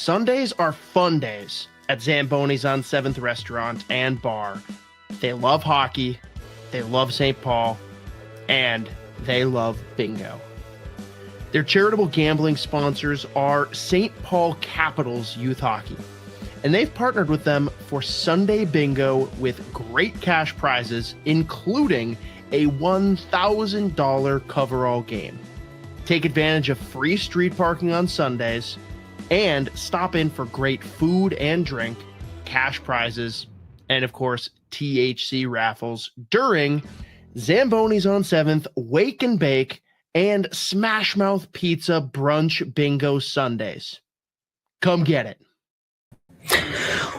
Sundays are fun days at Zamboni's on 7th Restaurant and Bar. They love hockey, they love St. Paul, and they love bingo. Their charitable gambling sponsors are St. Paul Capitals Youth Hockey, and they've partnered with them for Sunday bingo with great cash prizes, including a $1,000 coverall game. Take advantage of free street parking on Sundays and stop in for great food and drink, cash prizes, and of course, THC raffles during Zamboni's on 7th, Wake and Bake, and Smash Mouth Pizza Brunch Bingo Sundays. Come get it.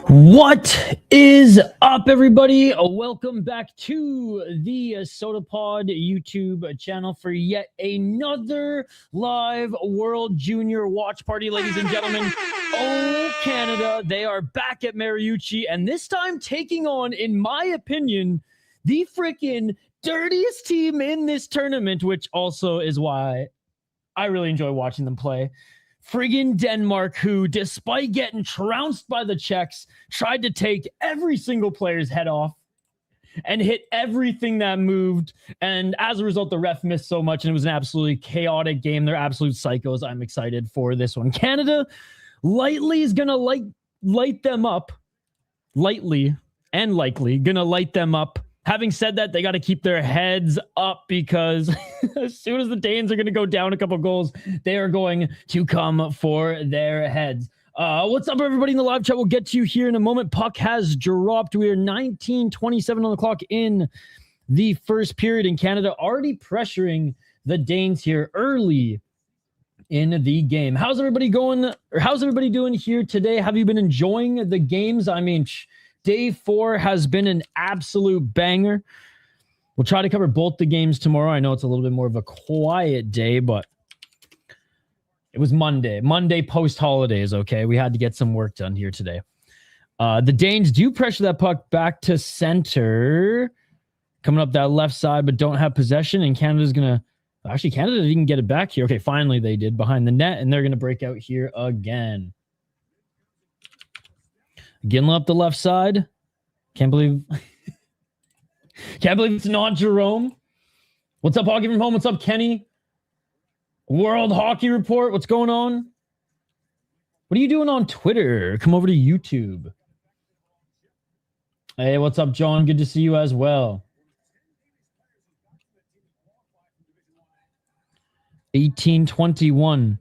What is up, everybody? Welcome back to the Sota Pod YouTube channel for yet another live World Junior watch party, ladies and gentlemen. Oh, Canada, they are back at Mariucci, and this time taking on, in my opinion, the freaking dirtiest team in this tournament, which also is why I really enjoy watching them play. Friggin' Denmark, who, despite getting trounced by the Czechs, tried to take every single player's head off and hit everything that moved. And as a result, the ref missed so much, and it was an absolutely chaotic game. They're absolute psychos. I'm excited for this one. Canada lightly is going to light them up. Lightly and likely going to light them up. Having said that, they got to keep their heads up because as soon as the Danes are going to go down a couple goals, they are going to come for their heads. What's up, everybody in the live chat? We'll get to you here in a moment. Puck has dropped. We are 19:27 on the clock in the first period, and Canada already pressuring the Danes here early in the game. How's everybody going? Or how's everybody doing here today? Have you been enjoying the games? I mean, Day 4 has been an absolute banger. We'll try to cover both the games tomorrow. I know it's a little bit more of a quiet day, but it was Monday. Monday post-holidays, okay? We had to get some work done here today. The Danes do pressure that puck back to center. Coming up that left side, but don't have possession. And Canada's going to... Actually, Canada didn't get it back here. Okay, finally they did behind the net, and they're going to break out here again. Ginla up the left side. Can't believe it's not Jerome. What's up, Hockey from Home? What's up, Kenny? World Hockey Report. What's going on? What are you doing on Twitter? Come over to YouTube. Hey, what's up, John? Good to see you as well. 18:21.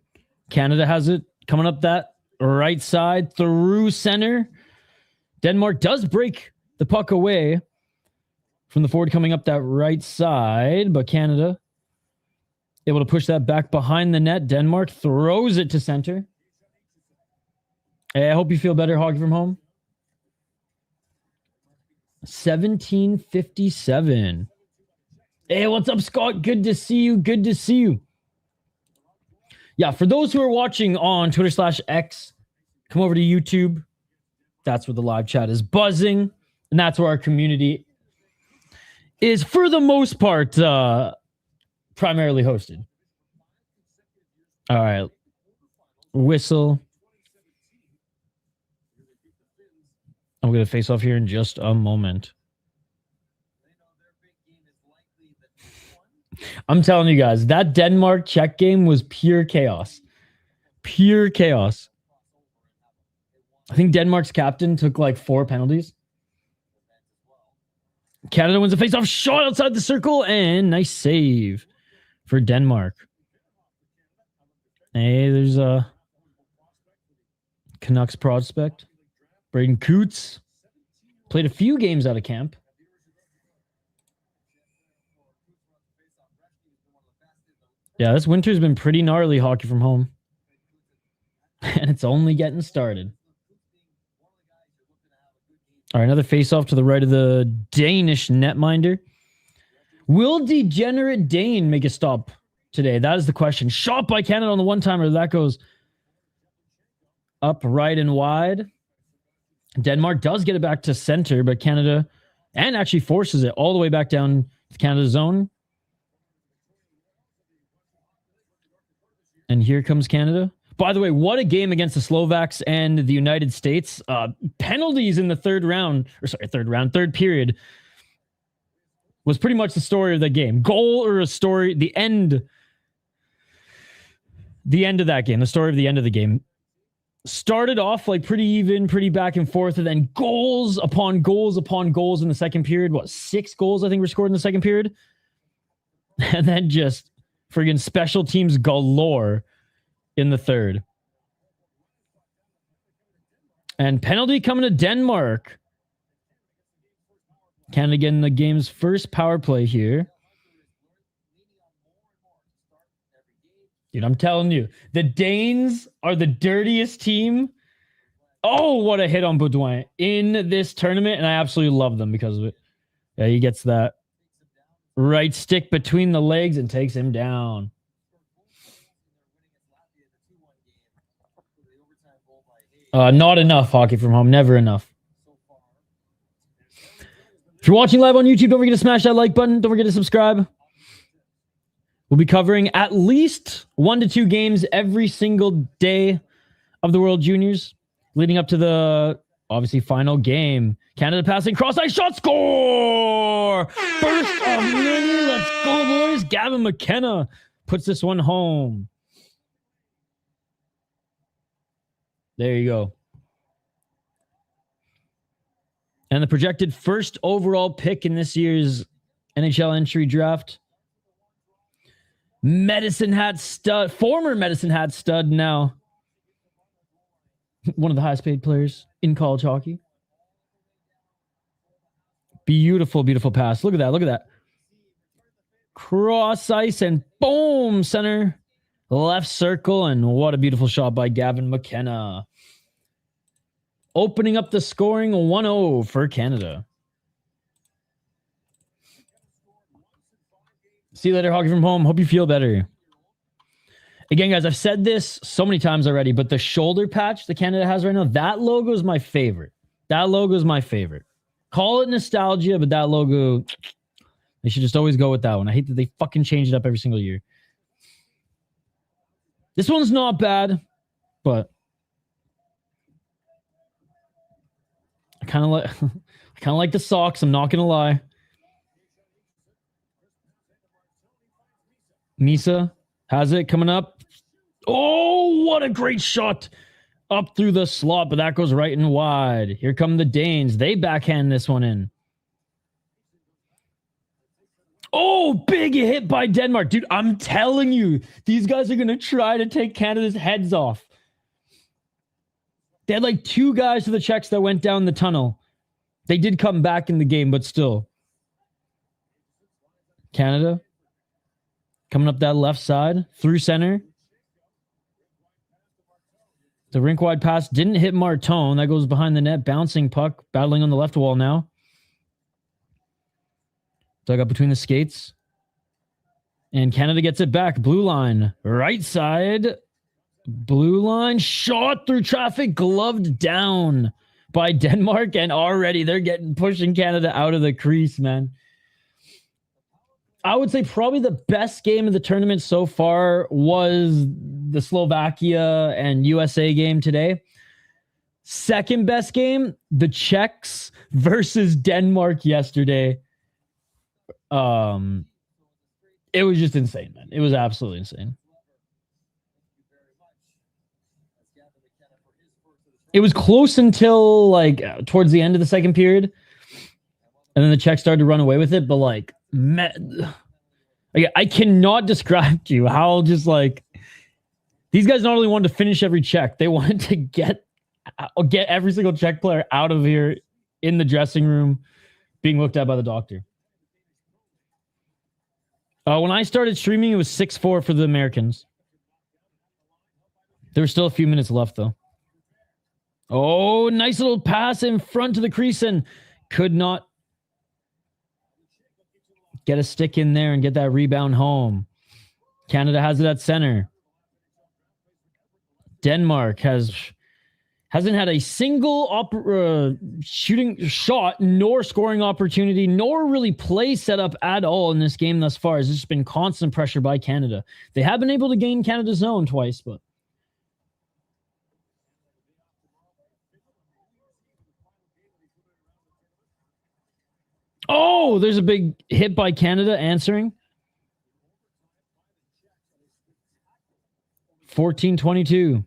Canada has it. Coming up that right side through center. Denmark does break the puck away from the forward coming up that right side, but Canada able to push that back behind the net. Denmark throws it to center. Hey, I hope you feel better, Hockey from Home. 17:57. Hey, what's up, Scott? Good to see you. Good to see you. Yeah, for those who are watching on Twitter/X, come over to YouTube. That's where the live chat is buzzing. And that's where our community is, for the most part, primarily hosted. All right. Whistle. I'm going to face off here in just a moment. I'm telling you guys, that Denmark-Czech game was pure chaos. Pure chaos. I think Denmark's captain took like 4 penalties. Canada wins a face-off shot outside the circle, and nice save for Denmark. Hey, there's a Canucks prospect. Braden Coots. Played a few games out of camp. Yeah, this winter's been pretty gnarly, Hockey from Home. And it's only getting started. All right, another face-off to the right of the Danish netminder. Will Degenerate Dane make a stop today? That is the question. Shot by Canada on the one-timer. That goes up, right, and wide. Denmark does get it back to center, but Canada, and actually forces it all the way back down to Canada's zone. And here comes Canada. By the way, what a game against the Slovaks and the United States. Penalties in the third period was pretty much the story of the game. Goal or a story, the end of that game, the story of the end of the game. Started off like pretty even, pretty back and forth, and then goals upon goals upon goals in the second period. 6 goals I think were scored in the second period? And then just friggin' special teams galore in the third. And penalty coming to Denmark. Canada getting the game's first power play here. Dude, I'm telling you, the Danes are the dirtiest team. Oh, what a hit on Baudouin in this tournament, and I absolutely love them because of it. Yeah, he gets that right stick between the legs and takes him down. Not enough hockey from home. Never enough. If you're watching live on YouTube, don't forget to smash that like button. Don't forget to subscribe. We'll be covering at least 1 to 2 games every single day of the World Juniors, leading up to the, obviously, final game. Canada passing, cross-ice shot, score! First of many, let's go, boys. Gavin McKenna puts this one home. There you go. And the projected first overall pick in this year's NHL entry draft, Medicine Hat stud, former Medicine Hat stud, now one of the highest paid players in college hockey. Beautiful, beautiful pass. Look at that. Look at that. Cross ice and boom, center left circle. And what a beautiful shot by Gavin McKenna. Opening up the scoring 1-0 for Canada. See you later, hockey from home. Hope you feel better. Again, guys, I've said this so many times already, but the shoulder patch that Canada has right now, that logo is my favorite. That logo is my favorite. Call it nostalgia, but that logo, they should just always go with that one. I hate that they fucking change it up every single year. This one's not bad, but I kind of like the socks. I'm not gonna lie. Misa has it coming up. Oh, what a great shot up through the slot, but that goes right and wide. Here come the Danes. They backhand this one in. Oh, big hit by Denmark. Dude, I'm telling you, these guys are going to try to take Canada's heads off. They had like 2 guys to the Czechs that went down the tunnel. They did come back in the game, but still. Canada coming up that left side through center. The rink wide pass didn't hit Martone. That goes behind the net. Bouncing puck. Battling on the left wall now. Dug up between the skates. And Canada gets it back. Blue line. Right side. Blue line. Shot through traffic. Gloved down by Denmark. And already they're pushing Canada out of the crease, man. I would say probably the best game of the tournament so far was the Slovakia and USA game today. Second best game, the Czechs versus Denmark yesterday. It was just insane, man. It was absolutely insane. It was close until like towards the end of the second period. And then the Czechs started to run away with it, but like, I cannot describe to you how just like these guys not only wanted to finish every check, they wanted to get every single Czech player out of here in the dressing room being looked at by the doctor. When I started streaming, it was 6-4 for the Americans. There were still a few minutes left, though. Oh, nice little pass in front to the crease and could not get a stick in there and get that rebound home. Canada has it at center. Denmark hasn't had a single shooting shot, nor scoring opportunity, nor really play set up at all in this game thus far. It's just been constant pressure by Canada. They have been able to gain Canada's zone twice, but Oh, there's a big hit by Canada answering. 14-22.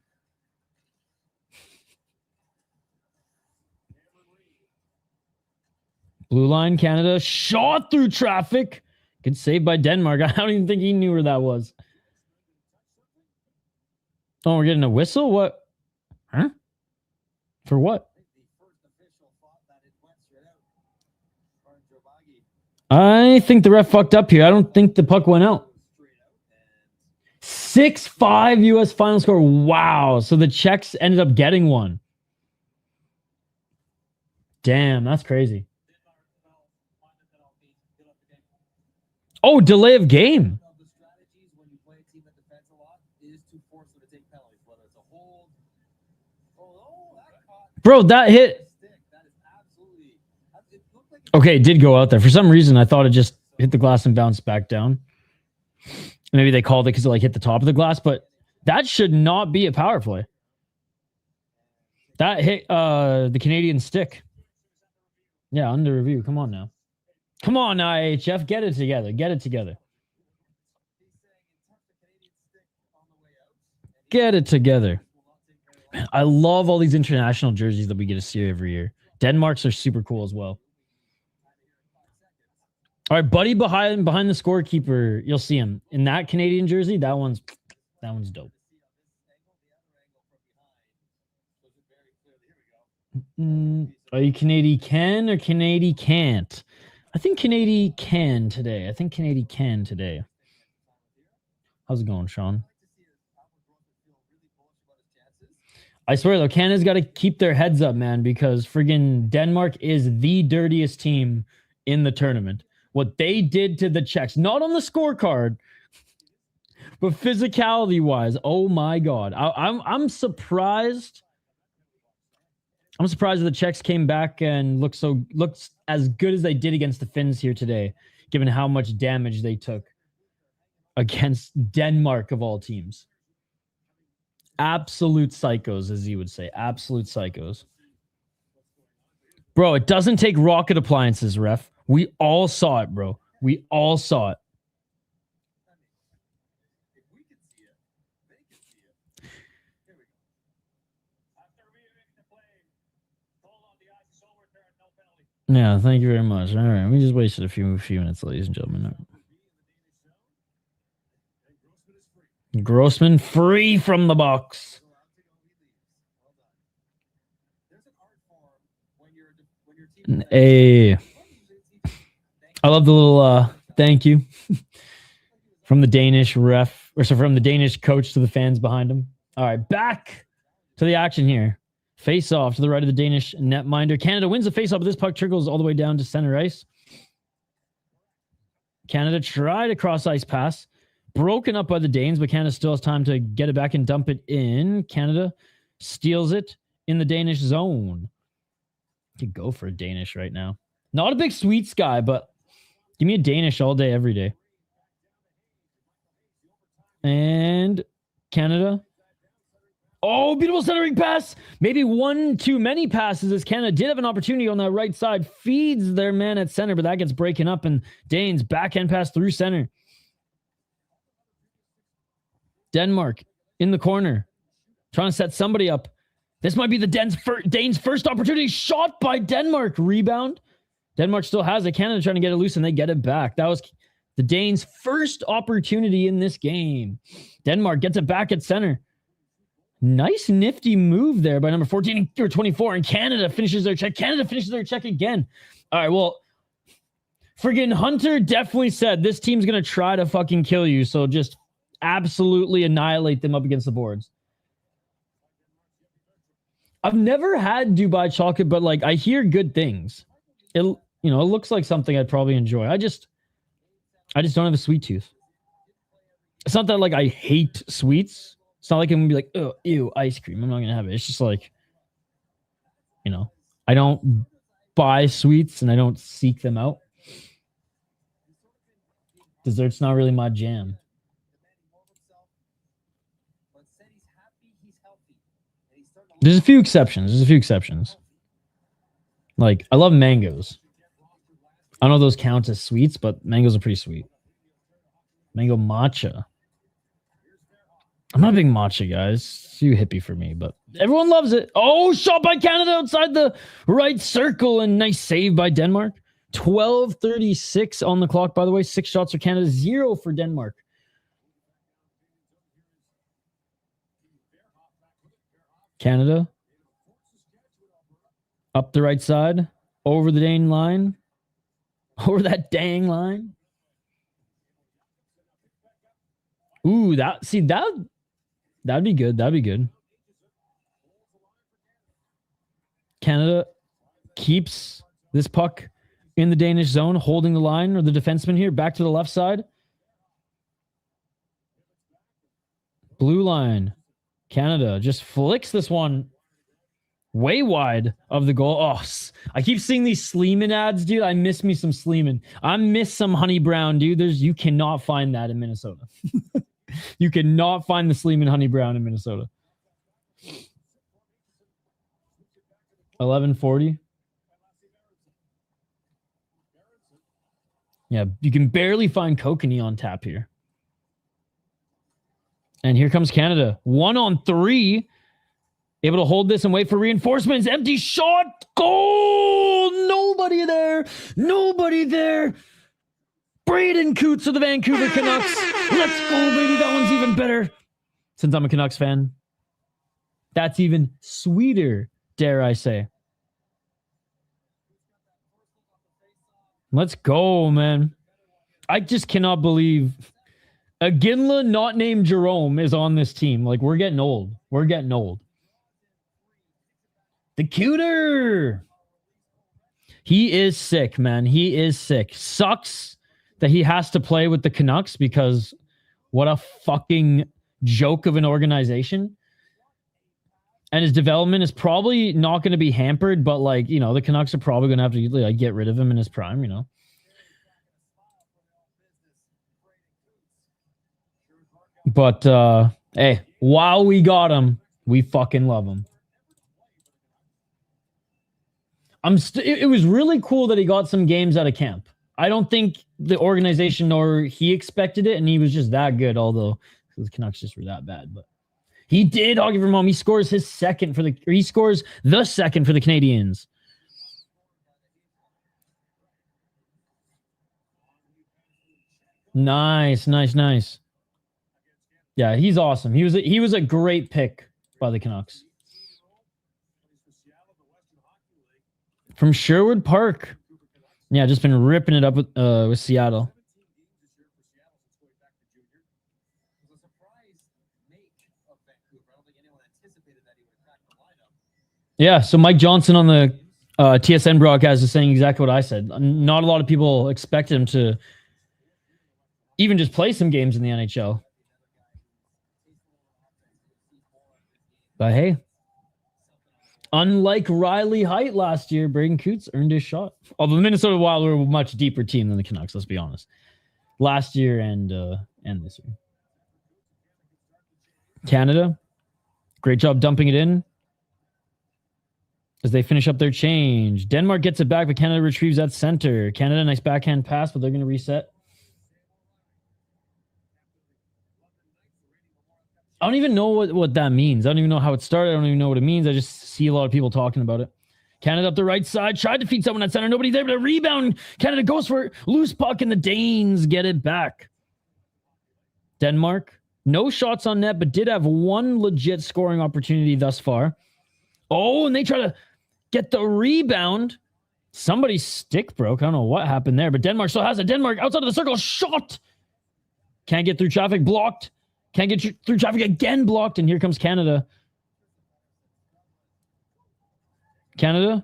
Blue line, Canada. Shot through traffic. Good save by Denmark. I don't even think he knew where that was. Oh, we're getting a whistle? What? Huh? For what? I think the ref fucked up here. I don't think the puck went out. 6-5 U.S. final score. Wow. So the Czechs ended up getting one. Damn, that's crazy. Oh, delay of game. Bro, that hit. Okay, it did go out there. For some reason, I thought it just hit the glass and bounced back down. Maybe they called it because it like hit the top of the glass, but that should not be a power play. That hit the Canadian stick. Yeah, under review. Come on now. Come on, IIHF. Get it together. Get it together. Get it together. Man, I love all these international jerseys that we get to see every year. Denmark's are super cool as well. All right, buddy behind the scorekeeper. You'll see him in that Canadian jersey. That one's dope. Are you Canadian can or Canadian can't? I think Canadian can today. How's it going, Sean? I swear, though, Canada's got to keep their heads up, man, because friggin' Denmark is the dirtiest team in the tournament. What they did to the Czechs, not on the scorecard, but physicality-wise, oh my God. I'm surprised. I'm surprised the Czechs came back and looked as good as they did against the Finns here today, given how much damage they took against Denmark of all teams. Absolute psychos, as you would say. Absolute psychos. Bro, it doesn't take rocket appliances, ref. We all saw it, bro. We all saw it. Yeah, thank you very much. All right, we just wasted a few minutes, ladies and gentlemen. Grossman free from the box. Hey, I love the little thank you from the Danish ref, or so from the Danish coach to the fans behind him. All right, back to the action here. Face off to the right of the Danish netminder. Canada wins the face off, but this puck trickles all the way down to center ice. Canada tried a cross ice pass. Broken up by the Danes, but Canada still has time to get it back and dump it in. Canada steals it in the Danish zone. Could go for a Danish right now. Not a big sweets guy, but give me a Danish all day, every day. And Canada. Oh, beautiful centering pass. Maybe one too many passes as Canada did have an opportunity on that right side. Feeds their man at center, but that gets broken up, and Danes backhand pass through center. Denmark in the corner, trying to set somebody up. This might be the Danes' first opportunity. Shot by Denmark. Rebound. Denmark still has it. Canada trying to get it loose, and they get it back. That was the Danes' first opportunity in this game. Denmark gets it back at center. Nice nifty move there by number 14 or 24, and Canada finishes their check. Canada finishes their check again. All right, well, friggin' Hunter definitely said this team's going to try to fucking kill you, so just absolutely annihilate them up against the boards. I've never had Dubai chocolate, but like I hear good things. It looks like something I'd probably enjoy. I just don't have a sweet tooth. It's not that like I hate sweets. It's not like I'm gonna be like, oh, ew, ice cream. I'm not gonna have it. It's just like, I don't buy sweets and I don't seek them out. Dessert's not really my jam. There's a few exceptions. Like, I love mangoes. I don't know if those count as sweets, but mangoes are pretty sweet. Mango matcha. I'm not a big matcha, guys. It's too hippie for me, but everyone loves it. Oh, shot by Canada outside the right circle, and nice save by Denmark. 12:36 on the clock, by the way. 6 shots for Canada, 0 for Denmark. Canada. Up the right side. Over the dang line. Over that dang line. Ooh, that'd be good. That'd be good. Canada keeps this puck in the Danish zone, holding the line, or the defenseman here, back to the left side. Blue line. Canada just flicks this one way wide of the goal. Oh, I keep seeing these Sleeman ads, dude. I miss me some Sleeman. I miss some Honey Brown, dude. You cannot find that in Minnesota. You cannot find the Sleeman Honey Brown in Minnesota. 11:40. Yeah, you can barely find Kokanee on tap here. And here comes Canada. 1-on-3. Able to hold this and wait for reinforcements. Empty shot. Goal. Nobody there. Nobody there. Braden Coots of the Vancouver Canucks. Let's go, baby. That one's even better. Since I'm a Canucks fan, that's even sweeter, dare I say. Let's go, man. I just cannot believe a Ginla not named Jerome is on this team. Like, we're getting old. We're getting old. The cuter. He is sick, man. He is sick. Sucks that he has to play with the Canucks because what a fucking joke of an organization. And his development is probably not going to be hampered, but like, you know, the Canucks are probably going to have to like get rid of him in his prime, you know. But hey, while we got him, we fucking love him. It was really cool that he got some games out of camp. I don't think the organization or he expected it, and he was just that good, although the Canucks just were that bad. But he did hockey from home. He scores the second for the Canadians. Nice. Yeah, he's awesome. He was a great pick by the Canucks. From Sherwood Park. Yeah, just been ripping it up with Seattle. Yeah, so Mike Johnson on the TSN broadcast is saying exactly what I said. Not a lot of people expected him to even just play some games in the NHL. But hey, unlike Riley Height last year, Braden Coots earned his shot. Although the Minnesota Wild were a much deeper team than the Canucks, let's be honest. Last year and this year. Canada, great job dumping it in as they finish up their change. Denmark gets it back, but Canada retrieves at center. Canada, nice backhand pass, but they're going to reset. I don't even know what that means. I don't even know how it started. I don't even know what it means. I just see a lot of people talking about it. Canada up the right side. Tried to feed someone at center. Nobody there, but a rebound. Canada goes for it. Loose puck, and the Danes get it back. Denmark, no shots on net, but did have one legit scoring opportunity thus far. Oh, and they try to get the rebound. Somebody's stick broke. I don't know what happened there, but Denmark still has it. Denmark outside of the circle. Shot. Can't get through traffic. Blocked. Can't get through traffic again, blocked, and here comes Canada. Canada,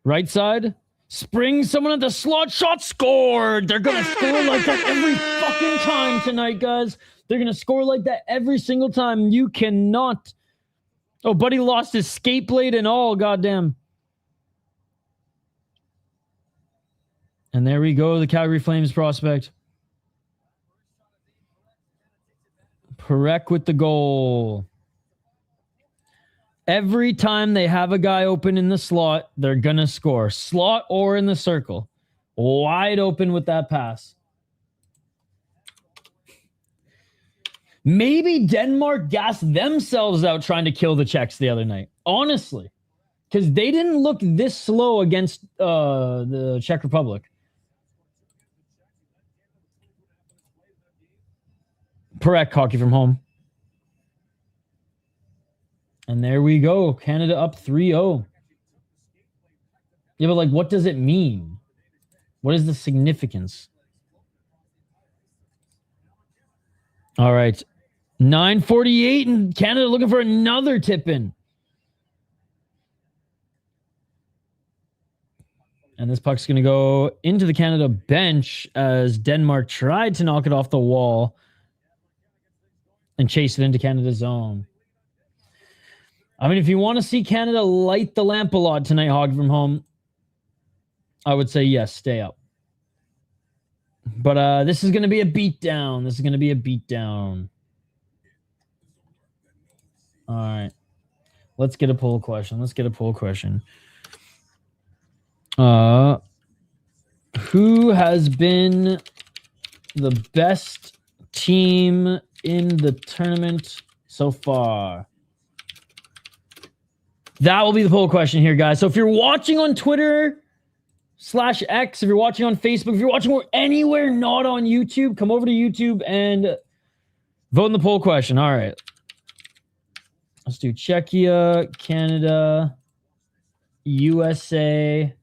right side, springs someone at the slot, shot scored. They're going to score like that every fucking time tonight, guys. They're going to score like that every single time. You cannot. Oh, buddy lost his skate blade and all, goddamn. And there we go, the Calgary Flames prospect. Perek with the goal. Every time they have a guy open in the slot, they're going to score. Slot or in the circle. Wide open with that pass. Maybe Denmark gassed themselves out trying to kill the Czechs the other night. Honestly. Because they didn't look this slow against the Czech Republic. Perek, hockey from home. And there we go. Canada up 3-0. Yeah, but like, what does it mean? What is the significance? All right. 9:48 and Canada looking for another tip-in. And this puck's going to go into the Canada bench as Denmark tried to knock it off the wall and chase it into Canada's zone. I mean, if you want to see Canada light the lamp a lot tonight, Hog from home, I would say yes, stay up. But this is going to be a beatdown. This is going to be a beatdown. All right. Let's get a poll question. Let's get a poll question. Who has been the best team in the tournament so far? That will be the poll question here, guys. So if you're watching on Twitter/X, if you're watching on Facebook, if you're watching anywhere not on YouTube, come over to YouTube and vote in the poll question. All right. Let's do Czechia, Canada, USA.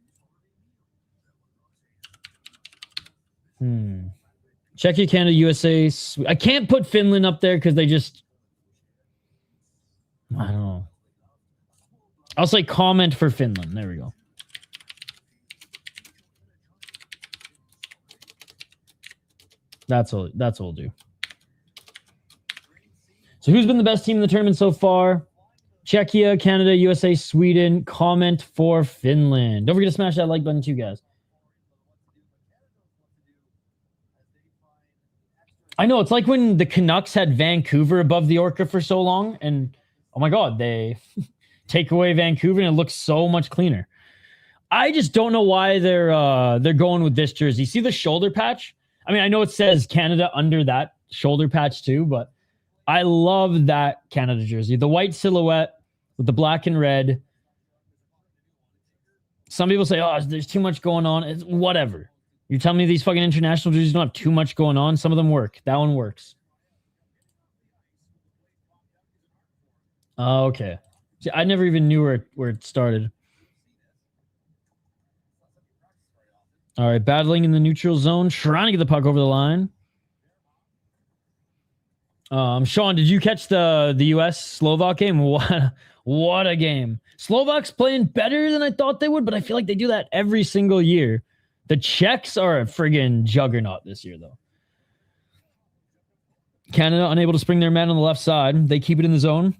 Czechia, Canada, USA. I can't put Finland up there because they just... I don't know. I'll say comment for Finland. There we go. That's all we'll do. So who's been the best team in the tournament so far? Czechia, Canada, USA, Sweden. Comment for Finland. Don't forget to smash that like button too, guys. I know, it's like when the Canucks had Vancouver above the Orca for so long, and oh my God, they take away Vancouver and it looks so much cleaner. I just don't know why they're going with this jersey. See the shoulder patch? I mean, I know it says Canada under that shoulder patch too, but I love that Canada jersey. The white silhouette with the black and red. Some people say, oh, there's too much going on. It's whatever. You're telling me these fucking international jerseys don't have too much going on? Some of them work. That one works. Oh, okay. See, I never even knew where it started. All right, battling in the neutral zone, trying to get the puck over the line. Sean, did you catch the U.S. Slovak game? What a game. Slovaks playing better than I thought they would, but I feel like they do that every single year. The Czechs are a friggin' juggernaut this year, though. Canada unable to spring their man on the left side. They keep it in the zone.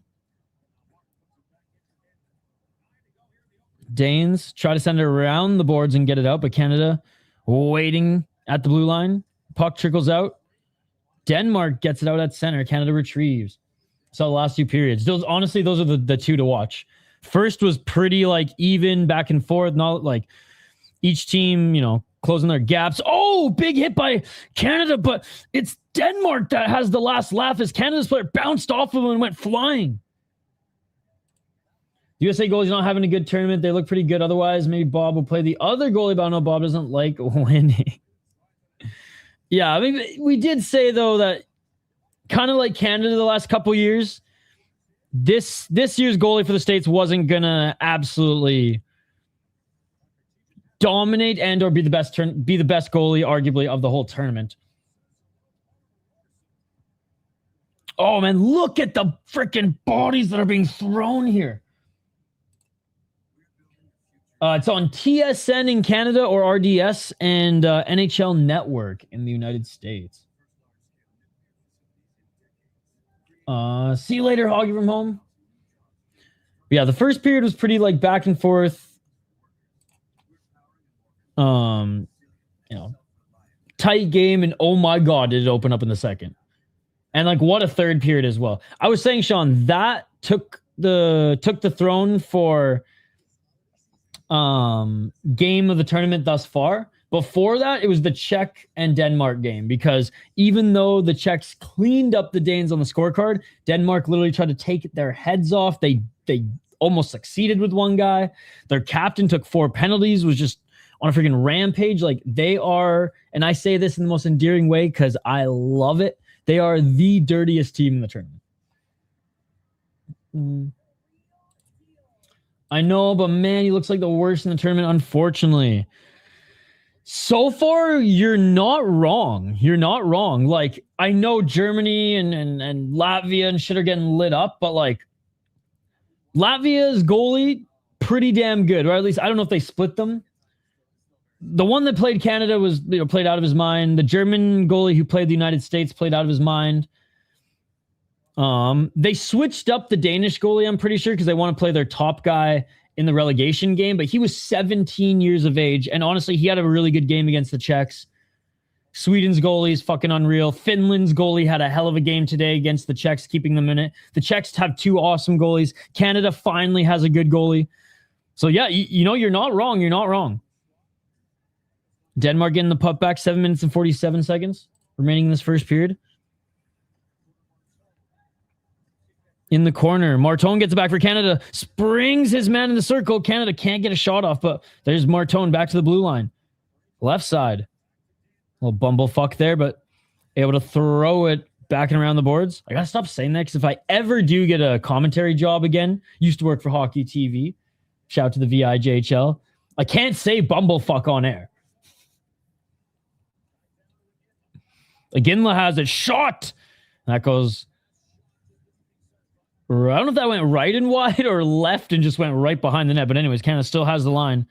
Danes try to send it around the boards and get it out, but Canada waiting at the blue line. Puck trickles out. Denmark gets it out at center. Canada retrieves. So the last two periods. Those are the two to watch. First was pretty like even back and forth, not like each team, closing their gaps. Oh, big hit by Canada, but it's Denmark that has the last laugh as Canada's player bounced off of him and went flying. USA goalie's not having a good tournament. They look pretty good. Otherwise, maybe Bob will play the other goalie, but I know Bob doesn't like winning. Yeah, I mean, we did say, though, that kind of like Canada the last couple years, this year's goalie for the States wasn't going to absolutely dominate and or be the best goalie, arguably, of the whole tournament. Oh, man, look at the freaking bodies that are being thrown here. It's on TSN in Canada or RDS and NHL Network in the United States. See you later, Hoggy from home. But yeah, the first period was pretty like back and forth. Tight game, and oh my God, did it open up in the second. And like what a third period as well. I was saying, Sean, that took the throne for game of the tournament thus far. Before that, it was the Czech and Denmark game, because even though the Czechs cleaned up the Danes on the scorecard, Denmark literally tried to take their heads off. They almost succeeded with one guy. Their captain took 4 penalties, was just on a freaking rampage. Like, they are, and I say this in the most endearing way because I love it, they are the dirtiest team in the tournament. I know, but man, he looks like the worst in the tournament, unfortunately. So far, you're not wrong. You're not wrong. Like, I know Germany and Latvia and shit are getting lit up, but like, Latvia's goalie, pretty damn good, or at least I don't know if they split them. The one that played Canada was played out of his mind. The German goalie who played the United States played out of his mind. They switched up the Danish goalie, I'm pretty sure, because they want to play their top guy in the relegation game, but he was 17 years of age, and honestly, he had a really good game against the Czechs. Sweden's goalie is fucking unreal. Finland's goalie had a hell of a game today against the Czechs, keeping them in it. The Czechs have 2 awesome goalies. Canada finally has a good goalie. So yeah, you know, you're not wrong. You're not wrong. Denmark getting the puck back, 7 minutes and 47 seconds remaining in this first period. In the corner, Martone gets it back for Canada, springs his man in the circle. Canada can't get a shot off, but there's Martone back to the blue line. Left side. A little bumblefuck there, but able to throw it back and around the boards. I gotta stop saying that, because if I ever do get a commentary job again, used to work for Hockey TV, shout out to the IIHF, I can't say bumblefuck on air. Iginla has it, shot! That goes... I don't know if that went right and wide or left and just went right behind the net. But anyways, Canada still has the line.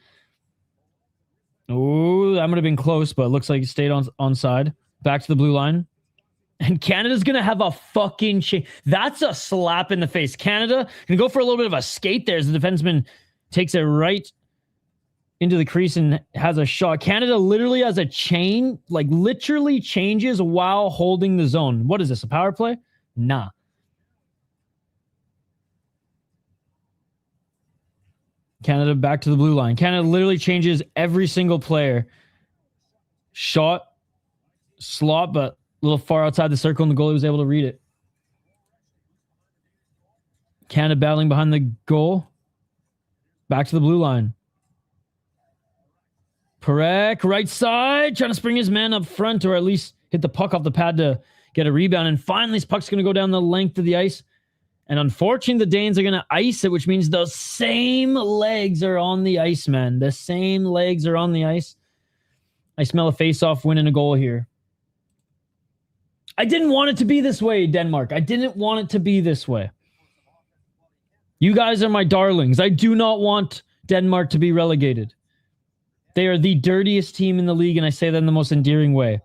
Oh, that might have been close, but it looks like it stayed on side. Back to the blue line. And Canada's going to have a fucking change. That's a slap in the face. Canada going to go for a little bit of a skate there as the defenseman takes it right into the crease and has a shot. Canada literally has a chain, like literally changes while holding the zone. What is this, a power play? Nah. Canada back to the blue line. Canada literally changes every single player. Shot, slot, but a little far outside the circle, and the goalie was able to read it. Canada battling behind the goal. Back to the blue line. Perek, right side, trying to spring his man up front, or at least hit the puck off the pad to get a rebound. And finally, this puck's going to go down the length of the ice. And unfortunately, the Danes are going to ice it, which means those same legs are on the ice, man. The same legs are on the ice. I smell a face-off win and a goal here. I didn't want it to be this way, Denmark. I didn't want it to be this way. You guys are my darlings. I do not want Denmark to be relegated. They are the dirtiest team in the league, and I say that in the most endearing way.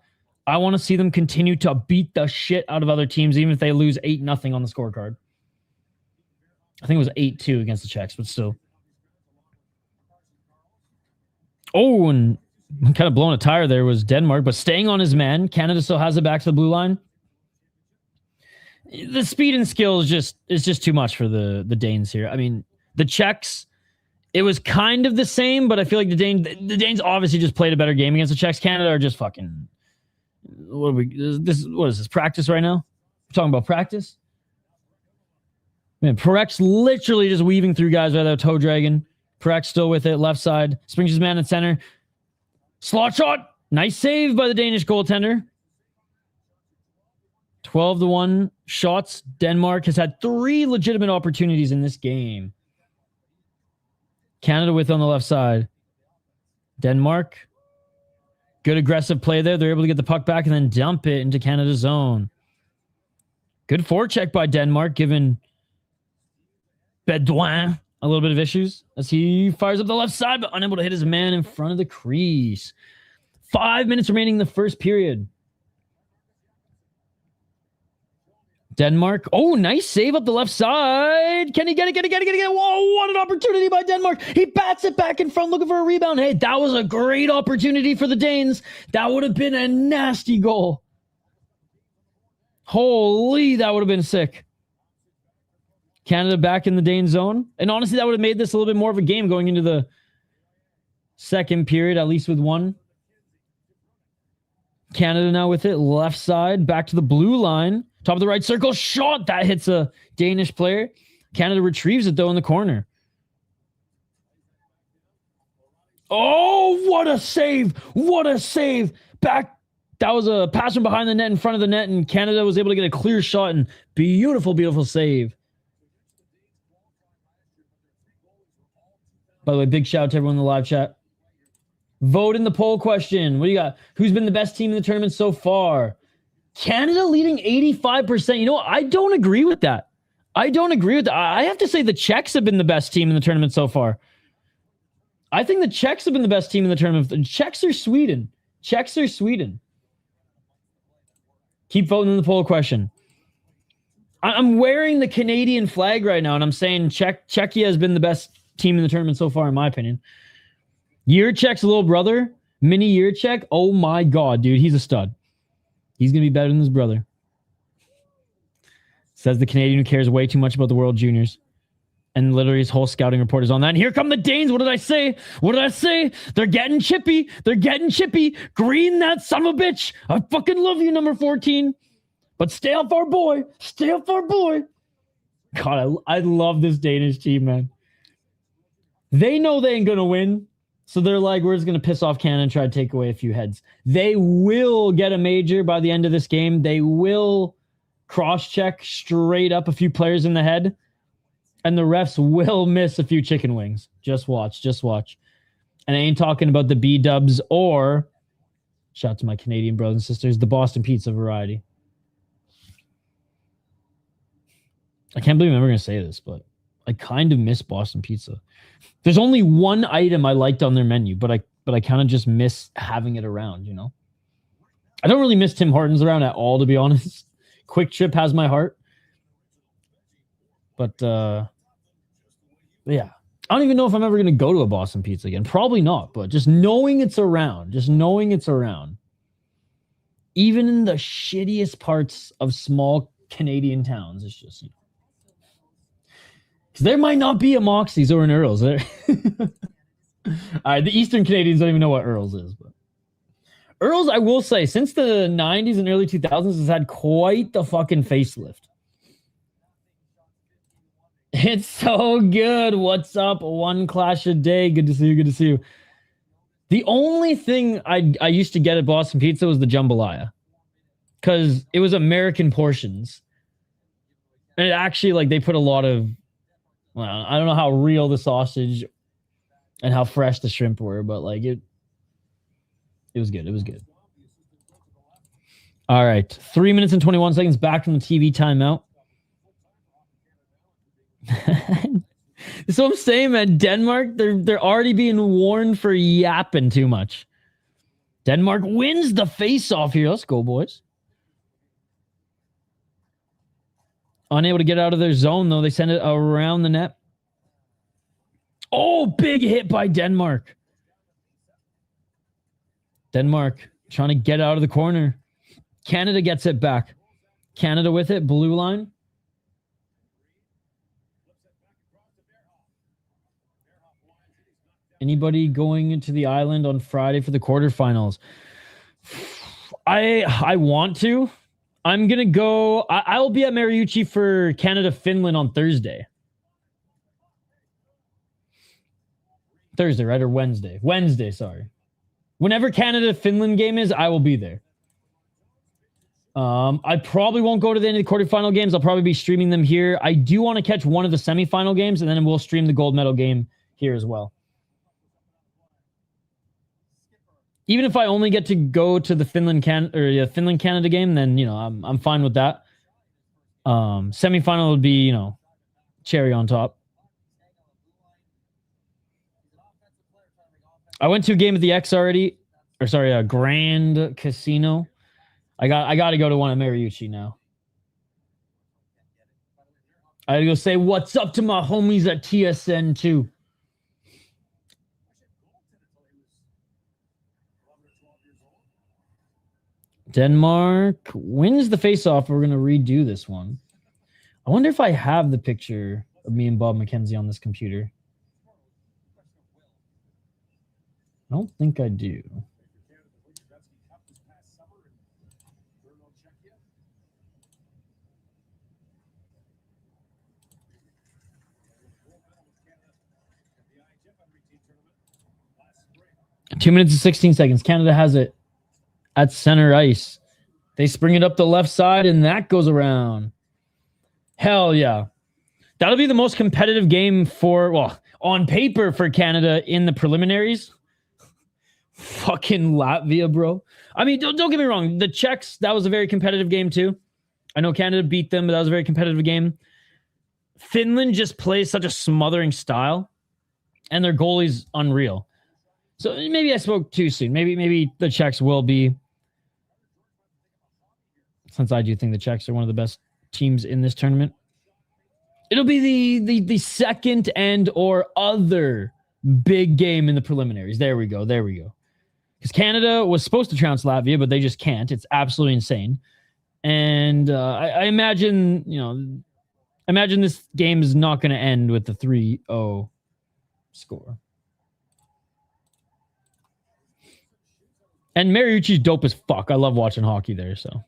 I want to see them continue to beat the shit out of other teams, even if they lose 8-0 on the scorecard. I think it was 8-2 against the Czechs, but still. Oh, and kind of blowing a tire there was Denmark, but staying on his man. Canada still has it back to the blue line. The speed and skill is just too much for the Danes here. I mean, the Czechs, it was kind of the same, but I feel like the Danes obviously just played a better game against the Czechs. Canada are just fucking... What is this, practice right now? We're talking about practice? Man, Perek's literally just weaving through guys without toe dragging. Perek's still with it, left side. Springs his man in center. Slot shot. Nice save by the Danish goaltender. 12-1 shots. Denmark has had 3 legitimate opportunities in this game. Canada with on the left side. Denmark. Good aggressive play there. They're able to get the puck back and then dump it into Canada's zone. Good forecheck by Denmark, given Bedouin a little bit of issues as he fires up the left side, but unable to hit his man in front of the crease. 5 minutes remaining in the first period. Denmark. Oh, nice save up the left side. Can he get it? Get it. Whoa, what an opportunity by Denmark. He bats it back in front looking for a rebound. Hey, that was a great opportunity for the Danes. That would have been a nasty goal. Holy, that would have been sick. Canada back in the Dane zone. And honestly, that would have made this a little bit more of a game going into the second period, at least with one. Canada now with it. Left side, back to the blue line. Top of the right circle, shot. That hits a Danish player. Canada retrieves it, though, in the corner. Oh, what a save. What a save. Back. That was a pass from behind the net in front of the net, and Canada was able to get a clear shot, and beautiful, beautiful save. By the way, big shout out to everyone in the live chat. Vote in the poll question. What do you got? Who's been the best team in the tournament so far? Canada leading 85%. You know what? I don't agree with that. I don't agree with that. I have to say the Czechs have been the best team in the tournament so far. I think the Czechs have been the best team in the tournament. The Czechs are Sweden. Czechs are Sweden. Keep voting in the poll question. I'm wearing the Canadian flag right now, and I'm saying Czechia has been the best team in the tournament so far, in my opinion. Yurchek's little brother, Mini Yurchek, oh my God, dude, he's a stud. He's going to be better than his brother. Says the Canadian who cares way too much about the World Juniors. And literally his whole scouting report is on that. And here come the Danes. What did I say? What did I say? They're getting chippy. They're getting chippy. Green, that son of a bitch. I fucking love you, number 14. But stay off our boy. Stay off our boy. God, I love this Danish team, man. They know they ain't going to win. So they're like, we're just going to piss off Canada and try to take away a few heads. They will get a major by the end of this game. They will cross-check straight up a few players in the head. And the refs will miss a few chicken wings. Just watch. Just watch. And I ain't talking about the B-dubs or, shout out to my Canadian brothers and sisters, the Boston Pizza variety. I can't believe I'm ever going to say this, but I kind of miss Boston Pizza. There's only one item I liked on their menu, but I kind of just miss having it around, you know? I don't really miss Tim Hortons around at all, to be honest. Quick Trip has my heart. But, yeah. I don't even know if I'm ever going to go to a Boston Pizza again. Probably not, but just knowing it's around. Just knowing it's around. Even in the shittiest parts of small Canadian towns, it's just, you know. Because there might not be a Moxie's or an Earl's. All right, the Eastern Canadians don't even know what Earl's is. But Earl's, I will say, since the 90s and early 2000s, has had quite the fucking facelift. It's so good. What's up? One clash a day. Good to see you. Good to see you. The only thing I used to get at Boston Pizza was the jambalaya. Because it was American portions. And it actually, like, they put a lot of... Well, I don't know how real the sausage and how fresh the shrimp were, but like it was good. It was good. All right. 3 minutes and 21 seconds back from the TV timeout. That's what I'm saying, man. Denmark, they're already being warned for yapping too much. Denmark wins the face-off here. Let's go, boys. Unable to get out of their zone, though. They send it around the net. Oh, big hit by Denmark. Denmark trying to get out of the corner. Canada gets it back. Canada with it. Blue line. Anybody going into the island on Friday for the quarterfinals? I want to. I'm going to go... I'll be at Mariucci for Canada-Finland on Thursday. Thursday, right? Or Wednesday? Wednesday, sorry. Whenever Canada-Finland game is, I will be there. I probably won't go to the end of the quarterfinal games. I'll probably be streaming them here. I do want to catch one of the semifinal games, and then we'll stream the gold medal game here as well. Even if I only get to go to the Finland-Canada game, then, you know, I'm fine with that. Semifinal would be, you know, cherry on top. I went to a game at the X already. Or sorry, a Grand Casino. I got to go to one at Mariucci now. I got to go say what's up to my homies at TSN too. Denmark wins the face-off. We're going to redo this one. I wonder if I have the picture of me and Bob McKenzie on this computer. I don't think I do. 2 minutes and 16 seconds. Canada has it at center ice. They spring it up the left side, and that goes around. Hell yeah. That'll be the most competitive game on paper for Canada in the preliminaries. Fucking Latvia, bro. I mean, don't get me wrong. The Czechs, that was a very competitive game too. I know Canada beat them, but that was a very competitive game. Finland just plays such a smothering style, and their goalie's unreal. So maybe I spoke too soon. Maybe the Czechs will be, since I do think the Czechs are one of the best teams in this tournament. It'll be the second and or other big game in the preliminaries. There we go. Because Canada was supposed to trounce Latvia, but they just can't. It's absolutely insane. And I imagine, this game is not going to end with the 3-0 score. And Mariucci's dope as fuck. I love watching hockey there, so.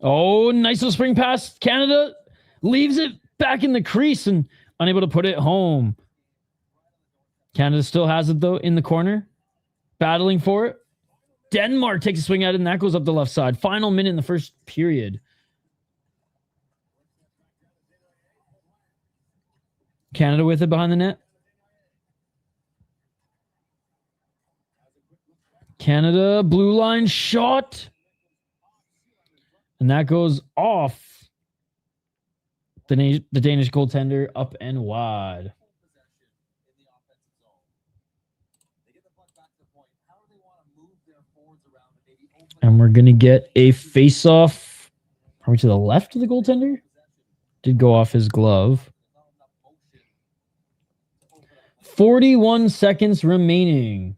Oh, nice little spring pass. Canada leaves it back in the crease and unable to put it home. Canada still has it, though, in the corner. Battling for it. Denmark takes a swing at it, and that goes up the left side. Final minute in the first period. Canada with it behind the net. Canada, blue line shot. And that goes off the Danish goaltender up and wide. And we're going to get a face-off. Are we to the left of the goaltender? Did go off his glove. 41 seconds remaining.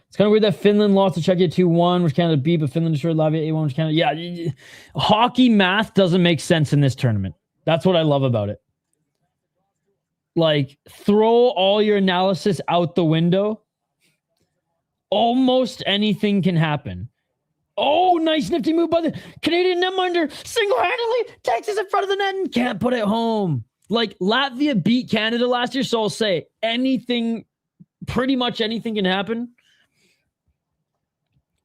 It's kind of weird that Finland lost to Czechia 2-1, which Canada beat, but Finland destroyed Latvia 8-1, which Canada... Yeah, hockey math doesn't make sense in this tournament. That's what I love about it. Like, throw all your analysis out the window. Almost anything can happen. Oh, nice nifty move by the Canadian netminder. Single-handedly takes us in front of the net and can't put it home. Like, Latvia beat Canada last year, so I'll say pretty much anything can happen.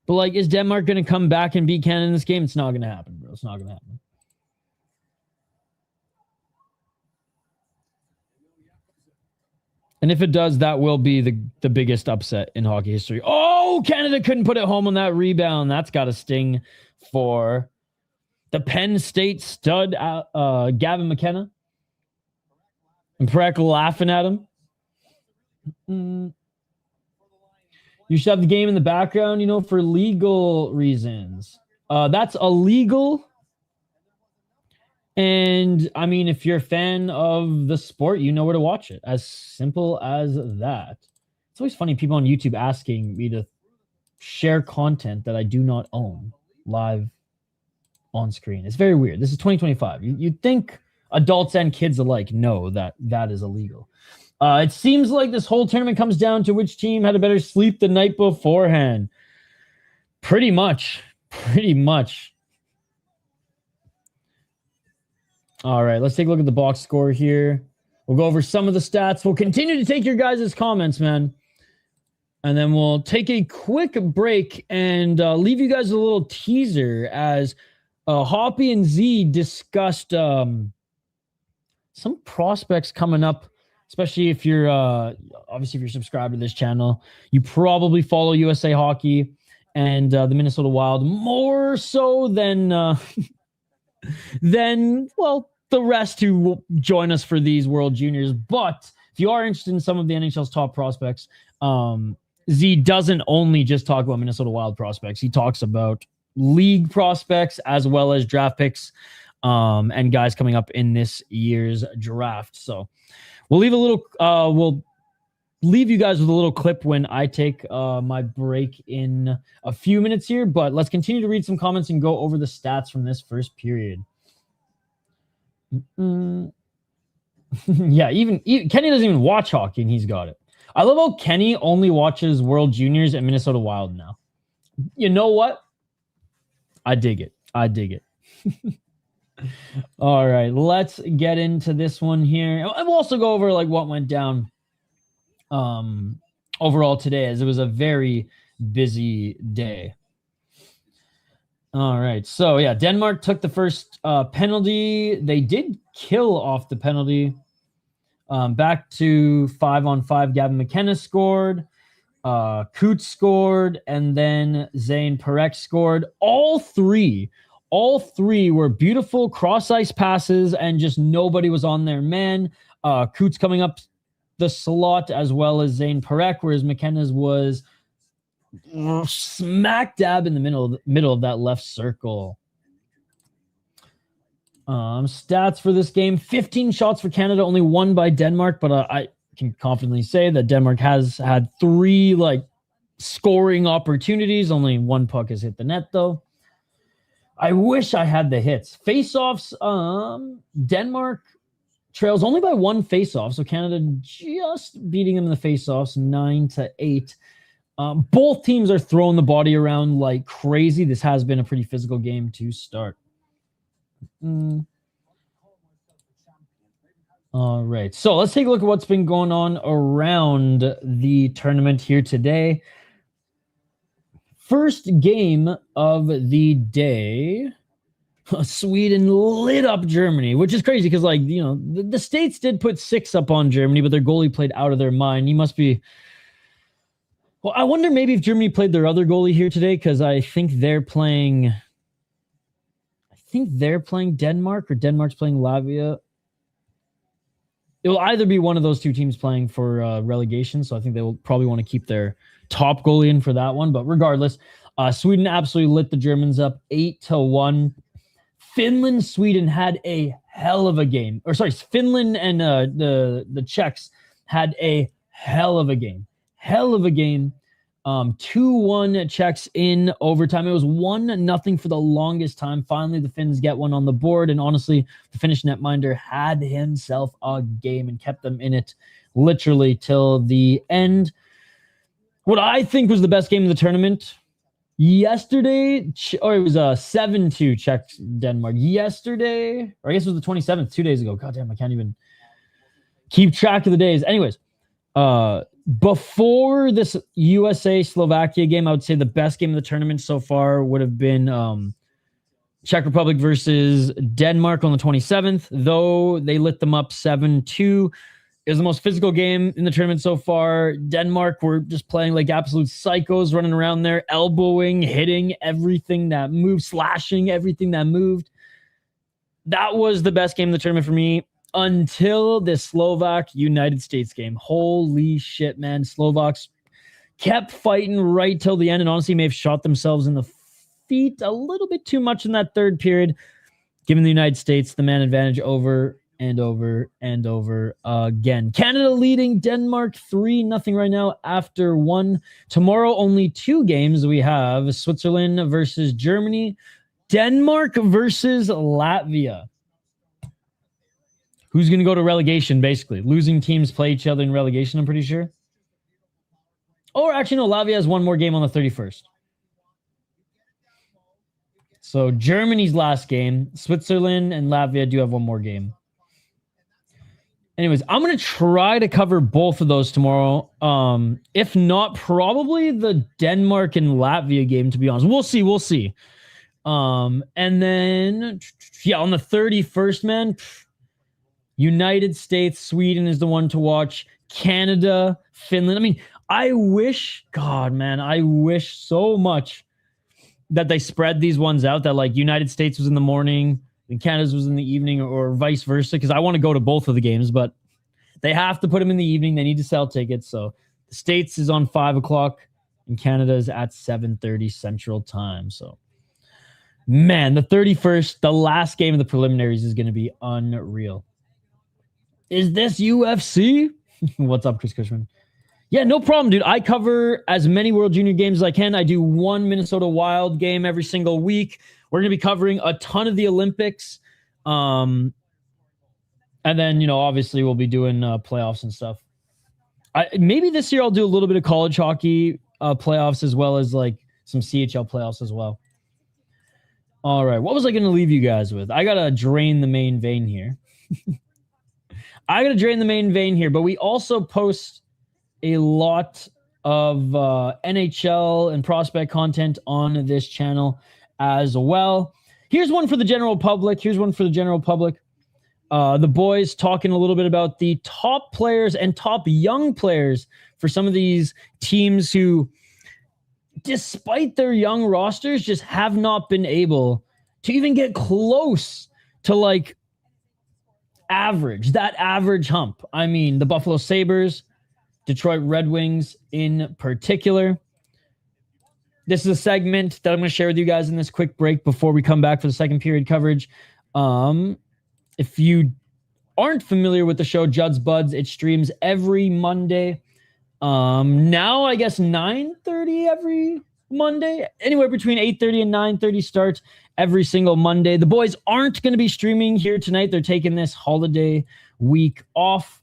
But, like, is Denmark going to come back and beat Canada in this game? It's not going to happen, bro. It's not going to happen. And if it does, that will be the biggest upset in hockey history. Oh, Canada couldn't put it home on that rebound. That's got to sting for the Penn State stud, Gavin McKenna. And Prek laughing at him. You should have the game in the background, for legal reasons. That's illegal. And, I mean, if you're a fan of the sport, you know where to watch it. As simple as that. It's always funny, people on YouTube asking me to share content that I do not own live on screen. It's very weird. This is 2025. You'd think adults and kids alike know that is illegal. It seems like this whole tournament comes down to which team had a better sleep the night beforehand. Pretty much. All right, let's take a look at the box score here. We'll go over some of the stats. We'll continue to take your guys' comments, man. And then we'll take a quick break and leave you guys a little teaser as Hoppy and Z discussed some prospects coming up, especially if you're obviously if you're subscribed to this channel. You probably follow USA Hockey and the Minnesota Wild more so than the rest who will join us for these World Juniors. But if you are interested in some of the NHL's top prospects, Z doesn't only just talk about Minnesota Wild prospects. He talks about league prospects as well as draft picks and guys coming up in this year's draft. So we'll leave you guys with a little clip when I take my break in a few minutes here. But let's continue to read some comments and go over the stats from this first period. Yeah, even Kenny doesn't even watch hockey and he's got it. I love how Kenny only watches World Juniors and Minnesota Wild now. You know what? I dig it. All right, let's get into this one here. And we'll also go over like what went down overall today, as it was a very busy day. All right. So, yeah, Denmark took the first penalty. They did kill off the penalty. Back to 5-on-5. Gavin McKenna scored. Coots scored. And then Zane Perek scored. All three were beautiful cross-ice passes, and just nobody was on their man. Coots coming up the slot, as well as Zane Perek, whereas McKenna's was smack dab in the middle of that left circle. Stats for this game: 15 shots for Canada, only 1 by Denmark, but I can confidently say that Denmark has had 3 scoring opportunities. Only 1 puck has hit the net, though. I wish I had the hits. Face-offs, Denmark trails only by 1 face-off, so Canada just beating them in the face-offs 9-8. Both teams are throwing the body around like crazy. This has been a pretty physical game to start. All right, so let's take a look at what's been going on around the tournament here today. First game of the day, Sweden lit up Germany, which is crazy because, the States did put 6 up on Germany, but their goalie played out of their mind. You must be... Well, I wonder maybe if Germany played their other goalie here today, because I think they're playing Denmark, or Denmark's playing Latvia. It will either be one of those 2 teams playing for relegation, so I think they will probably want to keep their top goalie in for that one. But regardless, Sweden absolutely lit the Germans up 8-1. Finland, Sweden had a hell of a game. Or sorry, Finland and the Czechs had a hell of a game. 2-1 Czechs in overtime. It was 1-0 for the longest time. Finally, the Finns get one on the board, and honestly, the Finnish netminder had himself a game and kept them in it literally till the end. What I think was the best game of the tournament yesterday, it was 7-2 Czech Denmark yesterday, or I guess it was the 27th, 2 days ago. God damn, I can't even keep track of the days. Anyways, before this USA-Slovakia game, I would say the best game of the tournament so far would have been Czech Republic versus Denmark on the 27th, though they lit them up 7-2. It was the most physical game in the tournament so far. Denmark were just playing like absolute psychos, running around there, elbowing, hitting everything that moved, slashing everything that moved. That was the best game of the tournament for me, until this Slovak-United States game. Holy shit, man. Slovaks kept fighting right till the end, and honestly may have shot themselves in the feet a little bit too much in that third period, giving the United States the man advantage over and over and over again. Canada leading Denmark 3-0 right now after 1. Tomorrow, only 2 games. We have Switzerland versus Germany, Denmark versus Latvia. Who's going to go to relegation, basically? Losing teams play each other in relegation, I'm pretty sure. Or actually, no, Latvia has 1 more game on the 31st. So Germany's last game. Switzerland and Latvia do have 1 more game. Anyways, I'm going to try to cover both of those tomorrow. If not, probably the Denmark and Latvia game, to be honest. We'll see. And then, on the 31st, man, United States, Sweden is the one to watch. Canada, Finland. I mean, I wish so much that they spread these ones out, that United States was in the morning and Canada's was in the evening, or vice versa, because I want to go to both of the games, but they have to put them in the evening. They need to sell tickets. So the States is on 5 o'clock and Canada is at 7:30 Central Time. So, man, the 31st, the last game of the preliminaries, is going to be unreal. Is this UFC? What's up, Chris Cushman? Yeah, no problem, dude. I cover as many World Junior games as I can. I do 1 Minnesota Wild game every single week. We're going to be covering a ton of the Olympics. And then, obviously we'll be doing playoffs and stuff. Maybe this year I'll do a little bit of college hockey playoffs, as well as some CHL playoffs as well. All right. What was I going to leave you guys with? I got to drain the main vein here. But we also post a lot of NHL and prospect content on this channel as well. Here's one for the general public. The boys talking a little bit about the top players and top young players for some of these teams who, despite their young rosters, just have not been able to even get close to like that average hump. I mean, the Buffalo Sabres, Detroit Red Wings in particular. This is a segment that I'm going to share with you guys in this quick break before we come back for the second period coverage. If you aren't familiar with the show Judd's Buds, it streams every Monday. Now I guess 9:30 every Monday. Anywhere between 8:30 and 9:30 starts every single Monday. The boys aren't going to be streaming here tonight. They're taking this holiday week off.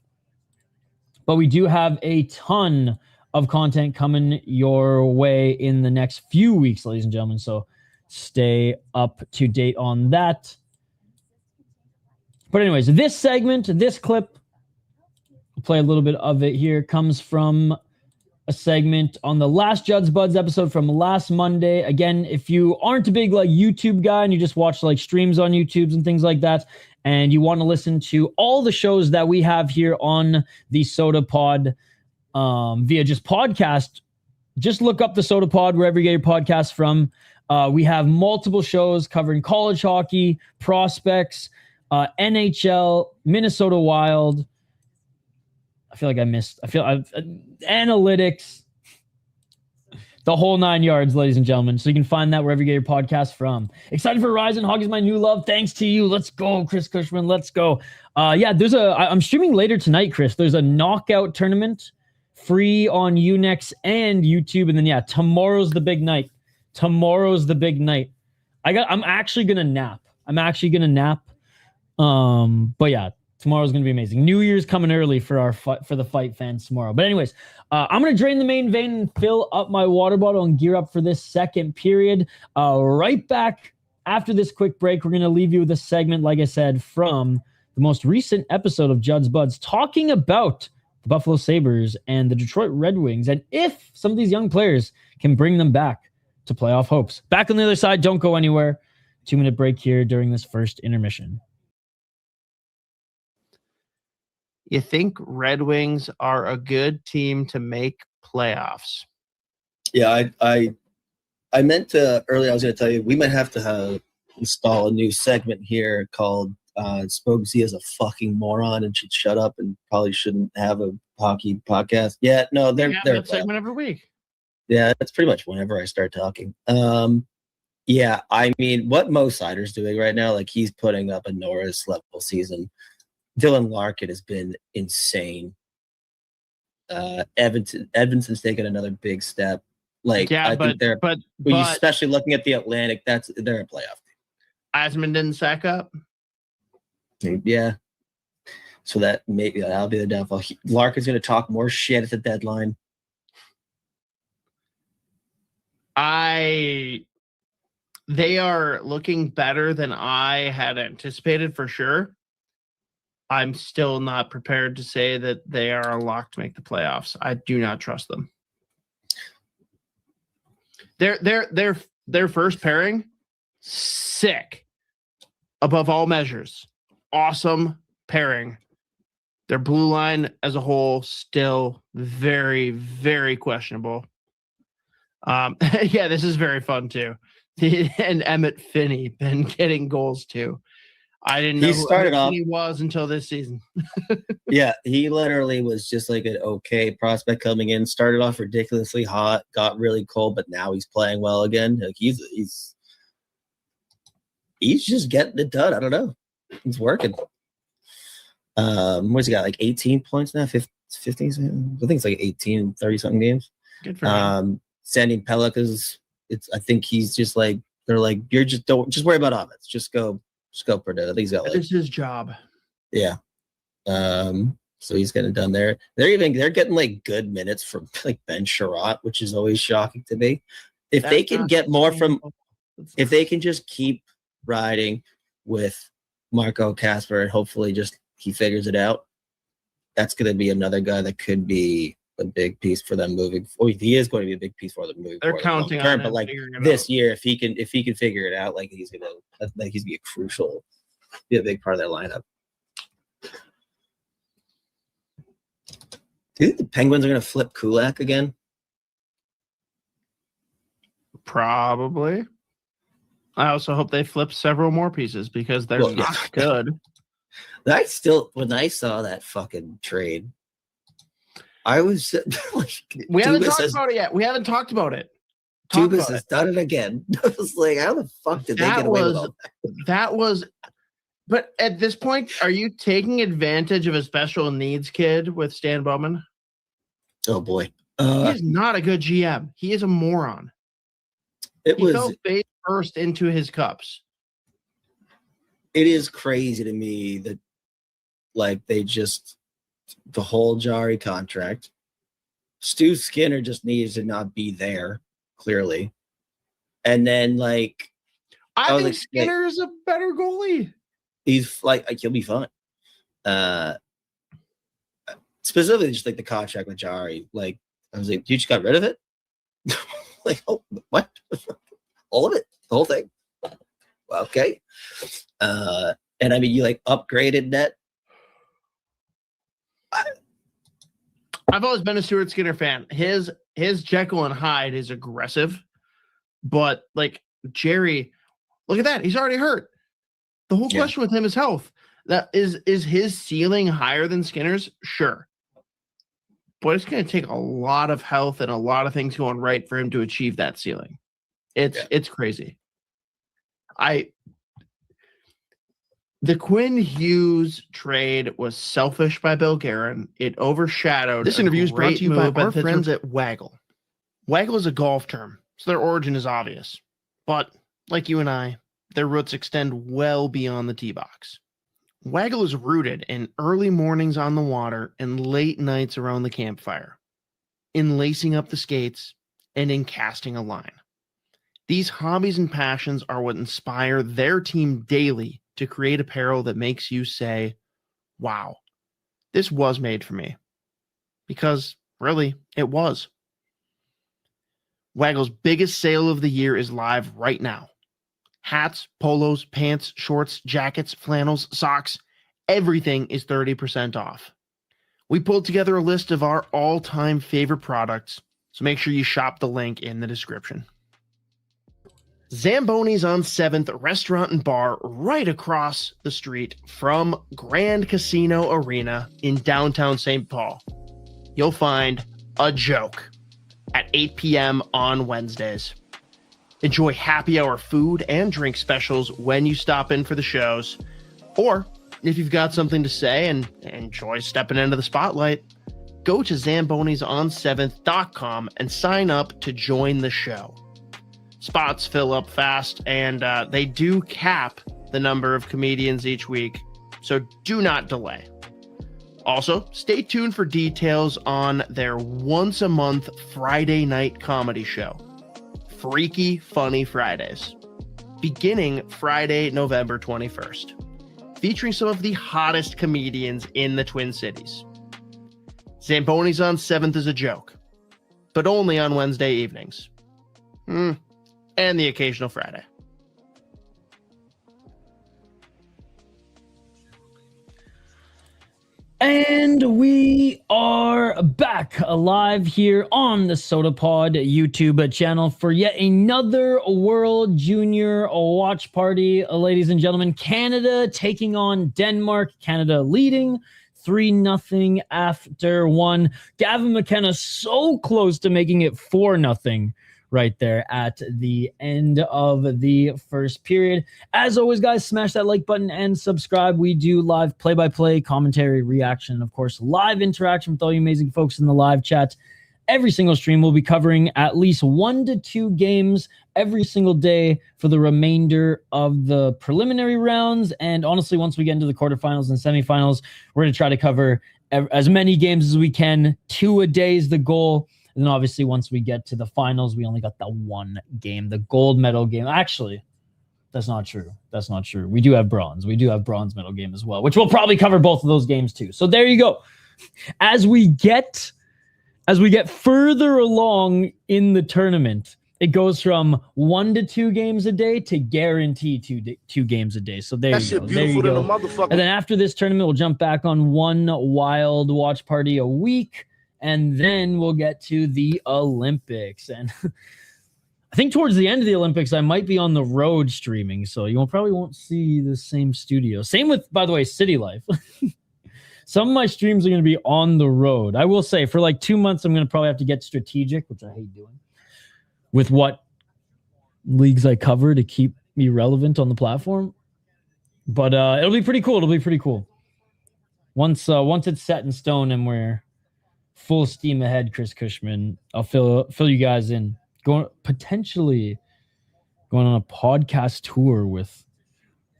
But we do have a ton of content coming your way in the next few weeks, ladies and gentlemen. So stay up to date on that. But anyways, this segment, this clip, I'll play a little bit of it here, comes from a segment on the last Judd's Buds episode from last Monday. Again, if you aren't a big like YouTube guy and you just watch like streams on YouTubes and things like that, and you want to listen to all the shows that we have here on the Sota Pod via just podcast, just look up the Sota Pod wherever you get your podcasts from. We have multiple shows covering college hockey, prospects, NHL, Minnesota Wild. Analytics, the whole 9 yards, ladies and gentlemen. So you can find that wherever you get your podcast from. Excited for Horizon. Hockey's my new love. Thanks to you. Let's go, Chris Cushman. Let's go. I'm streaming later tonight, Chris. There's a knockout tournament free on Unex and YouTube. And then, tomorrow's the big night. I'm actually going to nap. But yeah, tomorrow's going to be amazing. New Year's coming early for the fight fans tomorrow. But anyways, I'm going to drain the main vein and fill up my water bottle and gear up for this second period. Right back after this quick break, we're going to leave you with a segment, like I said, from the most recent episode of Judd's Buds, talking about the Buffalo Sabres and the Detroit Red Wings, and if some of these young players can bring them back to playoff hopes. Back on the other side, don't go anywhere. 2-minute break here during this first intermission. You think Red Wings are a good team to make playoffs? Yeah, I meant to earlier. I was going to tell you we might have to install a new segment here called "Spogsy is a fucking moron and should shut up and probably shouldn't have a hockey podcast." Yeah, no, they're that segment every week. Yeah, that's pretty much whenever I start talking. Yeah, I mean, what Mo Sider's doing right now, like he's putting up a Norris level season. Dylan Larkin has been insane. Edvinson's taken another big step. Like, yeah, I think they're, but especially looking at the Atlantic, they're a playoff team. Asman didn't sack up. Yeah. So that'll be the downfall. Larkin's going to talk more shit at the deadline. They are looking better than I had anticipated for sure. I'm still not prepared to say that they are a lock to make the playoffs. I do not trust them. Their first pairing, sick. Above all measures. Awesome pairing. Their blue line as a whole, still very, very questionable. Yeah, this is very fun too. And Emmett Finney been getting goals too. I didn't know who he was until this season. Yeah, he literally was just like an okay prospect coming in. Started off ridiculously hot, got really cold, but now he's playing well again. Like he's just getting it done. I don't know. He's working. What's he got? Like 18 points now? 15? I think it's like 18, 30-something games. Good for him. Sending Pelicans. I think he's just like, they're like, don't worry about offense. Just go Purdue. I think he's got like, this is his job. Yeah. So he's getting it done there. They're getting like good minutes from like Ben Sherratt, which is always shocking to me. If they can get more from, if they can just keep riding with Marco Kasper and hopefully just he figures it out, that's going to be another guy that could be a big piece for them moving. Well, he is going to be a big piece for them moving. They're counting on him, but like this year, if he can figure it out, like he's gonna be a crucial, be a big part of their lineup. Do you think the Penguins are gonna flip Kulak again? Probably. I also hope they flip several more pieces because they're not good. When I saw that fucking trade, I was like, we haven't talked about it yet. We haven't talked about it. Dubas has done it again. I was like, how the fuck did they get away with all that? That was, but at this point, are you taking advantage of a special needs kid with Stan Bowman? Oh boy. He is not a good GM. He is a moron. He fell face first into his cups. It is crazy to me that like they just the whole Jari contract. Stu Skinner just needs to not be there, clearly. And then like I think Skinner is a better goalie. He's like he'll be fine. Specifically just like the contract with Jari. Like I was like, you just got rid of it? Like, oh, what? All of it? The whole thing? Okay. And I mean, you like upgraded net. I've always been a Stuart Skinner fan. His Jekyll and Hyde is aggressive, but like Jerry, look at that. He's already hurt. The whole question with him is health. That is his ceiling higher than Skinner's? Sure. But it's going to take a lot of health and a lot of things going right for him to achieve that ceiling. It's crazy. The Quinn Hughes trade was selfish by Bill Guerin. It overshadowed. This interview is brought to you by our friends at Waggle. Waggle is a golf term, so their origin is obvious. But like you and I, their roots extend well beyond the tee box. Waggle is rooted in early mornings on the water and late nights around the campfire, in lacing up the skates, and in casting a line. These hobbies and passions are what inspire their team daily to create apparel that makes you say, wow, this was made for me. Because, really, it was. Waggle's biggest sale of the year is live right now. Hats, polos, pants, shorts, jackets, flannels, socks, everything is 30% off. We pulled together a list of our all-time favorite products, so make sure you shop the link in the description. Zamboni's on 7th Restaurant and Bar right across the street from Grand Casino Arena in downtown St. Paul. You'll find a joke at 8 p.m. on Wednesdays. Enjoy happy hour food and drink specials when you stop in for the shows. Or if you've got something to say and enjoy stepping into the spotlight, go to zambonison7th.com and sign up to join the show. Spots fill up fast, and they do cap the number of comedians each week, so do not delay. Also, stay tuned for details on their once-a-month Friday night comedy show, Freaky Funny Fridays, beginning Friday, November 21st, featuring some of the hottest comedians in the Twin Cities. Zamboni's on 7th is a joke, but only on Wednesday evenings. And the occasional Friday. And we are back live here on the Sota Pod YouTube channel for yet another World Junior watch party. Ladies and gentlemen, Canada taking on Denmark. Canada leading 3-0 after one. Gavin McKenna so close to making it 4-0. Right there at the end of the first period. As always, guys, smash that like button and subscribe. We do live play-by-play commentary, reaction, of course, live interaction with all you amazing folks in the live chat. Every single stream will be covering at least 1 to 2 games every single day for the remainder of the preliminary rounds. And honestly, once we get into the quarterfinals and semifinals, we're going to try to cover as many games as we can. 2 a day is the goal. And then obviously once we get to the finals, we only got the one game, the gold medal game. Actually, that's not true. That's not true. We do have bronze. We do have bronze medal game as well, which we'll probably cover both of those games too. So there you go. As we get as we get further along in the tournament, it goes from 1 to 2 games a day to guaranteed two games a day. So there you go. There you go. And then after this tournament, we'll jump back on one wild watch party a week, and then we'll get to the Olympics. And I think towards the end of the Olympics, I might be on the road streaming, so you probably won't see the same studio. Same with, by the way, City Life. Some of my streams are going to be on the road. I will say, for like 2 months, I'm going to probably have to get strategic, which I hate doing, with what leagues I cover to keep me relevant on the platform. But it'll be pretty cool. It'll be pretty cool. Once it's set in stone and we're full steam ahead, Chris Cushman, I'll fill you guys in. Potentially going on a podcast tour with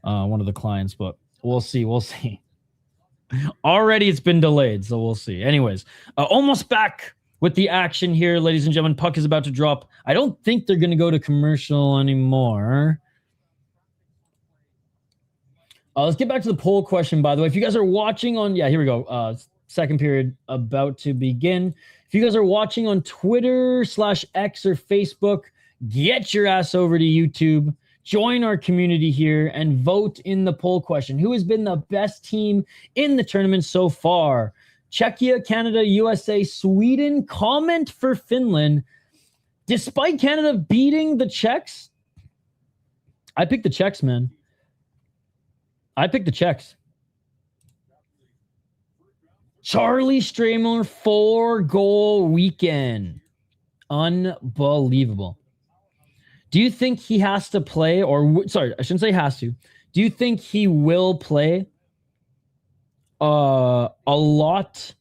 one of the clients, but we'll see. We'll see. Already it's been delayed, so we'll see. Anyways, almost back with the action here, ladies and gentlemen. Puck is about to drop. I don't think they're going to go to commercial anymore. Let's get back to the poll question, by the way. If you guys are watching on... Yeah, here we go. Second period about to begin. If you guys are watching on Twitter/X or Facebook, get your ass over to YouTube. Join our community here and vote in the poll question. Who has been the best team in the tournament so far? Czechia, Canada, USA, Sweden. Comment for Finland. Despite Canada beating the Czechs, I picked the Czechs, man. I picked the Czechs. Charlie Stramer, 4-goal weekend. Unbelievable. Do you think he has to play, sorry, I shouldn't say has to. Do you think he will play a lot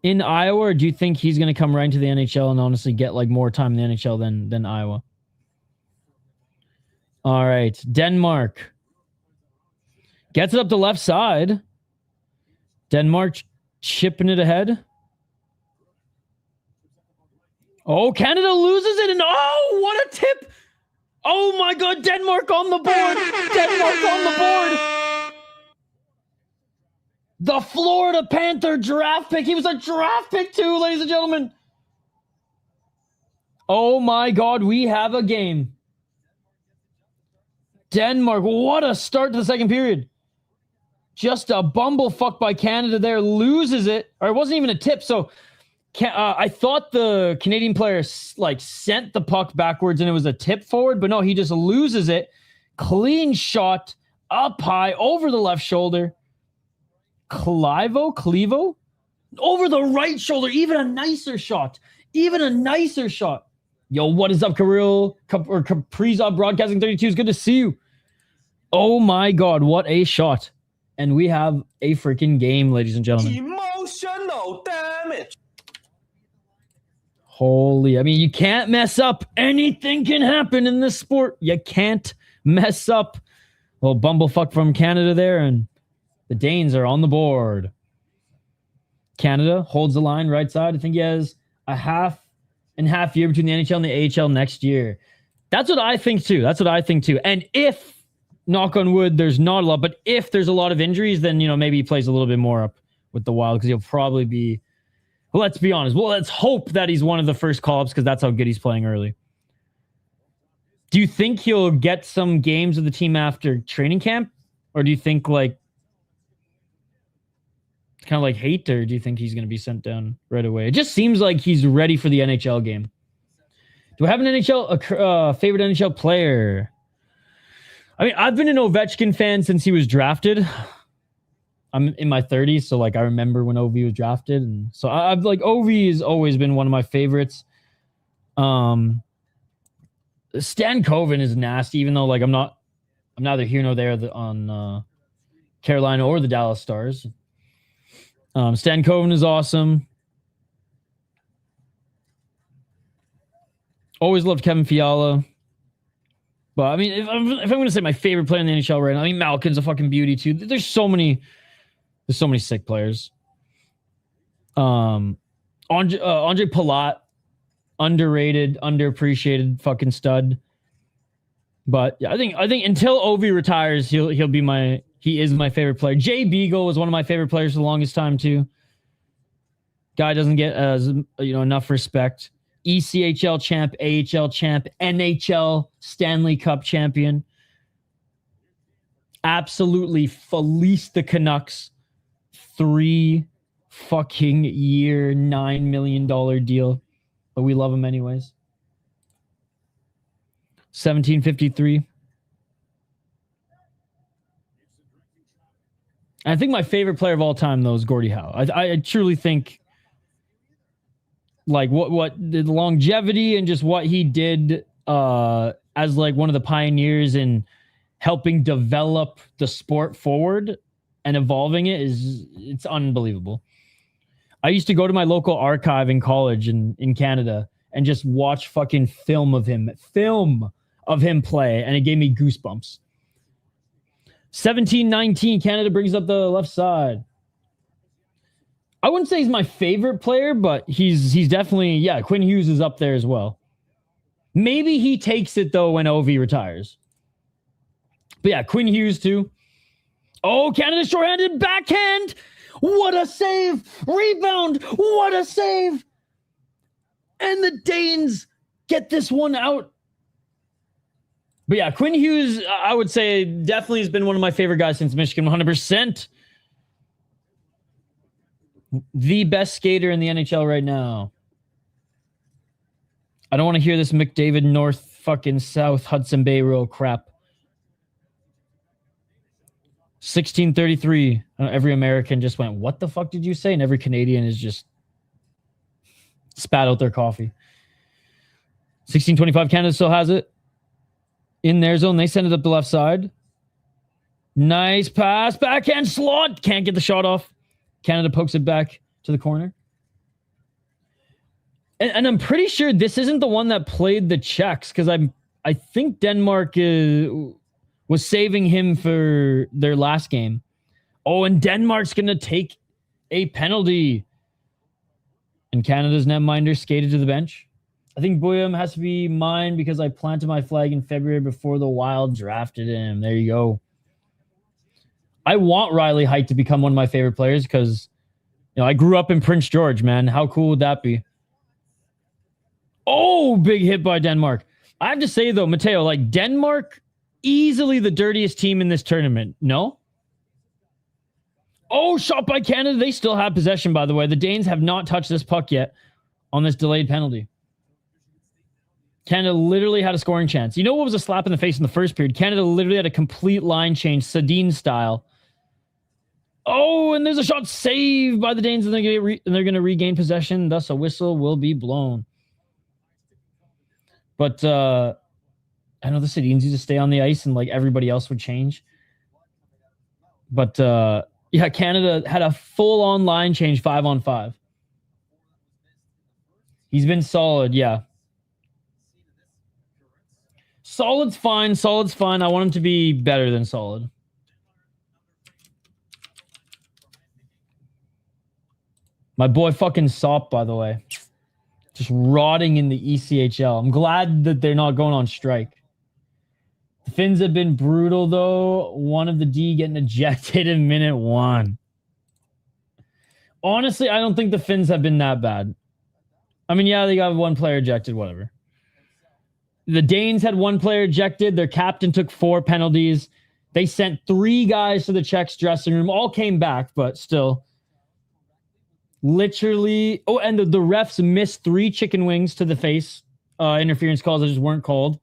in Iowa, or do you think he's going to come right into the NHL and honestly get like more time in the NHL than Iowa? All right, Denmark gets it up the left side. Denmark chipping it ahead. Oh, Canada loses it, and oh, what a tip! Oh my God, Denmark on the board! Denmark on the board! The Florida Panther draft pick. He was a draft pick too, ladies and gentlemen. Oh my God, we have a game. Denmark, what a start to the second period. Just a bumblefuck by Canada there, loses it. Or it wasn't even a tip, so... I thought the Canadian player sent the puck backwards and it was a tip forward, but no, he just loses it. Clean shot up high over the left shoulder. Clevo over the right shoulder. Even a nicer shot. Yo, what is up, Kirill or Kaprizov Broadcasting 32? It's good to see you. Oh my God, what a shot! And we have a freaking game, ladies and gentlemen. Emotional damage. Holy, I mean, you can't mess up. Anything can happen in this sport. You can't mess up. Well, bumblefuck from Canada there, and the Danes are on the board. Canada holds the line right side. I think he has a half and half year between the NHL and the AHL next year. That's what I think too. And if, knock on wood, there's not a lot, but if there's a lot of injuries, then, maybe he plays a little bit more up with the Wild because he'll probably be... Well, let's be honest. Well, let's hope that he's one of the first call-ups because that's how good he's playing early. Do you think he'll get some games of the team after training camp? Or do you think it's kind of like hate, or do you think he's going to be sent down right away? It just seems like he's ready for the NHL game. Do I have an favorite NHL player? I mean, I've been an Ovechkin fan since he was drafted. I'm in my 30s, so I remember when Ovi was drafted, and so I've Ovi has always been one of my favorites. Stan Coven is nasty, even though I'm neither here nor there on Carolina or the Dallas Stars. Stan Coven is awesome. Always loved Kevin Fiala. But I mean, if I'm going to say my favorite player in the NHL right now, I mean Malkin's a fucking beauty too. There's so many sick players. Andre Palat, underrated, underappreciated fucking stud. But yeah, I think until Ovi retires, he is my favorite player. Jay Beagle was one of my favorite players for the longest time too. Guy doesn't get enough respect. ECHL champ, AHL champ, NHL Stanley Cup champion. Absolutely fleeced the Canucks. 3 fucking year, $9 million deal. But we love him anyways. 1753. I think my favorite player of all time, though, is Gordie Howe. I truly think, like, what the longevity and just what he did as, like, one of the pioneers in helping develop the sport forward and evolving it's unbelievable. I used to go to my local archive in college in Canada and just watch fucking film of him play, and it gave me goosebumps. 17-19, Canada brings up the left side. I wouldn't say he's my favorite player, but he's definitely, yeah, Quinn Hughes is up there as well. Maybe he takes it, though, when Ovi retires. But yeah, Quinn Hughes, too. Oh, Canada shorthanded backhand. What a save. Rebound. What a save. And the Danes get this one out. But yeah, Quinn Hughes, I would say, definitely has been one of my favorite guys since Michigan, 100%. The best skater in the NHL right now. I don't want to hear this McDavid North fucking South Hudson Bay Road crap. 1633. Every American just went, what the fuck did you say? And every Canadian is just spat out their coffee. 1625, Canada still has it. In their zone, they send it up the left side. Nice pass. Backhand slot. Can't get the shot off. Canada pokes it back to the corner. And I'm pretty sure this isn't the one that played the Czechs, because I think Denmark was saving him for their last game. Oh, and Denmark's going to take a penalty. And Canada's netminder skated to the bench. I think Boyum has to be mine because I planted my flag in February before the Wild drafted him. There you go. I want Riley Heidt to become one of my favorite players because, I grew up in Prince George, man. How cool would that be? Oh, big hit by Denmark. I have to say, though, Mateo, like, Denmark, easily the dirtiest team in this tournament. No? Oh, shot by Canada. They still have possession, by the way. The Danes have not touched this puck yet on this delayed penalty. Canada literally had a scoring chance. You know what was a slap in the face in the first period? Canada literally had a complete line change, Sedin style. Oh, and there's a shot saved by the Danes, and they're going to regain possession. Thus, a whistle will be blown. But I know the Sedins used to stay on the ice, and like everybody else would change. But yeah, Canada had a full-on line change, 5-on-5. He's been solid, yeah. Solid's fine. Solid's fine. I want him to be better than solid. My boy fucking Sop, by the way. Just rotting in the ECHL. I'm glad that they're not going on strike. The Finns have been brutal, though. One of the D getting ejected in minute 1. Honestly, I don't think the Finns have been that bad. I mean, yeah, they got one player ejected, whatever. The Danes had one player ejected. Their captain took 4 penalties. They sent 3 guys to the Czechs dressing room. All came back, but still. Literally. Oh, and the refs missed 3 chicken wings to the face. Interference calls that just weren't called.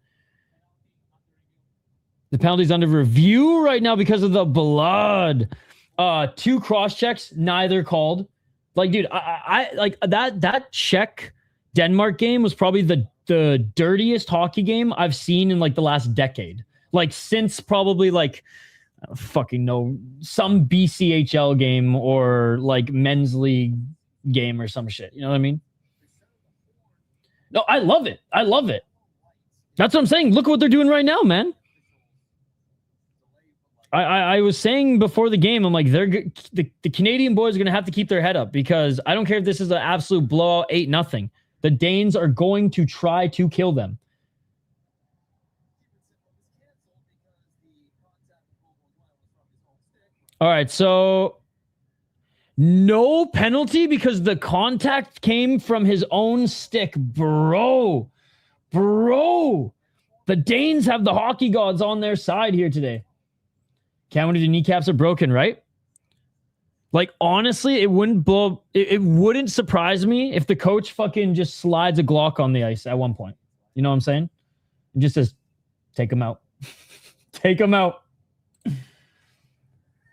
The penalty's under review right now because of the blood. 2 cross checks, neither called. Like, dude, I like that Czech Denmark game was probably the dirtiest hockey game I've seen in like the last decade. Like since probably like I don't fucking know, some BCHL game or like men's league game or some shit. You know what I mean? No, I love it. I love it. That's what I'm saying. Look at what they're doing right now, man. I was saying before the game, I'm like, the Canadian boys are going to have to keep their head up because I don't care if this is an absolute blowout 8-0. The Danes are going to try to kill them. All right, so No penalty because the contact came from his own stick. Bro. The Danes have the hockey gods on their side here today. Can't wonder the kneecaps are broken, right? Like, honestly, it wouldn't surprise me if the coach fucking just slides a Glock on the ice at one point. You know what I'm saying? And just says, take him out. Take him out.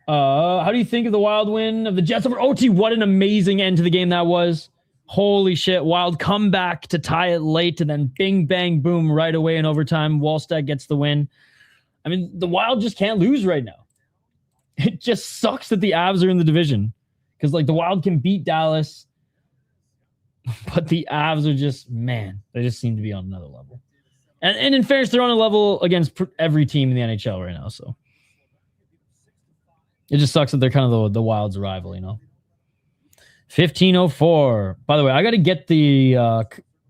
How do you think of the Wild win of the Jets over OT? What an amazing end to the game that was. Holy shit. Wild come back to tie it late and then bing, bang, boom right away in overtime. Wallstedt gets the win. I mean, the Wild just can't lose right now. It just sucks that the Avs are in the division because, like, the Wild can beat Dallas, but the Avs are just, man, they just seem to be on another level. And in fairness, they're on a level against every team in the NHL right now, so it just sucks that they're kind of the Wild's rival, you know. 15:04. By the way, I got to get the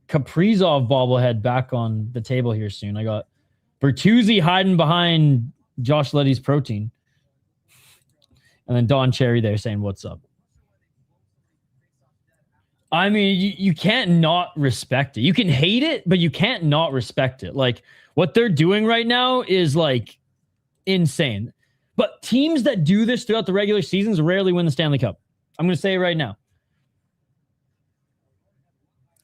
Kaprizov bobblehead back on the table here soon. I got Bertuzzi hiding behind Josh Leddy's protein. And then Don Cherry there saying, what's up? I mean, you can't not respect it. You can hate it, but you can't not respect it. Like, what they're doing right now is, like, insane. But teams that do this throughout the regular seasons rarely win the Stanley Cup. I'm going to say it right now.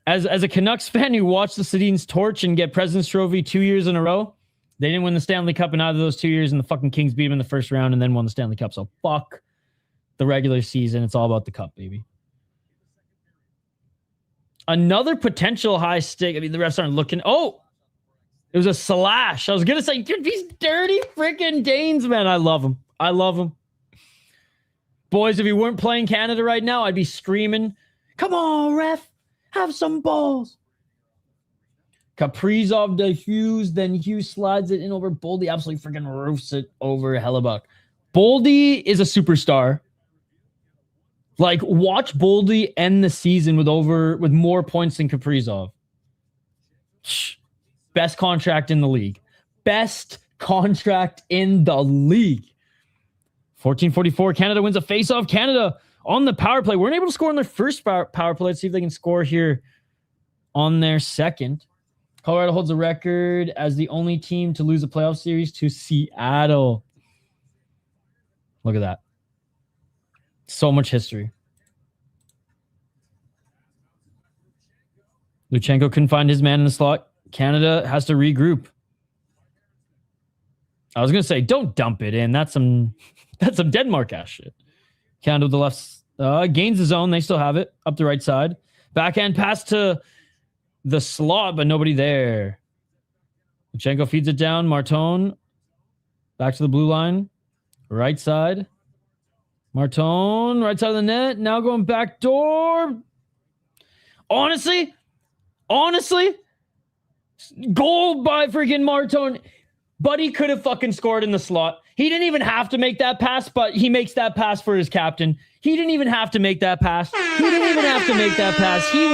As a Canucks fan who watched the Sedin's torch and get President's Trophy 2 years in a row, they didn't win the Stanley Cup in either of those 2 years, and the fucking Kings beat them in the first round and then won the Stanley Cup. So fuck the regular season. It's all about the cup, baby. Another potential high stick. I mean, the refs aren't looking. Oh, it was a slash. I was going to say, dude, these dirty freaking Danes, man. I love them. I love them. Boys, if you weren't playing Canada right now, I'd be screaming, come on, ref. Have some balls. Kaprizov to Hughes. Then Hughes slides it in over Boldy. Absolutely freaking roofs it over Hellebuck. Boldy is a superstar. Like, watch Boldy end the season with more points than Kaprizov. Best contract in the league. Best contract in the league. 14:44. Canada wins a face-off. Canada on the power play. Weren't able to score on their first power play. Let's see if they can score here on their second. Colorado holds a record as the only team to lose a playoff series to Seattle. Look at that. So much history. Luchenko couldn't find his man in the slot. Canada has to regroup. I was going to say, don't dump it in. That's some Denmark ass shit. Canada with the left gains the zone. They still have it up the right side. Backhand pass to the slot, but nobody there. Luchenko feeds it down. Martone back to the blue line. Right side. Martone, right side of the net. Now going back door. Honestly, goal by freaking Martone. Buddy could have fucking scored in the slot. He didn't even have to make that pass, but he makes that pass for his captain. He didn't even have to make that pass. He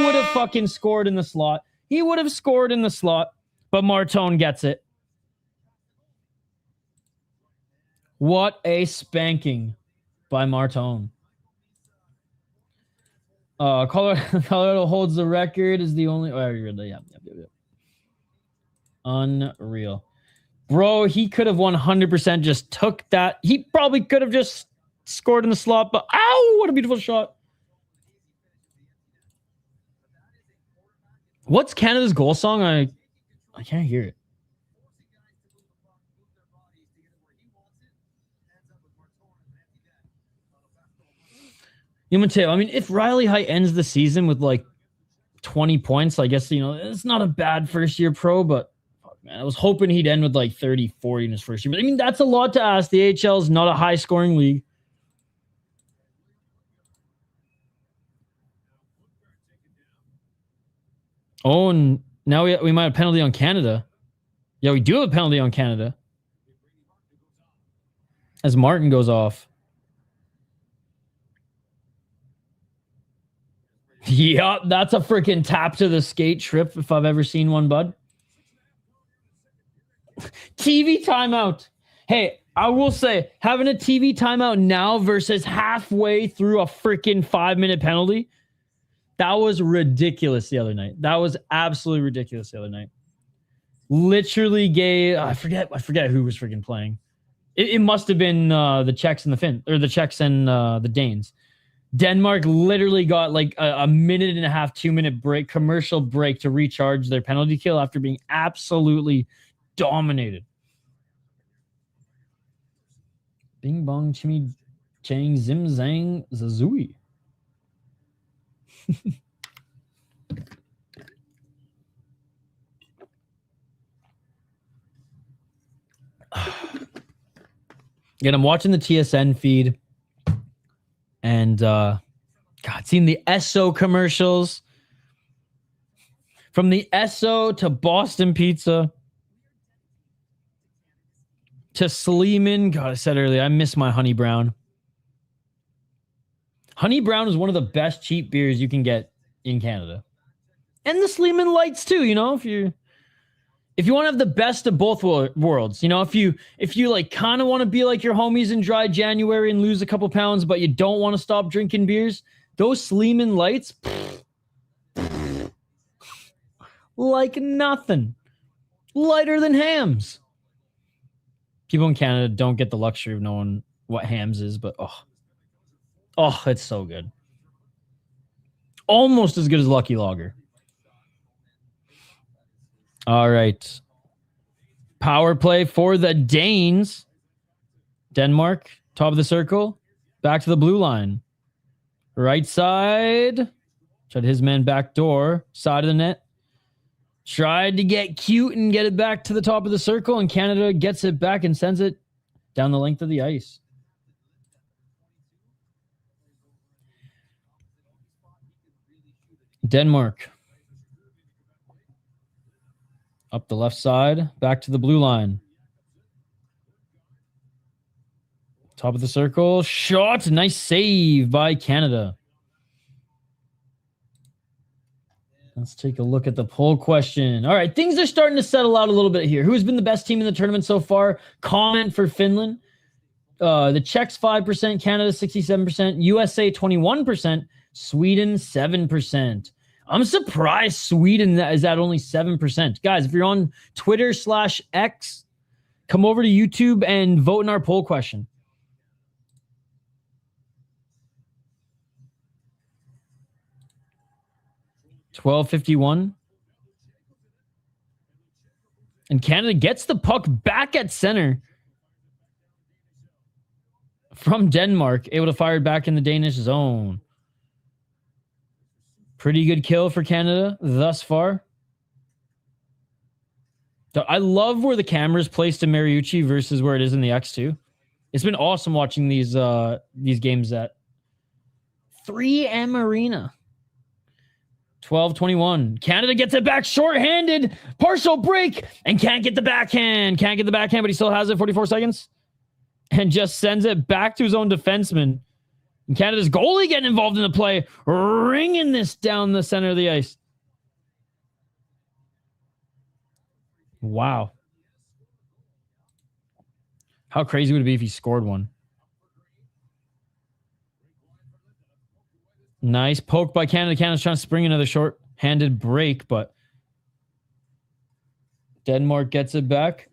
would have fucking scored in the slot. But Martone gets it. What a spanking by Martone. Colorado holds the record as the only... Yep. Unreal. Bro, he could have 100% just took that. He probably could have just scored in the slot, but ow, what a beautiful shot. What's Canada's goal song? I can't hear it. Mateo, I mean, if Riley Height ends the season with like 20 points, I guess, it's not a bad first year pro, but man, I was hoping he'd end with like 30, 40 in his first year. But I mean, that's a lot to ask. The AHL is not a high scoring league. Oh, and now we might have a penalty on Canada. Yeah, we do have a penalty on Canada. As Martin goes off. Yup, that's a freaking tap to the skate trip if I've ever seen one, bud. TV timeout. Hey, I will say, having a TV timeout now versus halfway through a freaking 5-minute penalty, that was ridiculous the other night. That was absolutely ridiculous the other night. Literally gave, I forget who was freaking playing. It must have been the Czechs and the Czechs and the Danes. Denmark literally got like a minute and a half, 2-minute break, commercial break to recharge their penalty kill after being absolutely dominated. Bing bong chimmy chang zim zang zazooey. Again, I'm watching the TSN feed and God, seeing the Esso commercials from the Esso to Boston Pizza to Sleeman. God, I said earlier, I miss my Honey Brown. Honey Brown is one of the best cheap beers you can get in Canada. And the Sleeman Lights too, you know, if you want to have the best of both worlds, you know, if you like kind of want to be like your homies in dry January and lose a couple pounds, but you don't want to stop drinking beers, those Sleeman Lights, like nothing. Lighter than Hams. People in Canada don't get the luxury of knowing what Hams is, but oh, it's so good. Almost as good as Lucky Lager. All right. Power play for the Danes. Denmark, top of the circle. Back to the blue line. Right side. Tried his man back door. Side of the net. Tried to get cute and get it back to the top of the circle, and Canada gets it back and sends it down the length of the ice. Denmark. Up the left side, back to the blue line. Top of the circle, shot, nice save by Canada. Let's take a look at the poll question. All right, things are starting to settle out a little bit here. Who's been the best team in the tournament so far? Comment for Finland. The Czechs 5%, Canada 67%, USA 21%, Sweden 7%. I'm surprised Sweden is at only 7%. Guys, if you're on Twitter/X, come over to YouTube and vote in our poll question. $12.51. And Canada gets the puck back at center from Denmark, able to fire it back in the Danish zone. Pretty good kill for Canada thus far. I love where the camera is placed in Mariucci versus where it is in the X2. It's been awesome watching these games at 3M Arena. 12-21. Canada gets it back shorthanded. Partial break and can't get the backhand. Can't get the backhand, but he still has it. 44 seconds. And just sends it back to his own defenseman. And Canada's goalie getting involved in the play, ringing this down the center of the ice. Wow. How crazy would it be if he scored one? Nice poke by Canada. Canada's trying to spring another short-handed break, but Denmark gets it back.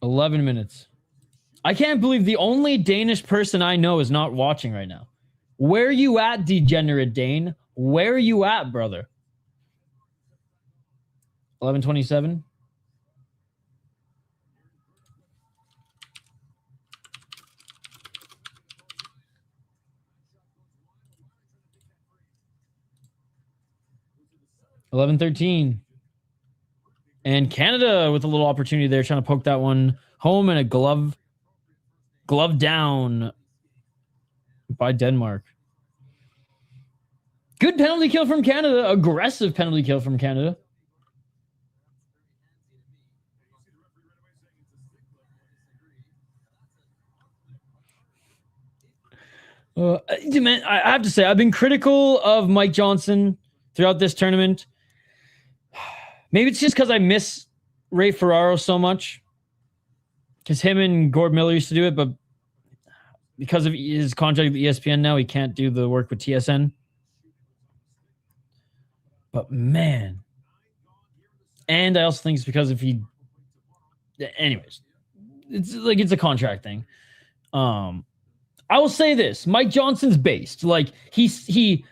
$11 minutes. I can't believe the only Danish person I know is not watching right now. Where you at, degenerate Dane? Where are you at, brother? 11:27. $11:13. And Canada with a little opportunity there, trying to poke that one home, and a glove down by Denmark. Good penalty kill from Canada. Aggressive penalty kill from Canada. Man, I have to say, I've been critical of Mike Johnson throughout this tournament. Maybe it's just because I miss Ray Ferraro so much. Because him and Gord Miller used to do it, but because of his contract with ESPN now, he can't do the work with TSN. But man. And I also think it's because if he... Anyways. It's a contract thing. I will say this. Mike Johnson's based. Like, he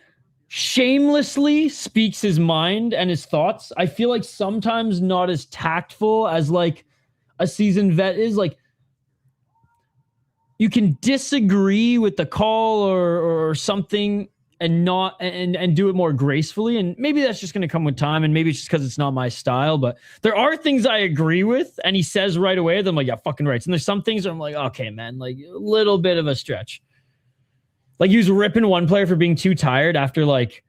shamelessly speaks his mind and his thoughts. I feel like sometimes not as tactful as, like, a seasoned vet is. Like, you can disagree with the call or something and not and do it more gracefully, and maybe that's just going to come with time, and maybe it's just because it's not my style. But there are things I agree with, and he says right away that I'm like, yeah, fucking right. And there's some things where I'm like, okay, man, like a little bit of a stretch. Like, he was ripping one player for being too tired after, like,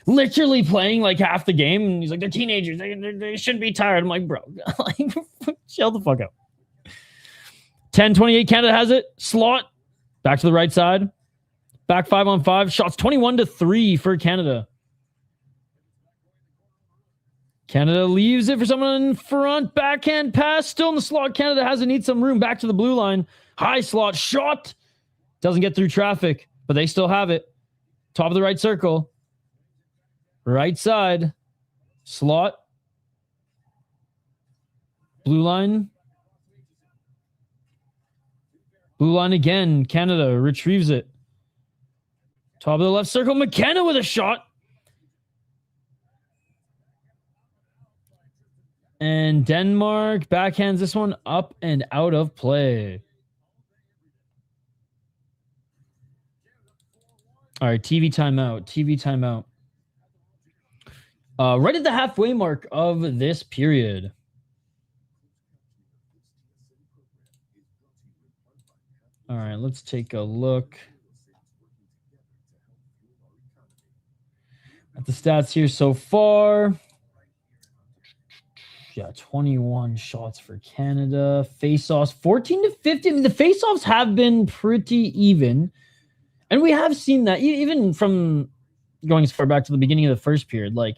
literally playing like half the game, and he's like, they're teenagers, they shouldn't be tired. I'm like, bro, like, chill the fuck out. 10-28, Canada has it. Slot back to the right side. Back 5-on-5. Shots 21-3 for Canada. Canada leaves it for someone in front. Backhand pass. Still in the slot. Canada has it. Needs some room. Back to the blue line. High slot. Shot. Doesn't get through traffic, but they still have it. Top of the right circle. Right side. Slot. Blue line. Blue line again. Canada retrieves it. Top of the left circle. McKenna with a shot. And Denmark backhands this one up and out of play. All right, TV timeout. TV timeout. Right at the halfway mark of this period. All right, let's take a look at the stats here so far. Yeah, 21 shots for Canada. Face-offs, 14-15. I mean, the face-offs have been pretty even. And we have seen that even from going as far back to the beginning of the first period. Like,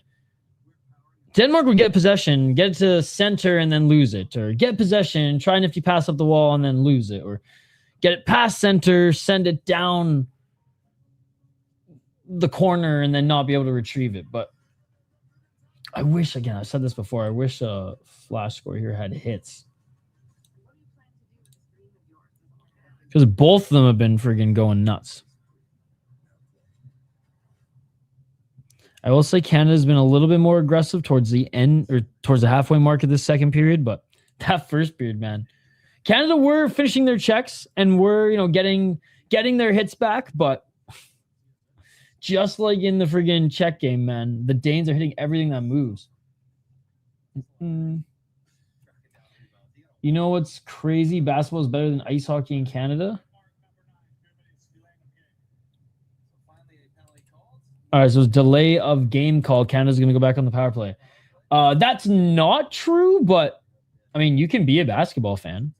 Denmark would get possession, get to center, and then lose it. Or get possession, try an nifty pass up the wall, and then lose it. Or get it past center, send it down the corner, and then not be able to retrieve it. But I wish, again, I said this before, I wish a flash score here had hits. Because both of them have been friggin' going nuts. I will say Canada's been a little bit more aggressive towards the end, or towards the halfway mark of this second period, but that first period, man. Canada were finishing their checks and were, getting their hits back, but just like in the friggin' Czech game, man, the Danes are hitting everything that moves. You know what's crazy? Basketball is better than ice hockey in Canada. All right, so it's delay of game call. Canada's going to go back on the power play. That's not true, but, I mean, you can be a basketball fan.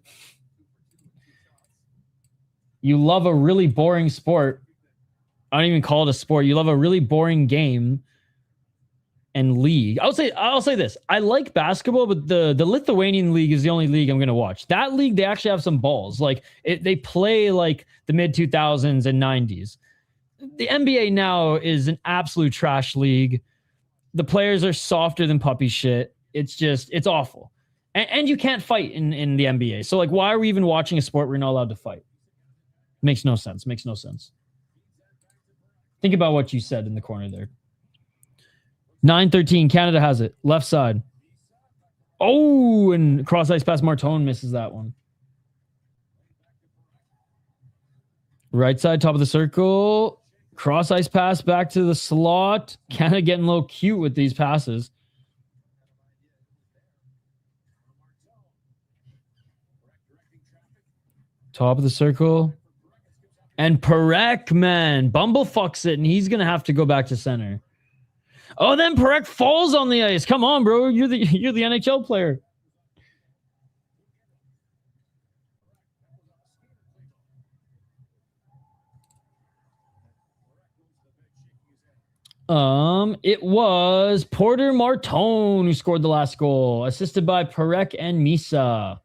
You love a really boring sport. I don't even call it a sport. You love a really boring game and league. I'll say this. I like basketball, but the Lithuanian league is the only league I'm going to watch. That league, they actually have some balls. Like, they play like the mid-2000s and 90s. The NBA now is an absolute trash league. The players are softer than puppy shit. It's awful. And you can't fight in the NBA. So, like, why are we even watching a sport where you're not allowed to fight? Makes no sense. Makes no sense. Think about what you said in the corner there. 9-13. Canada has it. Left side. Oh, and cross ice pass. Martone misses that one. Right side, top of the circle. Cross ice pass back to the slot. Canada getting a little cute with these passes. Top of the circle. And Perek, man, bumblefucks it, and he's going to have to go back to center. Oh, then Perek falls on the ice. Come on, bro. You're the NHL player. It was Porter Martone who scored the last goal, assisted by Parek and Misa.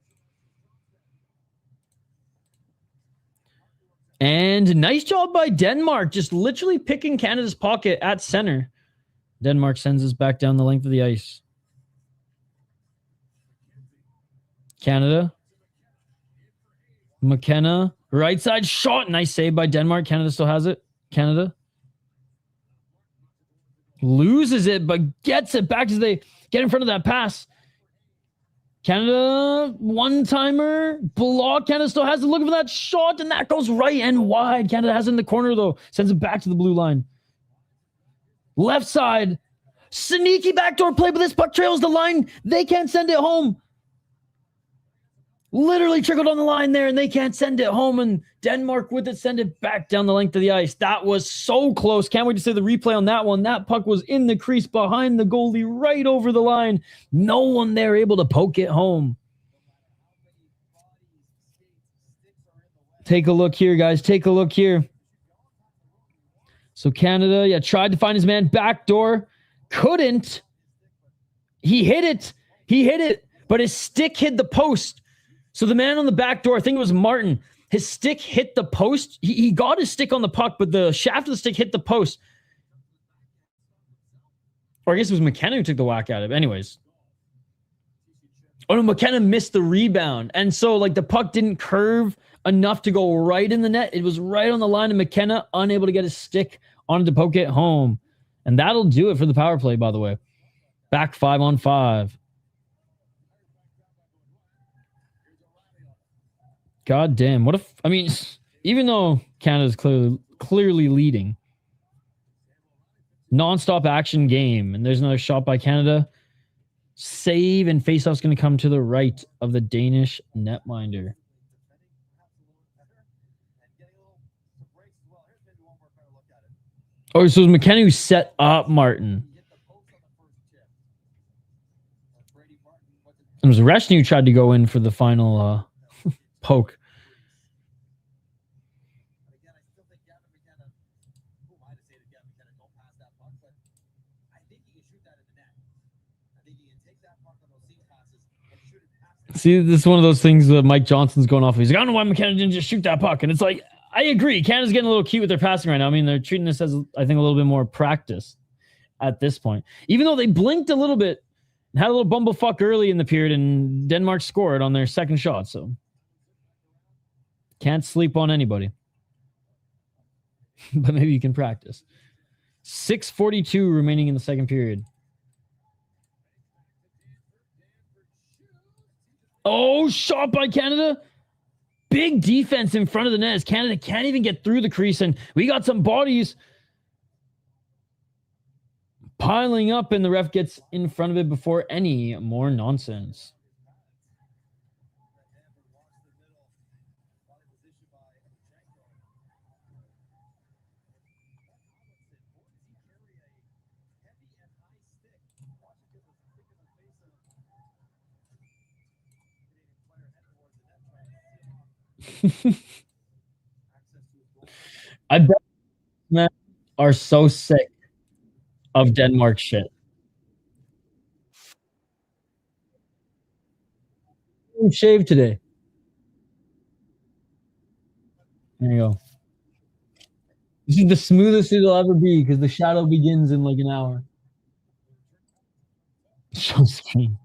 And nice job by Denmark, just literally picking Canada's pocket at center. Denmark sends us back down the length of the ice. Canada. McKenna, right side shot. Nice save by Denmark. Canada still has it. Canada loses it, but gets it back as they get in front of that pass. Canada, one-timer, block. Canada still has it, looking for that shot, and that goes right and wide. Canada has it in the corner, though. Sends it back to the blue line. Left side. Sneaky backdoor play, but this puck trails the line. They can't send it home. Literally trickled on the line there, and they can't send it home. And Denmark with it, send it back down the length of the ice. That was so close. Can't wait to see the replay on that one. That puck was in the crease behind the goalie, right over the line. No one there able to poke it home. Take a look here, guys. Take a look here. So Canada, tried to find his man backdoor. Couldn't. He hit it, but his stick hit the post. So the man on the back door, I think it was Martin, his stick hit the post. He got his stick on the puck, but the shaft of the stick hit the post. Or I guess it was McKenna who took the whack at it. Anyways. Oh no, McKenna missed the rebound. And so like the puck didn't curve enough to go right in the net. It was right on the line, and McKenna unable to get his stick on to poke it home. And that'll do it for the power play, by the way. Back 5-on-5. God damn. What if, I mean, even though Canada's clearly leading, non-stop action game, and there's another shot by Canada. Save, and faceoff's going to come to the right of the Danish netminder. Oh, so it was McKenna who set up Martin. It was Reshny who tried to go in for the final poke. See, this is one of those things that Mike Johnson's going off of. He's like, I don't know why McKenna didn't just shoot that puck. And it's like, I agree. Canada's getting a little cute with their passing right now. I mean, they're treating this as, I think, a little bit more practice at this point. Even though they blinked a little bit, had a little bumblefuck early in the period, and Denmark scored on their second shot. So can't sleep on anybody. But maybe you can practice. 6:42 remaining in the second period. Oh, shot by Canada. Big defense in front of the net as Canada can't even get through the crease, and we got some bodies piling up, and the ref gets in front of it before any more nonsense. I bet men are so sick of Denmark shit. Shave today. There you go. This is the smoothest it'll ever be because the shadow begins in like an hour. So screen.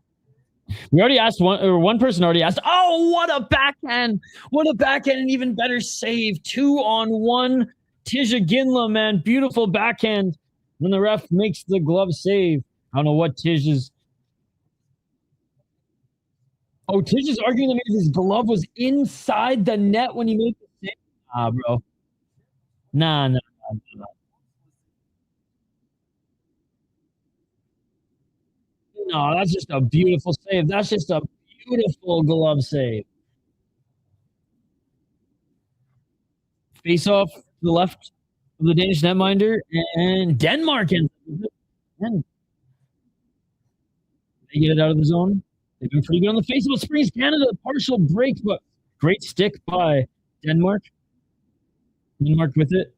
We already asked one person already asked, oh, what a backhand. What a backhand, and even better save. 2-on-1. Tisha Ginla, man. Beautiful backhand. When the ref makes the glove save. I don't know what Tisha's. Oh, Tisha's arguing that maybe his glove was inside the net when he made the save. Nah, bro. Nah. No, that's just a beautiful save. That's just a beautiful glove save. Face off to the left of the Danish netminder, and Denmark and they get it out of the zone. They've been pretty good on the face of it. Springs Canada, partial break, but great stick by Denmark. Denmark with it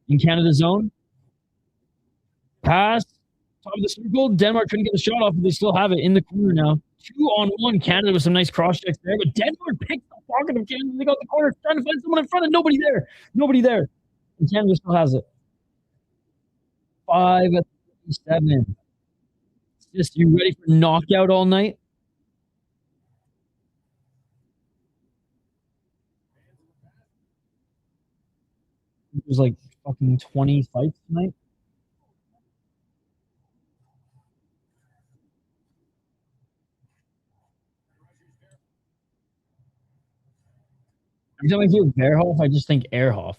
in Canada's zone. Pass. Top of the circle. Denmark couldn't get the shot off, but they still have it in the corner now. 2-on-1. Canada with some nice cross checks there, but Denmark picked the pocket of Canada. They got the corner trying to find someone in front, and nobody there. Nobody there. And Canada still has it. 5-7. Just you ready for knockout all night? There's like fucking 20 fights tonight. Every time I hear Verhoff, I just think Ehrhoff.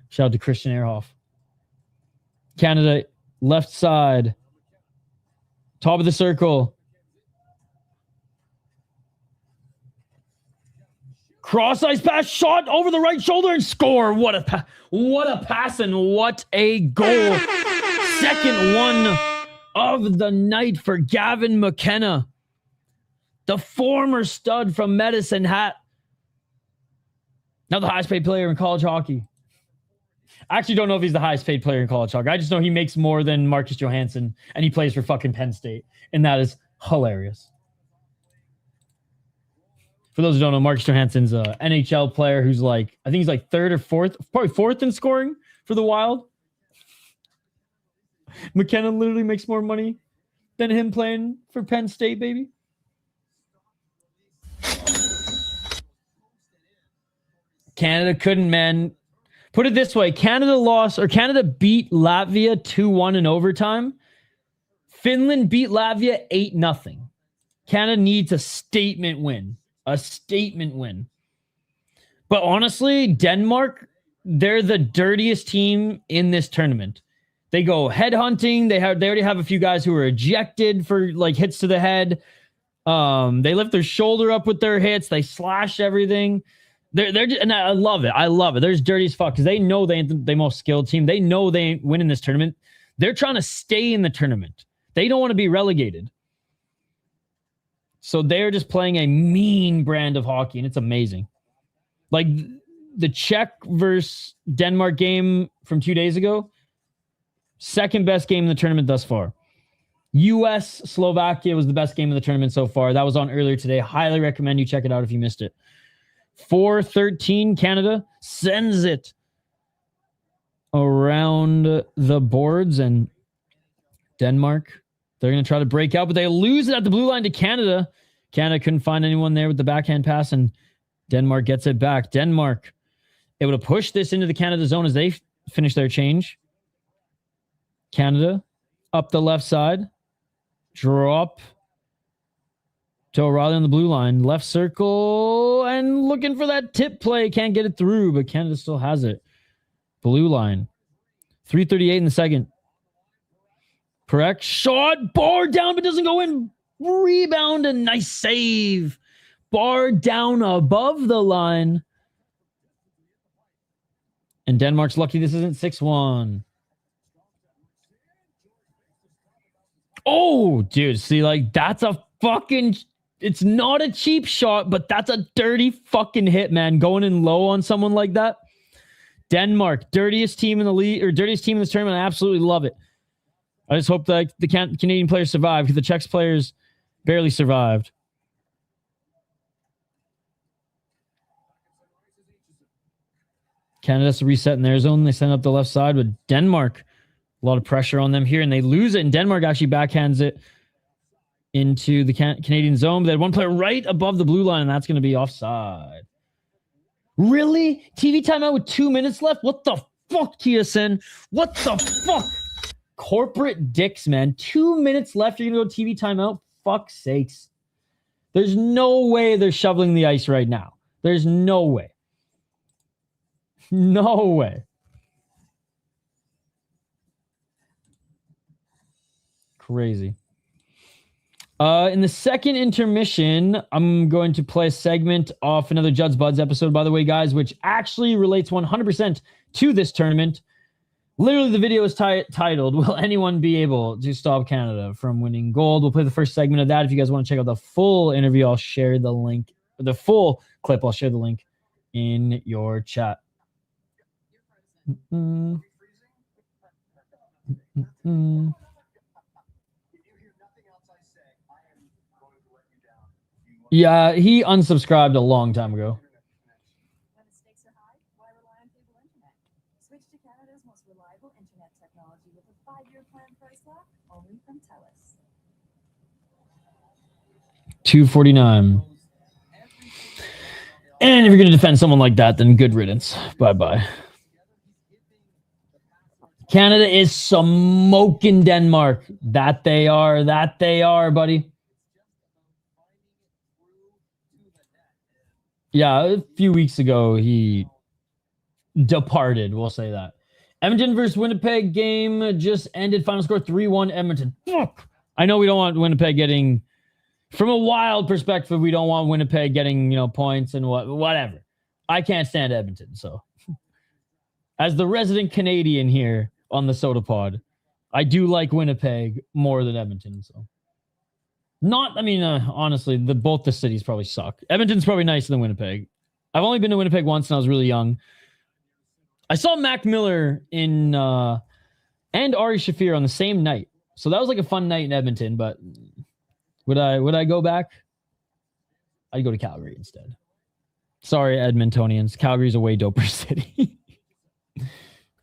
Shout out to Christian Ehrhoff. Canada, left side. Top of the circle. Cross ice pass, shot over the right shoulder and score. What a pass and what a goal. Second one of the night for Gavin McKenna. The former stud from Medicine Hat. Now the highest paid player in college hockey. I actually don't know if he's the highest paid player in college hockey. I just know he makes more than Marcus Johansson, and he plays for fucking Penn State. And that is hilarious. For those who don't know, Marcus Johansson's an NHL player who's like, I think he's like third or fourth, probably fourth in scoring for the Wild. McKenna literally makes more money than him playing for Penn State, baby. Canada couldn't, man. Put it this way. Canada beat Latvia 2-1 in overtime. Finland beat Latvia 8-0. Canada needs a statement win. A statement win. But honestly, Denmark, they're the dirtiest team in this tournament. They go headhunting. They already have a few guys who were ejected for like hits to the head. They lift their shoulder up with their hits. They slash everything. And I love it. I love it. They're just dirty as fuck because they know they ain't the most skilled team. They know they ain't winning this tournament. They're trying to stay in the tournament. They don't want to be relegated. So they're just playing a mean brand of hockey, and it's amazing. Like the Czech versus Denmark game from 2 days ago, second best game in the tournament thus far. U.S. Slovakia was the best game of the tournament so far. That was on earlier today. Highly recommend you check it out if you missed it. 4-13 Canada sends it around the boards, and Denmark, they're going to try to break out, but they lose it at the blue line to Canada. Canada couldn't find anyone there with the backhand pass, and Denmark gets it back. Denmark able to push this into the Canada zone as they finish their change. Canada up the left side. Drop to O'Reilly on the blue line. Left circle and looking for that tip play. Can't get it through, but Canada still has it. Blue line. 3:38 in the second. Correct. Shot. Bar down, but doesn't go in. Rebound and nice save. Bar down above the line. And Denmark's lucky this isn't 6-1. Oh, dude. See, like, that's a fucking... It's not a cheap shot, but that's a dirty fucking hit, man. Going in low on someone like that. Denmark, dirtiest team in the league, or dirtiest team in this tournament. I absolutely love it. I just hope that the Canadian players survive because the Czech players barely survived. Canada has to reset in their zone. They send up the left side with Denmark. A lot of pressure on them here, and they lose it. And Denmark actually backhands it into the Canadian zone. They had one player right above the blue line, and that's going to be offside. Really? TV timeout with 2 minutes left? What the fuck, TSN? What the fuck? Corporate dicks, man. 2 minutes left. You're going to go TV timeout? Fuck's sakes. There's no way they're shoveling the ice right now. There's no way. No way. Crazy. In the second intermission, I'm going to play a segment off another Judd's Buds episode, by the way, guys, which actually relates 100% to this tournament. Literally, the video is titled, Will Anyone Be Able to Stop Canada from Winning Gold? We'll play the first segment of that. If you guys want to check out the full interview, I'll share the link. The full clip, I'll share the link in your chat. Mm. Yeah, he unsubscribed a long time ago. When the stakes are high, why rely on cable internet? Switch to Canada's most reliable internet technology with a 5-year plan price lock only from TELUS. 249. And if you're going to defend someone like that, then good riddance. Bye-bye. Canada is smoking Denmark. That they are, buddy. Yeah, a few weeks ago, he departed. We'll say that. Edmonton versus Winnipeg game just ended. Final score 3-1 Edmonton. Fuck. I know we don't want Winnipeg getting... From a Wild perspective, we don't want Winnipeg getting, points and whatever. I can't stand Edmonton, so. As the resident Canadian here on the Sota Pod, I do like Winnipeg more than Edmonton, so. Honestly, both the cities probably suck. Edmonton's probably nicer than Winnipeg. I've only been to Winnipeg once when I was really young. I saw Mac Miller and Ari Shafir on the same night. So that was like a fun night in Edmonton, but would I go back? I'd go to Calgary instead. Sorry, Edmontonians. Calgary's a way doper city. You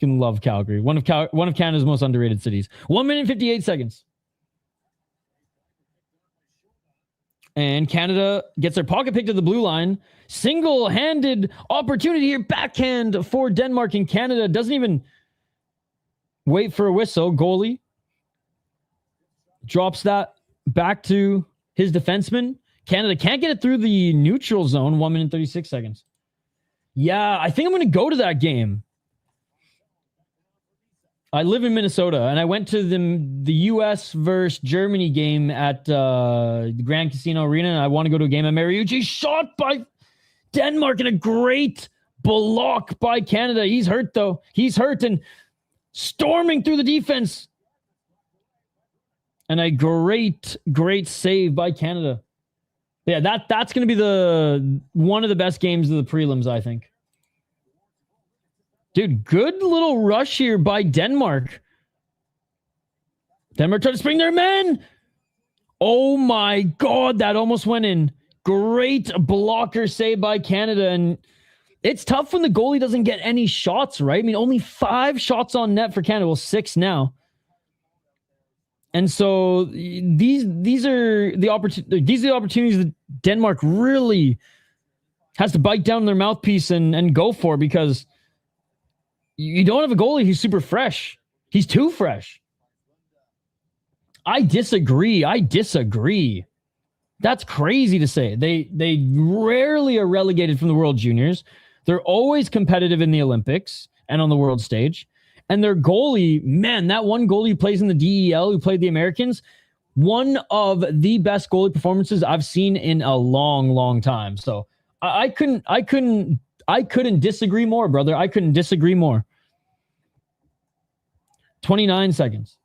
can love Calgary. One of Canada's most underrated cities. 1 minute 58 seconds. And Canada gets their pocket pick to the blue line. Single-handed opportunity here. Backhand for Denmark, and Canada doesn't even wait for a whistle. Goalie drops that back to his defenseman. Canada can't get it through the neutral zone. 1 minute 36 seconds. Yeah, I think I'm going to go to that game. I live in Minnesota, and I went to the U.S. versus Germany game at the Grand Casino Arena, and I want to go to a game at Mariucci. Shot by Denmark, and a great block by Canada. He's hurt, though. He's hurt, and storming through the defense. And a great save by Canada. Yeah, that's going to be one of the best games of the prelims, I think. Dude, good little rush here by Denmark. Denmark trying to spring their men. Oh my God, that almost went in. Great blocker save by Canada. And it's tough when the goalie doesn't get any shots, right? Only 5 shots on net for Canada. Well, 6 now. And so these are the opportunities that Denmark really has to bite down their mouthpiece and go for, because you don't have a goalie who's super fresh. He's too fresh. I disagree. That's crazy to say. They rarely are relegated from the World Juniors. They're always competitive in the Olympics and on the world stage. And their goalie, man, that one goalie who plays in the DEL, who played the Americans, one of the best goalie performances I've seen in a long, long time. So I couldn't disagree more, brother. I couldn't disagree more. 29 seconds.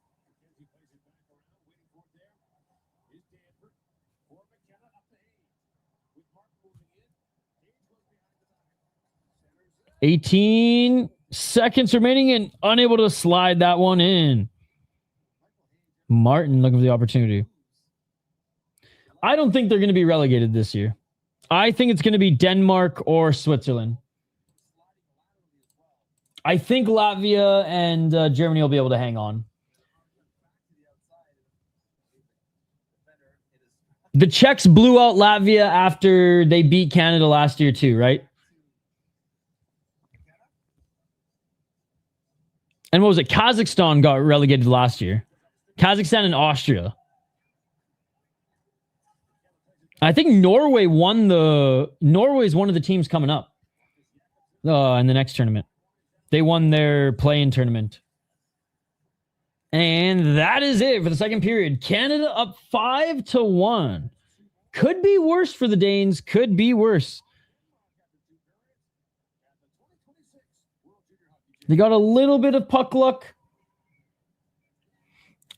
$18 seconds remaining and unable to slide that one in. Martin looking for the opportunity. I don't think they're going to be relegated this year. I think it's going to be Denmark or Switzerland. I think Latvia and Germany will be able to hang on. The Czechs blew out Latvia after they beat Canada last year too, right? And what was it? Kazakhstan got relegated last year. Kazakhstan and Austria. I think Norway won Norway's one of the teams coming up in the next tournament. They won their play-in tournament. And that is it for the second period. Canada up 5-1. Could be worse for the Danes. Could be worse. They got a little bit of puck luck.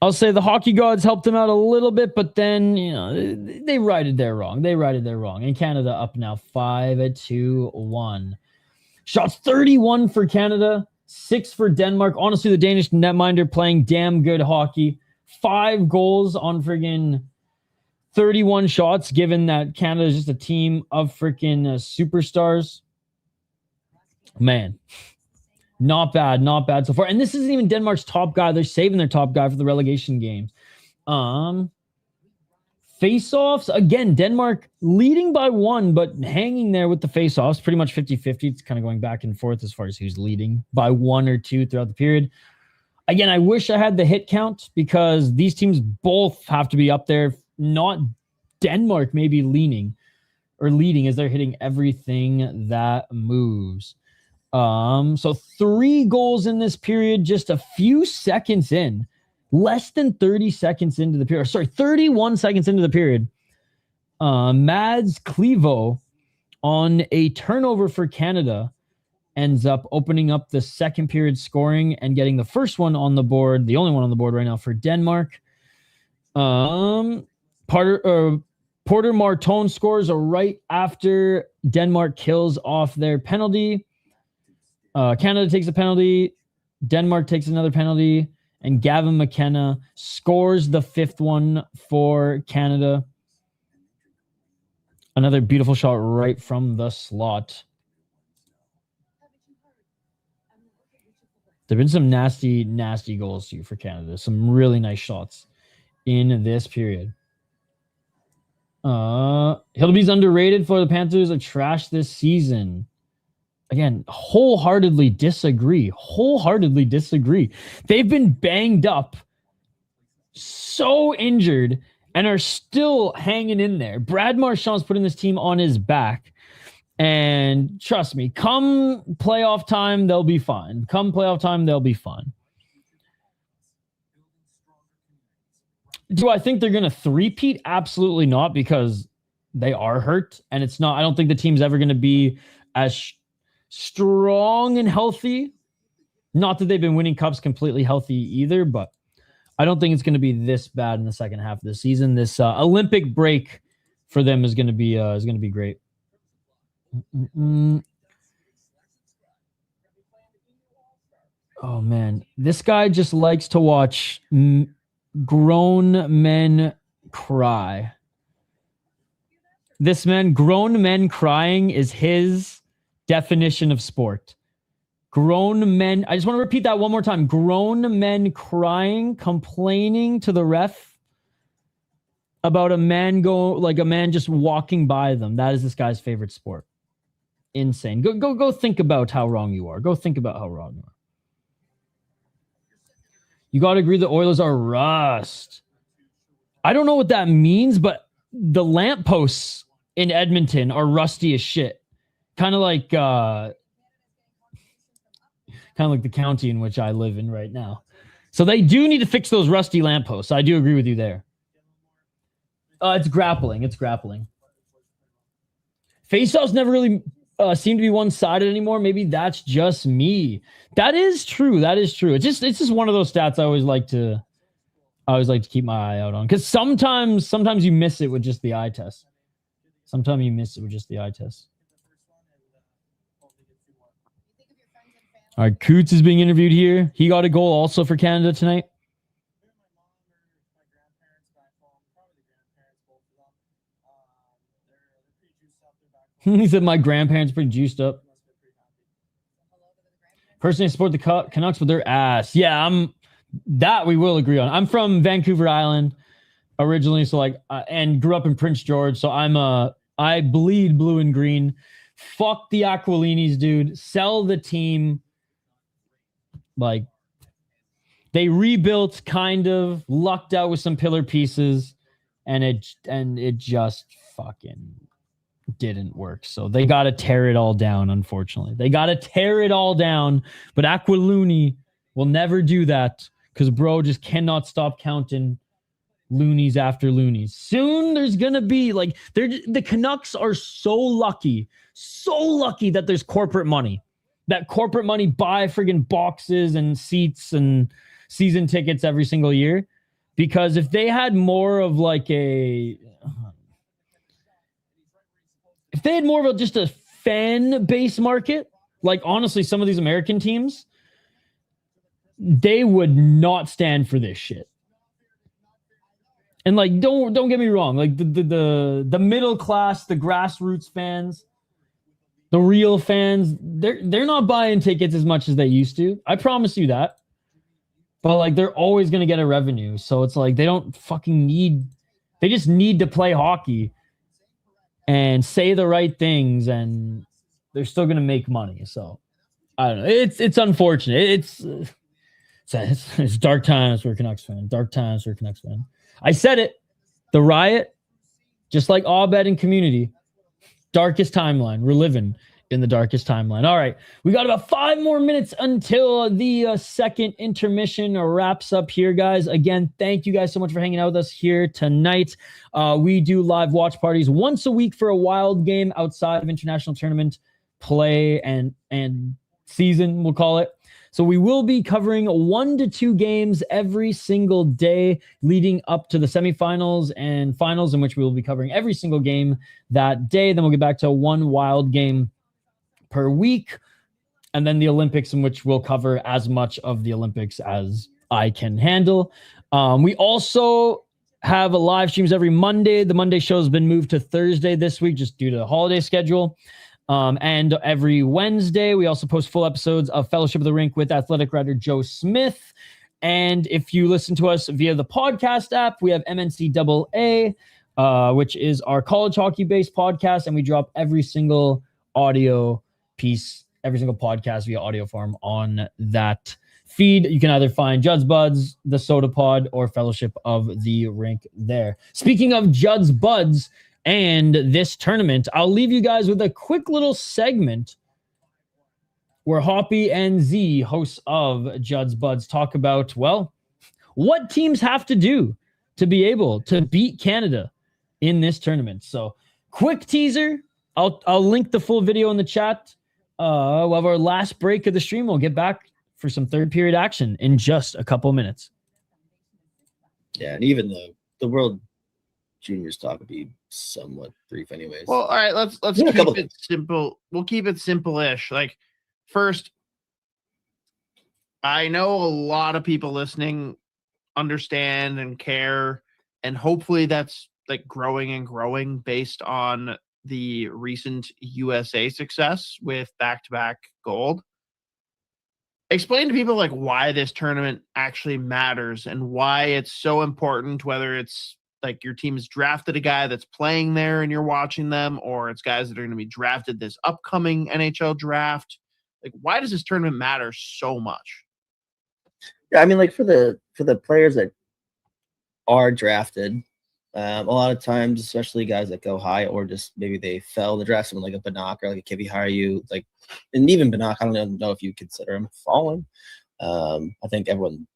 I'll say the hockey gods helped them out a little bit, but then, they righted their wrong. And Canada up now 5-1. Shots 31 for Canada, 6 for Denmark. Honestly, the Danish netminder playing damn good hockey. 5 goals on friggin' 31 shots, given that Canada is just a team of freaking superstars. Man, not bad so far. And this isn't even Denmark's top guy. They're saving their top guy for the relegation games. Face-offs, again, Denmark leading by 1, but hanging there with the face-offs, pretty much 50-50. It's kind of going back and forth as far as who's leading by 1 or 2 throughout the period. Again, I wish I had the hit count because these teams both have to be up there. Not Denmark maybe leading as they're hitting everything that moves. So 3 goals in this period, just a few seconds in. Less than 30 seconds into the period. Sorry, 31 seconds into the period. Mads Clevo on a turnover for Canada ends up opening up the second period scoring and getting the first one on the board, the only one on the board right now for Denmark. Porter Marton scores right after Denmark kills off their penalty. Canada takes a penalty. Denmark takes another penalty. And Gavin McKenna scores the 5th one for Canada. Another beautiful shot right from the slot. There have been some nasty, nasty goals too for Canada. Some really nice shots in this period. Hillaby's underrated for the Panthers. Are trash this season. Again, wholeheartedly disagree. They've been banged up, so injured, and are still hanging in there. Brad Marchand's putting this team on his back. And trust me, come playoff time, they'll be fine. Do I think they're going to three-peat? Absolutely not, because they are hurt. And it's not, I don't think the team's ever going to be as strong and healthy. Not that they've been winning cups completely healthy either, but I don't think it's going to be this bad in the second half of the season. This Olympic break for them is going to be great. Oh man, this guy just likes to watch grown men cry. Grown men crying is his definition of sport. Grown men, I just want to repeat that one more time. Grown men crying, complaining to the ref about a man just walking by them. That is this guy's favorite sport. Insane. Go think about how wrong you are. You got to agree the Oilers are rust. I don't know what that means, but the lampposts in Edmonton are rusty as shit. Kind of like the county in which I live in right now. So they do need to fix those rusty lampposts. I do agree with you there. It's grappling. Faceoffs never really seem to be one-sided anymore. Maybe that's just me. That is true. It's just one of those stats I always like to keep my eye out on, because sometimes you miss it with just the eye test. All right, Coots is being interviewed here. He got a goal also for Canada tonight. He said my grandparents pretty juiced up. Personally, I support the Canucks, but they're ass. Yeah, that we will agree on. I'm from Vancouver Island originally, so and grew up in Prince George, so I bleed blue and green. Fuck the Aquilinis, dude. Sell the team. They rebuilt, kind of lucked out with some pillar pieces, and it just fucking didn't work. So they got to tear it all down, unfortunately. But Aquilini will never do that, because bro just cannot stop counting loonies after loonies. Soon there's going to be the Canucks are so lucky that there's corporate money. That corporate money buy friggin' boxes and seats and season tickets every single year. Because if they had more of just a fan base market, honestly, some of these American teams, they would not stand for this shit. And like, don't get me wrong, like the middle class, the grassroots fans, the real fans, they're not buying tickets as much as they used to. I promise you that. But like, they're always gonna get a revenue, so it's like they don't fucking need. They just need to play hockey and say the right things, and they're still gonna make money. So I don't know. It's unfortunate. It's dark times for a Canucks fan. Dark times for a Canucks fan. I said it. The riot, just like Abed and Community, darkest timeline. We're living in the darkest timeline. All right. We got about 5 more minutes until the second intermission wraps up here, guys. Again, thank you guys so much for hanging out with us here tonight. We do live watch parties once a week for a wild game outside of international tournament play and season, we'll call it. So we will be covering 1 to 2 games every single day leading up to the semifinals and finals, in which we will be covering every single game that day. Then we'll get back to 1 wild game per week. And then the Olympics, in which we'll cover as much of the Olympics as I can handle. We also have live streams every Monday. The Monday show has been moved to Thursday this week just due to the holiday schedule. And every Wednesday, we also post full episodes of Fellowship of the Rink with athletic writer Joe Smith. And if you listen to us via the podcast app, we have MNCAA, which is our college hockey-based podcast, and we drop every single audio piece, every single podcast via audio form on that feed. You can either find Judd's Buds, the Sota Pod, or Fellowship of the Rink there. Speaking of Judd's Buds and this tournament, I'll leave you guys with a quick little segment where Hoppy and Z, hosts of Judd's Buds, talk about, well, what teams have to do to be able to beat Canada in this tournament. So, quick teaser. I'll link the full video in the chat. We'll have our last break of the stream. We'll get back for some third period action in just a couple minutes. Yeah, and even the World Juniors talk would be somewhat brief anyways. Well, all right, let's keep it simple. We'll keep it simple-ish. Like, first, I know a lot of people listening understand and care, and hopefully that's like growing and growing based on the recent USA success with back-to-back gold. Explain to people like why this tournament actually matters and why it's so important, whether it's like your team's drafted a guy that's playing there and you're watching them, or it's guys that are going to be drafted this upcoming NHL draft. Like, why does this tournament matter so much? Yeah, I mean, like for the players that are drafted, a lot of times, especially guys that go high or just maybe they fell in the draft, someone like a Banach or like a Kivi Haru, like, and even Banach, I don't know if you consider him falling. I think everyone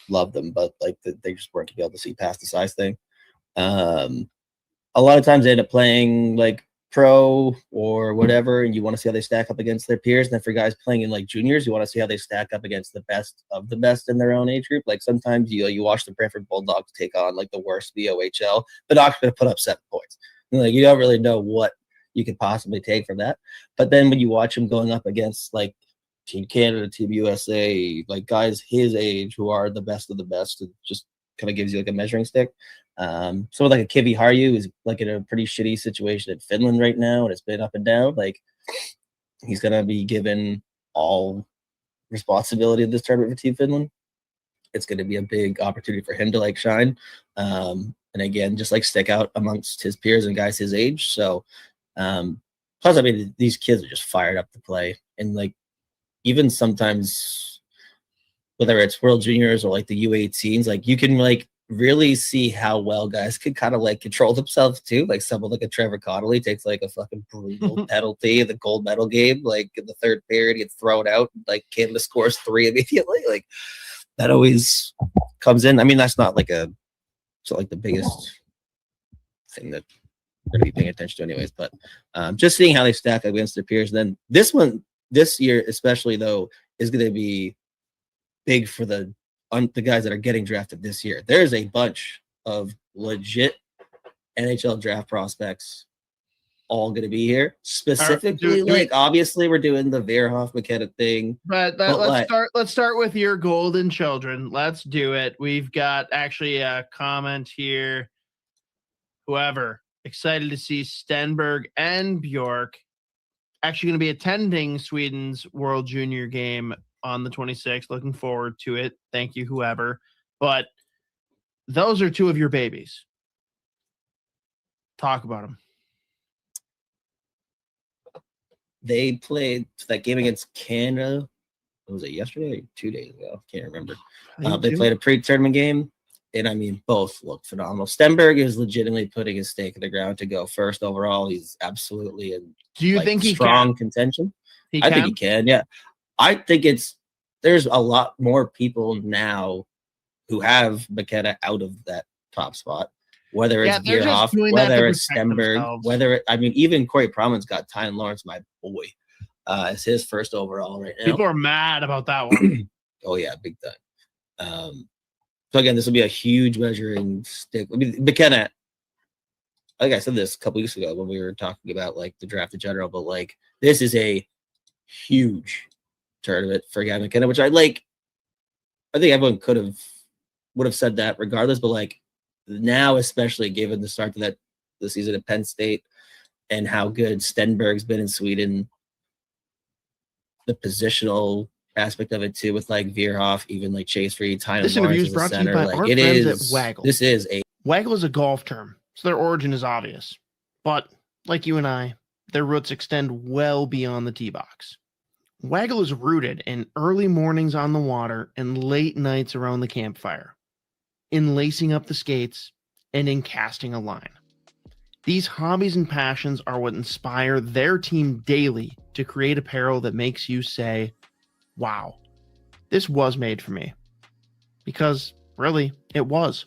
loved them, but like they just weren't able to see past the size thing. A lot of times they end up playing like pro or whatever, and you want to see how they stack up against their peers. And then for guys playing in like juniors, you want to see how they stack up against the best of the best in their own age group. Like sometimes you watch the Brantford Bulldogs take on like the worst VOHL, but not going to put up 7 points. And, like, you don't really know what you could possibly take from that. But then when you watch them going up against like Team Canada, Team USA, like guys his age who are the best of the best, it just kind of gives you like a measuring stick. Someone like a Kivi Haru is like in a pretty shitty situation in Finland right now, and it's been up and down. Like, he's gonna be given all responsibility of this tournament for Team Finland. It's gonna be a big opportunity for him to like shine, and again, just like stick out amongst his peers and guys his age. So, plus, I mean, these kids are just fired up to play, and like even sometimes, whether it's World Juniors or like the U18s, like you can like really see how well guys could kind of like control themselves too. Like someone like a Trevor Connolly takes like a fucking brutal penalty in the gold medal game, like in the third period, gets thrown out, like Canada scores 3 immediately. Like that always comes in. I mean, that's not like the biggest thing that we're gonna be paying attention to anyways, but just seeing how they stack against their peers. And then this year especially though is going to be big for the guys that are getting drafted this year. There's a bunch of legit NHL draft prospects all going to be here. Specifically, obviously we're doing the Veerhoff McKenna thing. But let's start with your golden children. Let's do it. We've got actually a comment here. Whoever excited to see Stenberg and Bjork actually going to be attending Sweden's World Junior game on the 26th. Looking forward to it. Thank you, whoever. But those are two of your babies. Talk about them. They played that game against Canada. Was it yesterday or 2 days ago? Can't remember. They played a pre-tournament game, and I mean, both looked phenomenal. Stenberg is legitimately putting his stake in the ground to go first overall. He's absolutely in. Do you think he strong contention? I think he can. Yeah, I think there's a lot more people now who have McKenna out of that top spot. Whether it's Veerhoff, whether it's Stenberg, even Corey Proman's got Ty Lawrence, my boy, as his first overall right now. People are mad about that one. Oh yeah, big time. So again, this will be a huge measuring stick. I mean, McKenna, like I said this a couple weeks ago when we were talking about like the draft in general, but like this is a huge tournament for Gavin McKenna, which I like. I think everyone would have said that regardless, but like now, especially given the start to the season at Penn State and how good Stenberg's been in Sweden, the positional aspect of it too, with like Veerhoff, even like Chase Reed, Tyner this Lawrence interview is brought to you by our friends at Waggle. This is Waggle is a golf term, so their origin is obvious. But like you and I, their roots extend well beyond the tee box. Waggle is rooted in early mornings on the water and late nights around the campfire, in lacing up the skates, and in casting a line. These hobbies and passions are what inspire their team daily to create apparel that makes you say, wow, this was made for me. Because, really, it was.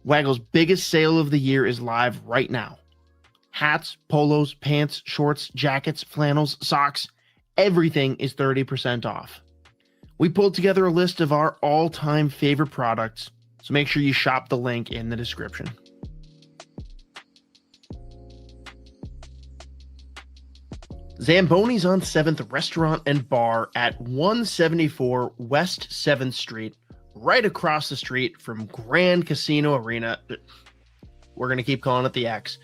Waggle's biggest sale of the year is live right now. Hats, polos, pants, shorts, jackets, flannels, socks, everything is 30% off. We pulled together a list of our all-time favorite products, so make sure you shop the link in the description. Zamboni's on 7th Restaurant and Bar at 174 West 7th Street, right across the street from Grand Casino Arena. We're going to keep calling it the X.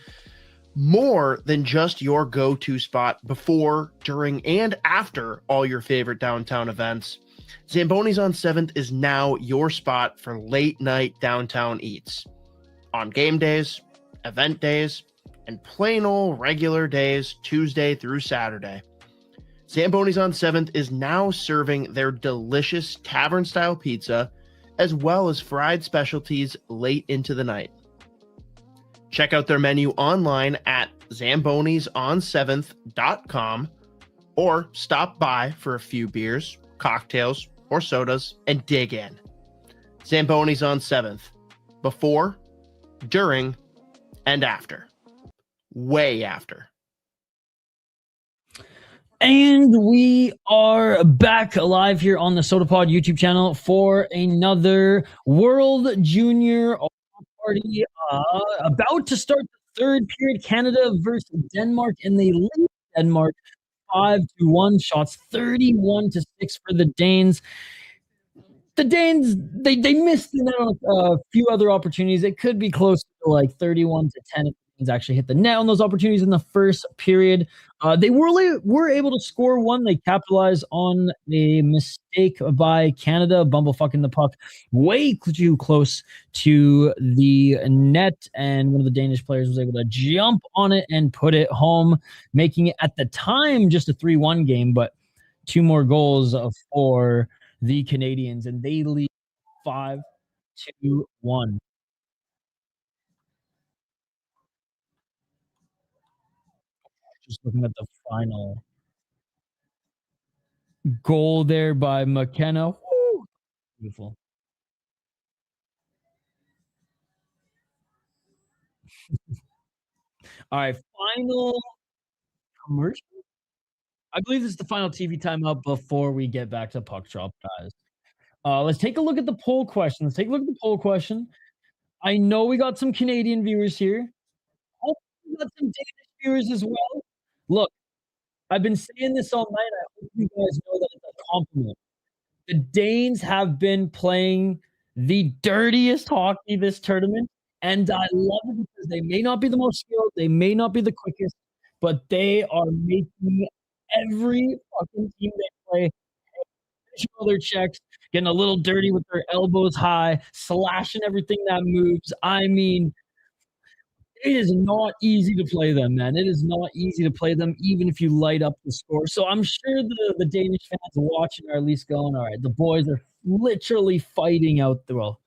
More than just your go-to spot before, during, and after all your favorite downtown events, Zamboni's on 7th is now your spot for late-night downtown eats. On game days, event days, and plain old regular days, Tuesday through Saturday. Zamboni's on 7th is now serving their delicious tavern-style pizza, as well as fried specialties late into the night. Check out their menu online at zambonison7th.com or stop by for a few beers, cocktails, or sodas and dig in. Zamboni's on 7th. Before, during, and after. Way after. And we are back live here on the Sota Pod YouTube channel for another World Junior party. About to start the third period. Canada versus Denmark, and they lead Denmark 5-1 shots, 31-6 for the Danes. The Danes, they missed out on a few other opportunities. It could be close to like 31-10 if the Danes actually hit the net on those opportunities in the first period. They were able to score one. They capitalized on a mistake by Canada, bumblefucking the puck way too close to the net, and one of the Danish players was able to jump on it and put it home, making it at the time just a 3-1 game, but two more goals for the Canadians, and they lead 5-1. Just looking at the final goal there by McKenna. Woo! Beautiful. All right, final commercial. I believe this is the final TV timeout before we get back to puck drop, guys. Let's take a look at the poll question. I know we got some Canadian viewers here. Hopefully got some Danish viewers as well. Look, I've been saying this all night. I hope you guys know that it's a compliment. The Danes have been playing the dirtiest hockey this tournament, and I love it because they may not be the most skilled, they may not be the quickest, but they are making every fucking team they play finish all their checks, getting a little dirty with their elbows high, slashing everything that moves. I mean, it is not easy to play them, man. It is not easy to play them, even if you light up the score. So I'm sure the Danish fans watching are at least going, all right, the boys are literally fighting out there. Well,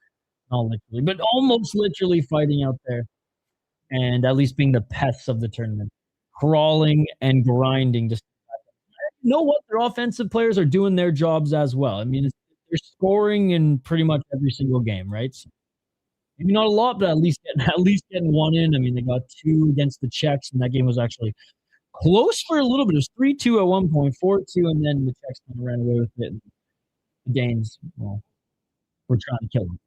not literally, but almost literally fighting out there. And at least being the pests of the tournament, crawling and grinding. Just you know what? Their offensive players are doing their jobs as well. I mean, they're scoring in pretty much every single game, right? So maybe not a lot, but at least getting one in. I mean, they got 2 against the Czechs, and that game was actually close for a little bit. It was 3-2 at one point, 4-2, and then the Czechs kind of ran away with it. The Danes, well, were trying to kill them.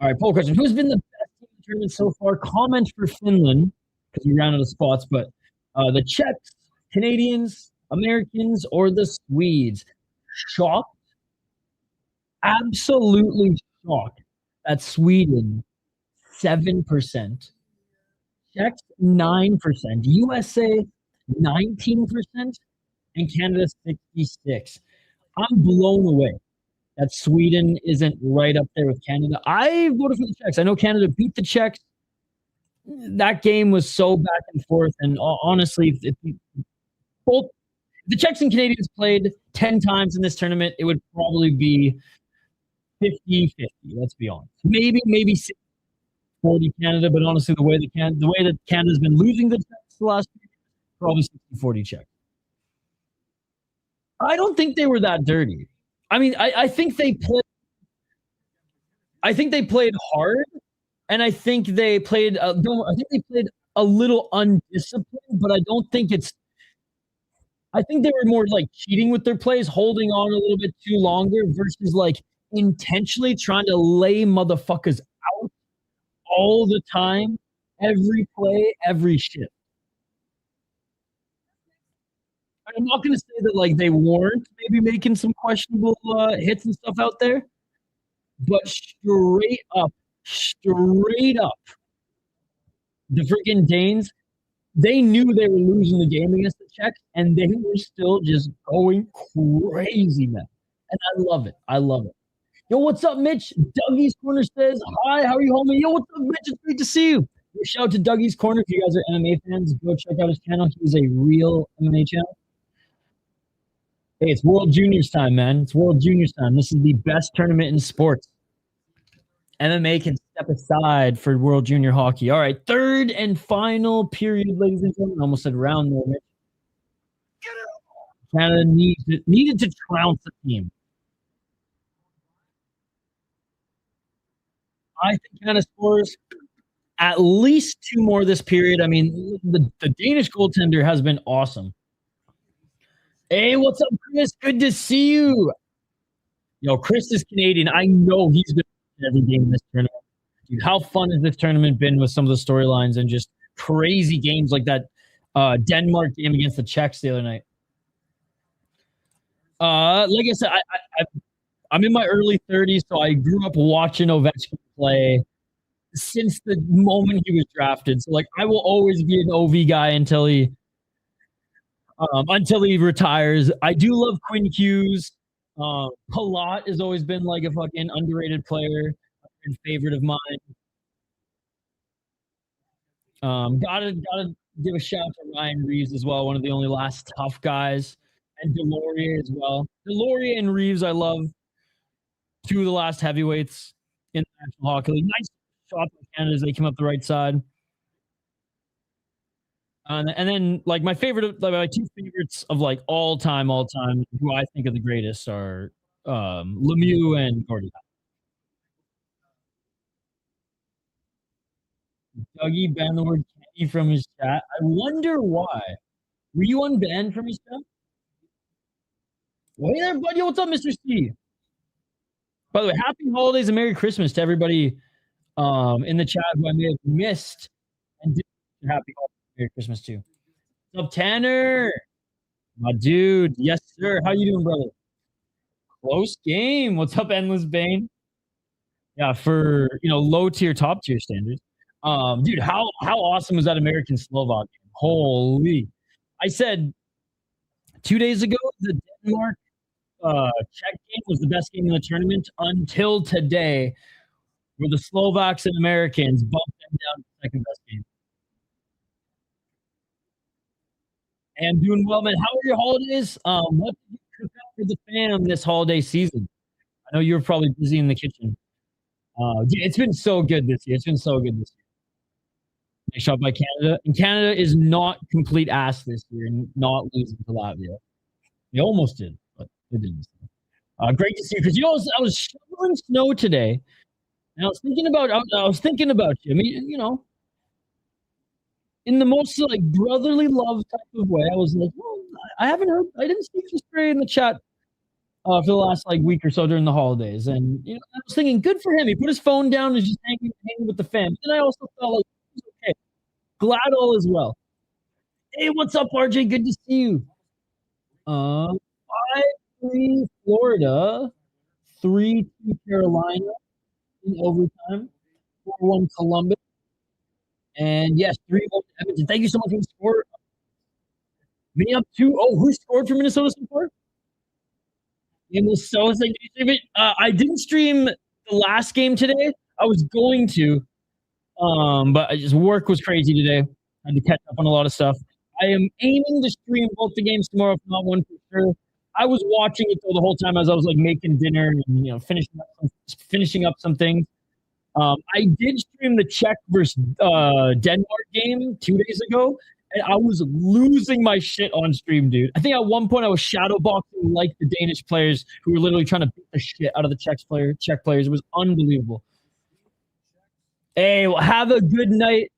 All right, poll question. Who's been the best team in the tournament so far? Comment for Finland, because we ran out of spots, but the Czechs, Canadians, Americans, or the Swedes? Shocked? Absolutely shocked that Sweden, 7%, Czechs, 9%, USA, 19%, and Canada, 66%. I'm blown away that Sweden isn't right up there with Canada. I voted for the Czechs. I know Canada beat the Czechs. That game was so back and forth. And honestly, if both the Czechs and Canadians played 10 times in this tournament, it would probably be 50-50. Let's be honest. Maybe 60-40 Canada, but honestly, the way that Canada's been losing the Czechs the last year, probably 60-40 Czech. I don't think they were that dirty. I mean, I think they played. I think they played hard, and I think they played. I think they played a little undisciplined, but I don't think it's. I think they were more like cheating with their plays, holding on a little bit too longer versus like intentionally trying to lay motherfuckers out all the time, every play, every shift. I'm not going to say that like they weren't maybe making some questionable hits and stuff out there, but straight up, the freaking Danes, they knew they were losing the game against the Czechs, and they were still just going crazy, man. And I love it. Yo, what's up, Mitch? Dougie's Corner says, hi, how are you, homie? Yo, what's up, Mitch? It's great to see you. Shout out to Dougie's Corner. If you guys are MMA fans, go check out his channel. He's a real MMA channel. Hey, it's World Juniors time, man. It's World Juniors time. This is the best tournament in sports. MMA can step aside for World Junior Hockey. All right, third and final period, ladies and gentlemen. I almost said round there, Mitch. Canada needed to trounce the team. I think Canada scores at least 2 more this period. I mean, the Danish goaltender has been awesome. Hey, what's up, Chris? Good to see you. Yo, Chris is Canadian. I know he's been every game in this tournament. Dude, how fun has this tournament been with some of the storylines and just crazy games like that Denmark game against the Czechs the other night? Like I said, I'm in my early 30s, so I grew up watching Ovechkin play since the moment he was drafted. So, like, I will always be an OV guy until he retires. I do love Quinn Hughes. Palat has always been like a fucking underrated player, a favorite of mine. Gotta give a shout to Ryan Reeves as well, one of the only last tough guys, and Delorier as well. Delorier and Reeves, I love. 2 of the last heavyweights in the National Hockey League. Nice shot by Canada as they came up the right side. And then, like, my 2 favorites of, like, all time, who I think are the greatest are Lemieux and Gordy. Dougie banned the word Kenny from his chat. I wonder why. Were you unbanned from his chat? Hey there, buddy. What's up, Mr. C? By the way, happy holidays and Merry Christmas to everybody in the chat who I may have missed happy Merry Christmas too. What's up, Tanner? My dude. Yes, sir. How you doing, brother? Close game. What's up, Endless Bane? Yeah, for low tier, top tier standards. Dude, how awesome was that American Slovak game? Holy! I said 2 days ago the Denmark Czech game was the best game in the tournament until today, where the Slovaks and Americans bumped them down to the second best game. And doing well, man. How are your holidays? What did you cook up for the fam this holiday season? I know you were probably busy in the kitchen. Dude, it's been so good this year. Nice shot by Canada. And Canada is not complete ass this year and not losing to Latvia. They almost did, but they didn't. Great to see you, because I was shoveling snow today, and I was thinking about you. I mean, in the most like brotherly love type of way. I was like, well, I didn't see you spray in the chat for the last like week or so during the holidays, and I was thinking, good for him. He put his phone down and just hanging with the fam. And I also felt like, okay, glad all is well. Hey, what's up, RJ? Good to see you. 5-3 Florida, 3-2 Carolina in overtime, 4-1 Columbus, and yes, 3-1 Edmonton. Thank you so much for the score. Me up 2. Oh, who scored for Minnesota so far? Minnesota. I didn't stream the last game today. I was going to, but work was crazy today. I had to catch up on a lot of stuff. I am aiming to stream both the games tomorrow, if not one for sure. I was watching it though the whole time as I was like making dinner and finishing up some things. I did stream the Czech versus Denmark game 2 days ago, and I was losing my shit on stream, dude. I think at one point I was shadowboxing like the Danish players who were literally trying to beat the shit out of the Czech players. It was unbelievable. Hey, well, have a good night.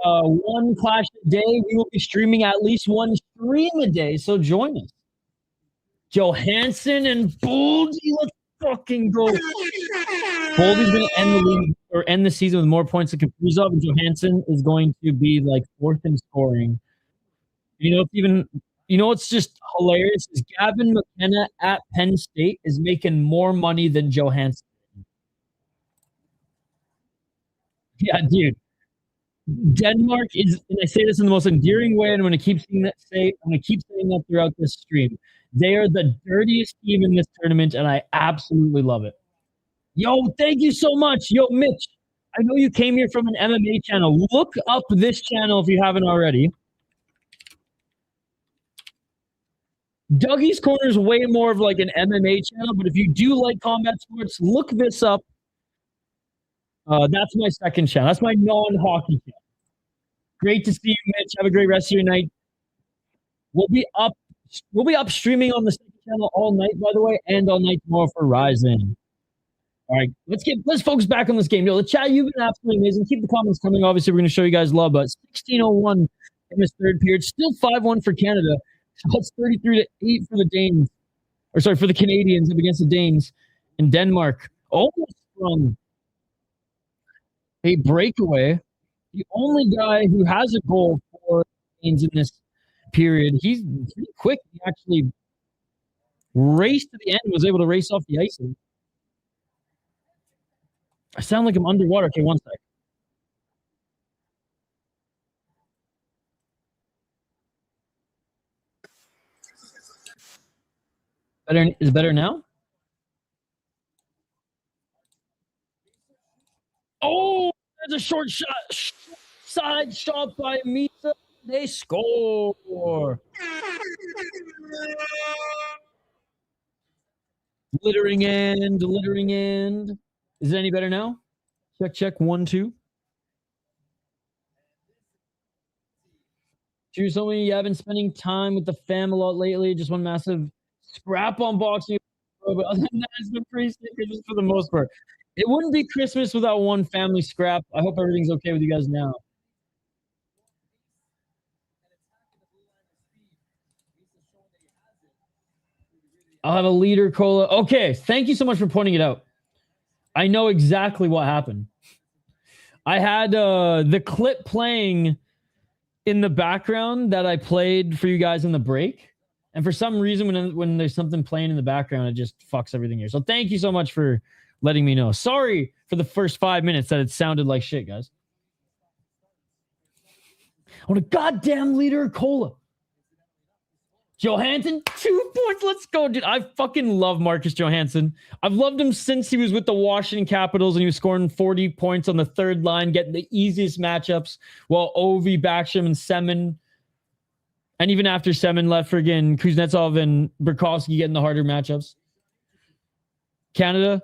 One clash a day. We will be streaming at least one stream a day, so join us. Johansson and Boldy, let's fucking go. Boldy's going to end the league or end the season with more points than Kaprizov, and Johansson is going to be like fourth in scoring. What's just hilarious is Gavin McKenna at Penn State is making more money than Johansson. Yeah, dude. Denmark is, and I say this in the most endearing way, and I'm going to keep saying that throughout this stream. They are the dirtiest team in this tournament, and I absolutely love it. Yo, thank you so much. Yo, Mitch, I know you came here from an MMA channel. Look up this channel if you haven't already. Dougie's Corner is way more of like an MMA channel, but if you do like combat sports, look this up. That's my second channel. That's my non-hockey channel. Great to see you, Mitch. Have a great rest of your night. We'll be up streaming on the second channel all night, by the way, and all night tomorrow for Ryzen. All right, let's focus back on this game. Yo, the chat, you've been absolutely amazing. Keep the comments coming. Obviously, we're going to show you guys love, but 16:01 in this third period. Still 5-1 for Canada. So it's 33-8 for the Danes. For the Canadians up against the Danes. And Denmark almost from a breakaway. The only guy who has a goal for the Danes in this period. He's pretty quick. He actually raced to the end and was able to race off the ice. I sound like I'm underwater. Okay, one sec. Is it better now? Oh, there's a short shot. Side shot by Misa. They score. Littering end. Is it any better now? Check. 1, 2. Choose something you have been spending time with the fam a lot lately. Just one massive scrap on boxing. But other than that, it's been pretty Christmas for the most part. It wouldn't be Christmas without one family scrap. I hope everything's okay with you guys now. I'll have a liter cola. Okay, thank you so much for pointing it out. I know exactly what happened. I had the clip playing in the background that I played for you guys in the break. And for some reason, when there's something playing in the background, it just fucks everything here. So thank you so much for letting me know. Sorry for the first 5 minutes that it sounded like shit, guys. I want a goddamn liter of cola. Johansson, 2 points. Let's go, dude. I fucking love Marcus Johansson. I've loved him since he was with the Washington Capitals and he was scoring 40 points on the third line, getting the easiest matchups while Ovi, Backstrom, and Semin. And even after Semin left, friggin' Kuznetsov and Burkowski getting the harder matchups. Canada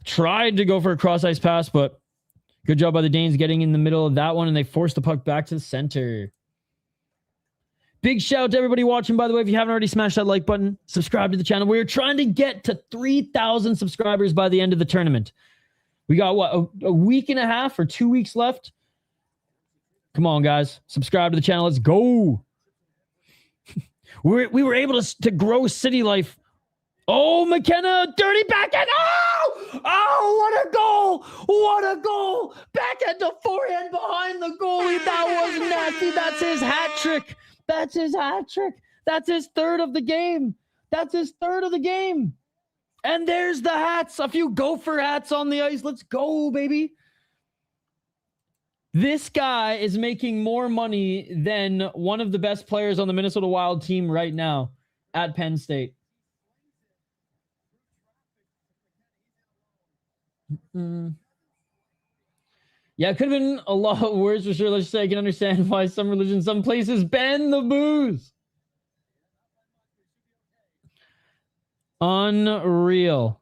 tried to go for a cross-ice pass, but good job by the Danes getting in the middle of that one, and they forced the puck back to the center. Big shout out to everybody watching, by the way. If you haven't already, smash that like button. Subscribe to the channel. We're trying to get to 3,000 subscribers by the end of the tournament. We got, what, a week and a half or 2 weeks left? Come on, guys. Subscribe to the channel. Let's go. We were able to grow City Life. Oh, McKenna, dirty backhand. Oh, what a goal. What a goal. Backhand to forehand behind the goalie. That was nasty. That's his hat trick. That's his hat trick. That's his third of the game. That's his third of the game. And there's the hats. A few Gopher hats on the ice. Let's go, baby. This guy is making more money than one of the best players on the Minnesota Wild team right now at Penn State. Yeah, it could have been a lot worse for sure. Let's say I can understand why some religions, some places ban the booze. Unreal.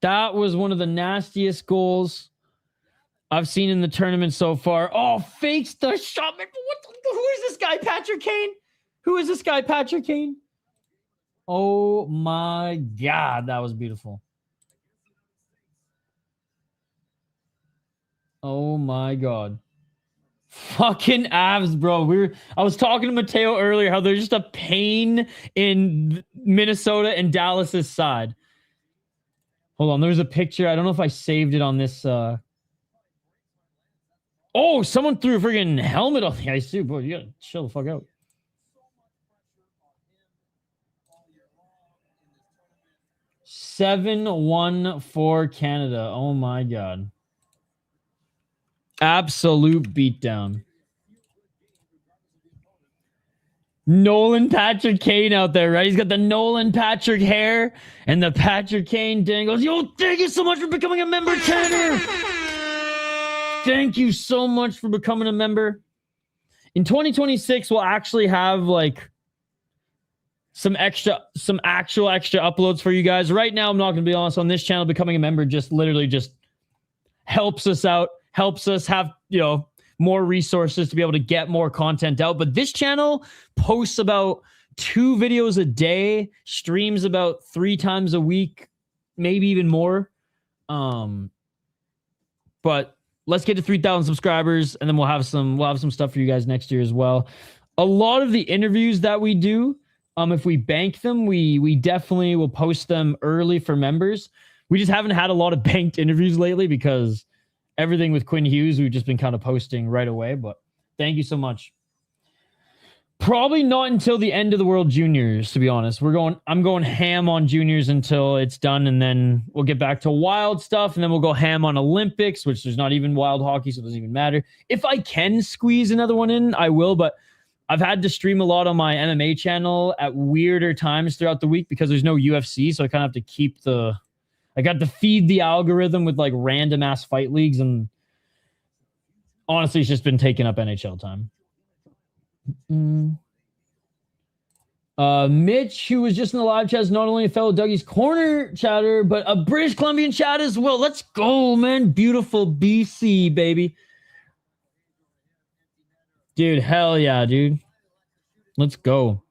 That was one of the nastiest goals I've seen in the tournament so far. Oh, fakes the shot. Who is this guy, Patrick Kane? Who is this guy, Patrick Kane? Oh my God, that was beautiful. Oh my God. Fucking Avs, bro. I was talking to Mateo earlier how they're just a pain in Minnesota and Dallas's side. Hold on, there was a picture. I don't know if I saved it on this. Oh, someone threw a friggin' helmet on the ice too. Boy, you gotta chill the fuck out. (7-1) for Canada. Oh my God. Absolute beatdown. Nolan Patrick Kane out there, right? He's got the Nolan Patrick hair and the Patrick Kane dangles. Yo, thank you so much for becoming a member, Tanner. Thank you so much for becoming a member. In 2026, we'll actually have like some actual extra uploads for you guys. Right now, I'm not going to be honest, on this channel, becoming a member just literally just helps us out, helps us have, you know, more resources to be able to get more content out. But this channel posts about 2 videos a day, streams about 3 times a week, maybe even more. But let's get to 3,000 subscribers, and then we'll have some stuff for you guys next year as well. A lot of the interviews that we do, if we bank them, we definitely will post them early for members. We just haven't had a lot of banked interviews lately because everything with Quinn Hughes, we've just been kind of posting right away. But thank you so much. Probably not until the end of the World Juniors, to be honest. I'm going ham on juniors until it's done, and then we'll get back to wild stuff, and then we'll go ham on Olympics, which there's not even wild hockey, so it doesn't even matter. If I can squeeze another one in, I will, but I've had to stream a lot on my MMA channel at weirder times throughout the week because there's no UFC, so I kind of have to keep I got to feed the algorithm with like random ass fight leagues, and honestly, it's just been taking up NHL time. Mitch, who was just in the live chat, is not only a fellow Dougie's Corner chatter, but a British Columbian chat as well. Let's go, man. Beautiful BC, baby. Dude, hell yeah, dude. Let's go.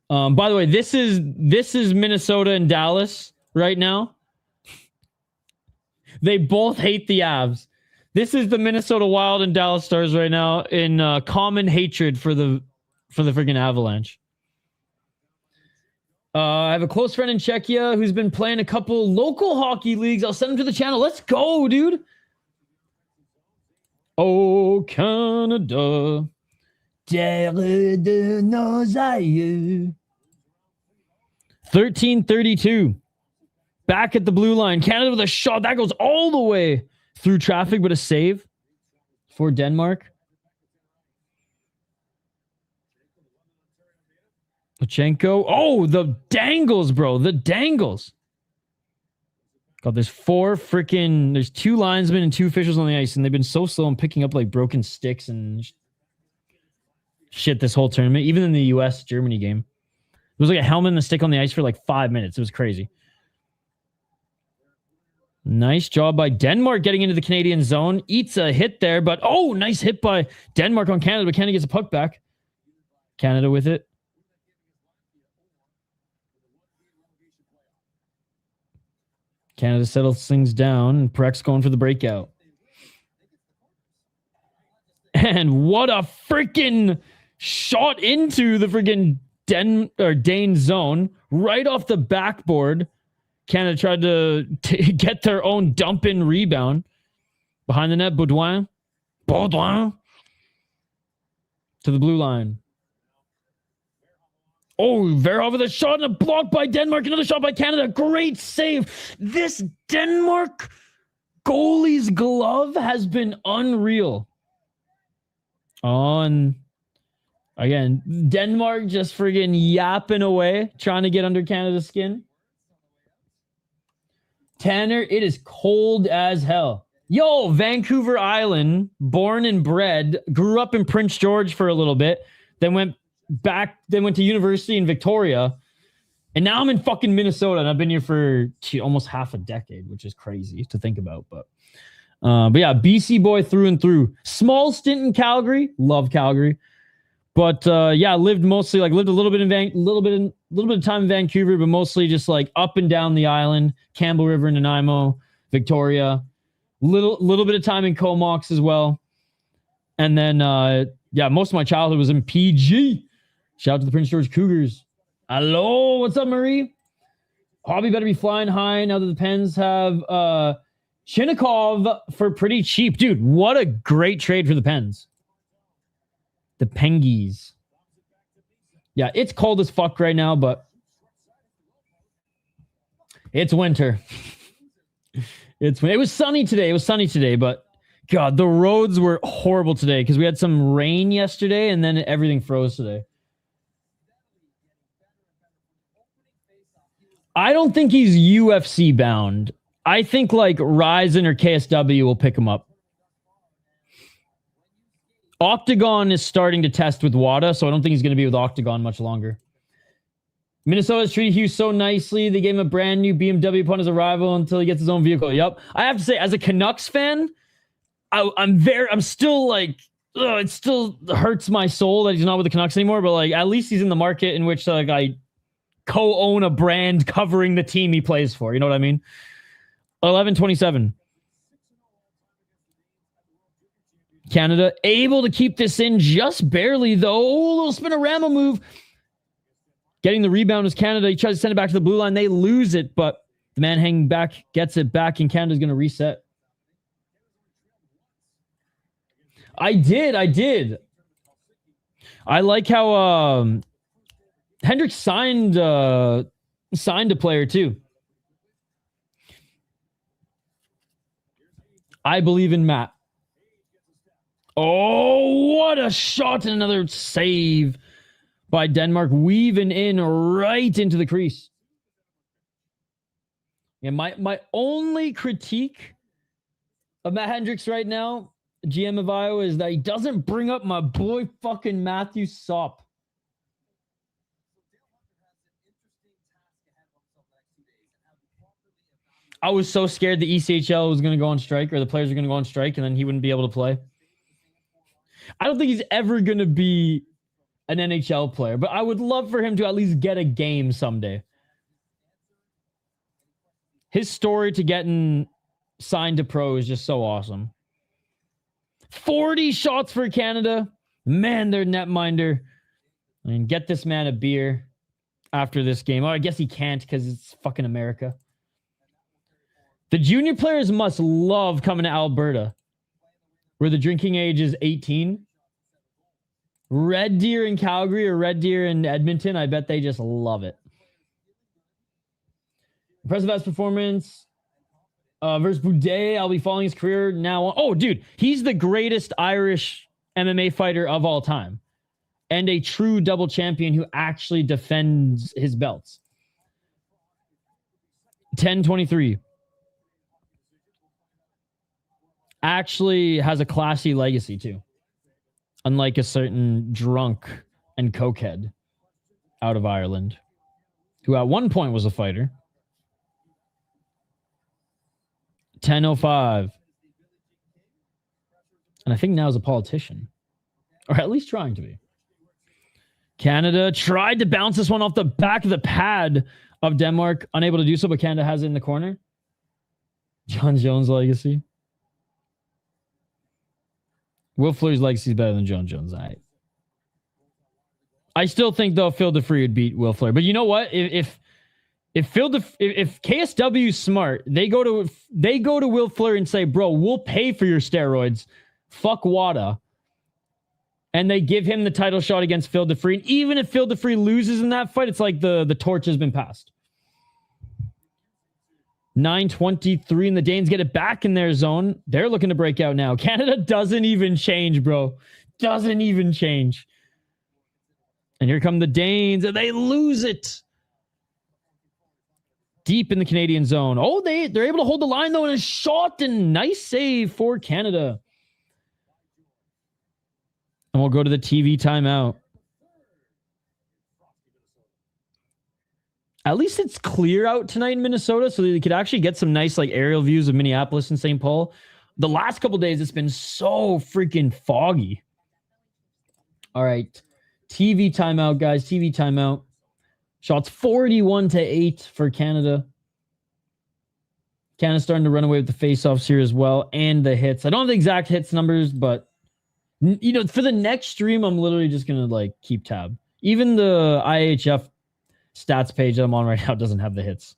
By the way, this is Minnesota and Dallas right now. They both hate the Avs. This is the Minnesota Wild and Dallas Stars right now in common hatred for the freaking Avalanche. I have a close friend in Czechia who's been playing a couple local hockey leagues. I'll send him to the channel. Let's go, dude. Oh, Canada, terre de nos aïeux. 13:32. Back at the blue line. Canada with a shot. That goes all the way through traffic, but a save for Denmark. Lachenko. Oh, the dangles, bro. The dangles. God, there's there's 2 linesmen and 2 officials on the ice, and they've been so slow in picking up like broken sticks and shit this whole tournament. Even in the US-Germany game. It was like a helmet and a stick on the ice for like 5 minutes. It was crazy. Nice job by Denmark getting into the Canadian zone. Eats a hit there, but oh, nice hit by Denmark on Canada, but Canada gets a puck back. Canada with it. Canada settles things down, and Prex going for the breakout. And what a freaking shot into the freaking Dane zone right off the backboard. Canada tried to get their own dump-in rebound. Behind the net, Baudouin to the blue line. Oh, Verhoeven with a shot and a block by Denmark. Another shot by Canada. Great save. This Denmark goalie's glove has been unreal. On again, Denmark just friggin' yapping away, trying to get under Canada's skin. Tanner, it is cold as hell. Yo, Vancouver Island, born and bred, grew up in Prince George for a little bit, then went to university in Victoria, and now I'm in fucking Minnesota, and I've been here for almost half a decade, which is crazy to think about. But yeah, BC boy through and through. Small stint in Calgary, love Calgary, but yeah, lived a little bit of time in Vancouver, but mostly just like up and down the island, Campbell River, Nanaimo, Victoria. Little bit of time in Comox as well, and then yeah, most of my childhood was in PG. Shout out to the Prince George Cougars. Hello, what's up, Marie? Hobby better be flying high now that the Pens have Chinnikov for pretty cheap. Dude, what a great trade for the Pens. The Pengies. Yeah, it's cold as fuck right now, but it's winter. It was sunny today, but God, the roads were horrible today because we had some rain yesterday and then everything froze today. I don't think he's UFC bound. I think like Ryzen or KSW will pick him up. Octagon is starting to test with WADA, so I don't think he's going to be with Octagon much longer. Minnesota's treated Hughes so nicely. They gave him a brand new BMW upon his arrival until he gets his own vehicle. Yep. I have to say, as a Canucks fan, I'm still like, it still hurts my soul that he's not with the Canucks anymore, but like, at least he's in the market in which like I co-own a brand covering the team he plays for. You know what I mean? 11:27. Canada able to keep this in just barely, though. Oh, a little spinorama move. Getting the rebound is Canada. He tries to send it back to the blue line. They lose it, but the man hanging back gets it back, and Canada's going to reset. I did. I like how Hendricks signed a player, too. I believe in Matt. Oh, what a shot and another save by Denmark, weaving in right into the crease. Yeah, my only critique of Matt Hendricks right now, GM of Iowa, is that he doesn't bring up my boy fucking Matthew Sop. I was so scared the ECHL was going to go on strike, or the players are going to go on strike, and then he wouldn't be able to play. I don't think he's ever going to be an NHL player, but I would love for him to at least get a game someday. His story to getting signed to pro is just so awesome. 40 shots for Canada. Man, their netminder. And get this man a beer after this game. Oh, I guess he can't because it's fucking America. The junior players must love coming to Alberta. where the drinking age is 18. Red Deer in Calgary or Red Deer in Edmonton, I bet they just love it. Impressive ass performance versus Boudet. I'll be following his career now. Oh, dude, he's the greatest Irish MMA fighter of all time and a true double champion who actually defends his belts. 10-23. Actually has a classy legacy too. Unlike a certain drunk and cokehead out of Ireland, who at one point was a fighter. 10:05. And I think now is a politician. Or at least trying to be. Canada tried to bounce this one off the back of the pad of Denmark. Unable to do so, but Canada has it in the corner. John Jones' legacy. Will Fleury's legacy is better than John Jones. I still think, though, Phil DeFree would beat Will Fleury. But you know what? If KSW is smart, they go to Will Fleury and say, bro, we'll pay for your steroids. Fuck WADA. And they give him the title shot against Phil DeFree. And even if Phil DeFree loses in that fight, it's like the torch has been passed. 9:23, and the Danes get it back in their zone. They're looking to break out now. Canada doesn't even change, bro. Doesn't even change. And here come the Danes, and they lose it. Deep in the Canadian zone. Oh, they're able to hold the line, though, and a shot, and nice save for Canada. And we'll go to the TV timeout. At least it's clear out tonight in Minnesota, so they could actually get some nice like aerial views of Minneapolis and St. Paul. The last couple of days, it's been so freaking foggy. All right. TV timeout, guys. TV timeout. Shots 41-8 for Canada. Canada's starting to run away with the face-offs here as well, and the hits. I don't have the exact hits numbers, but you know, for the next stream, I'm literally just gonna like keep tab. Even the IIHF stats page that I'm on right now doesn't have the hits.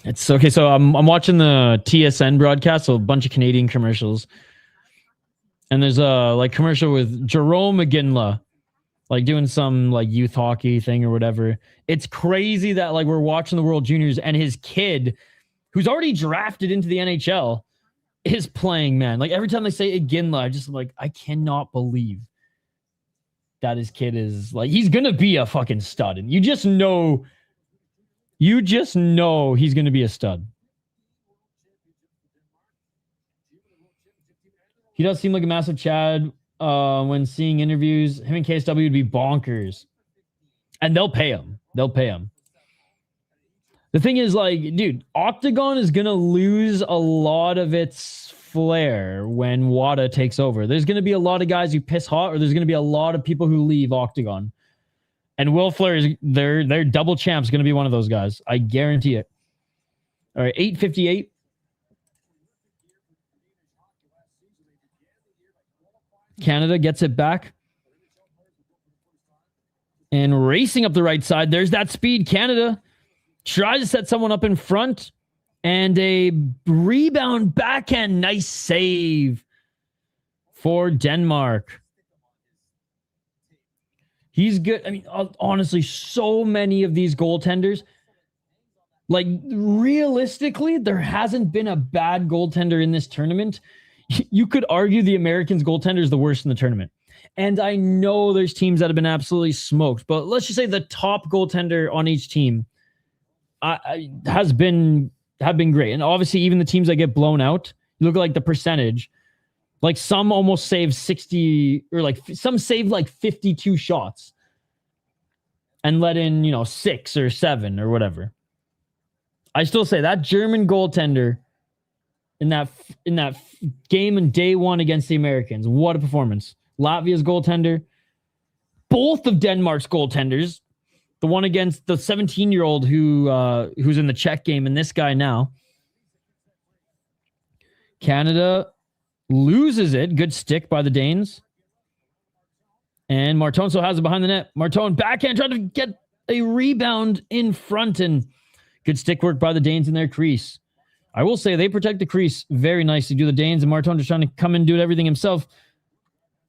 It's okay. So I'm watching the TSN broadcast, so a bunch of Canadian commercials, and there's a like commercial with Jerome McGinley, like doing some like youth hockey thing or whatever. It's crazy that like we're watching the World Juniors and his kid, who's already drafted into the NHL, is playing, man. Like every time they say Iginla, I'm just like, I cannot believe that his kid is like, he's gonna be a fucking stud, and you just know he's gonna be a stud. He does seem like a massive Chad when seeing interviews. Him and KSW would be bonkers, and they'll pay him. They'll pay him. The thing is, like, dude, Octagon is going to lose a lot of its flair when WADA takes over. There's going to be a lot of guys who piss hot, or there's going to be a lot of people who leave Octagon. And Will Fleury, their double champ's going to be one of those guys. I guarantee it. All right, 8:58. Canada gets it back. And racing up the right side, there's that speed. Canada tries to set someone up in front, and a rebound backhand. Nice save for Denmark. He's good. I mean, honestly, so many of these goaltenders, like realistically, there hasn't been a bad goaltender in this tournament. You could argue the Americans' goaltender is the worst in the tournament. And I know there's teams that have been absolutely smoked, but let's just say the top goaltender on each team have been great. And obviously, even the teams that get blown out, you look at like the percentage, like some almost save 60, or like some save like 52 shots and let in, 6 or 7 or whatever. I still say that German goaltender in that game in day one against the Americans, what a performance. Latvia's goaltender, both of Denmark's goaltenders, the one against the 17-year-old who's in the Czech game, and this guy now. Canada loses it. Good stick by the Danes. And Martone still has it behind the net. Martone backhand, trying to get a rebound in front, and good stick work by the Danes in their crease. I will say they protect the crease very nicely. Do the Danes, and Martin just trying to come and do everything himself.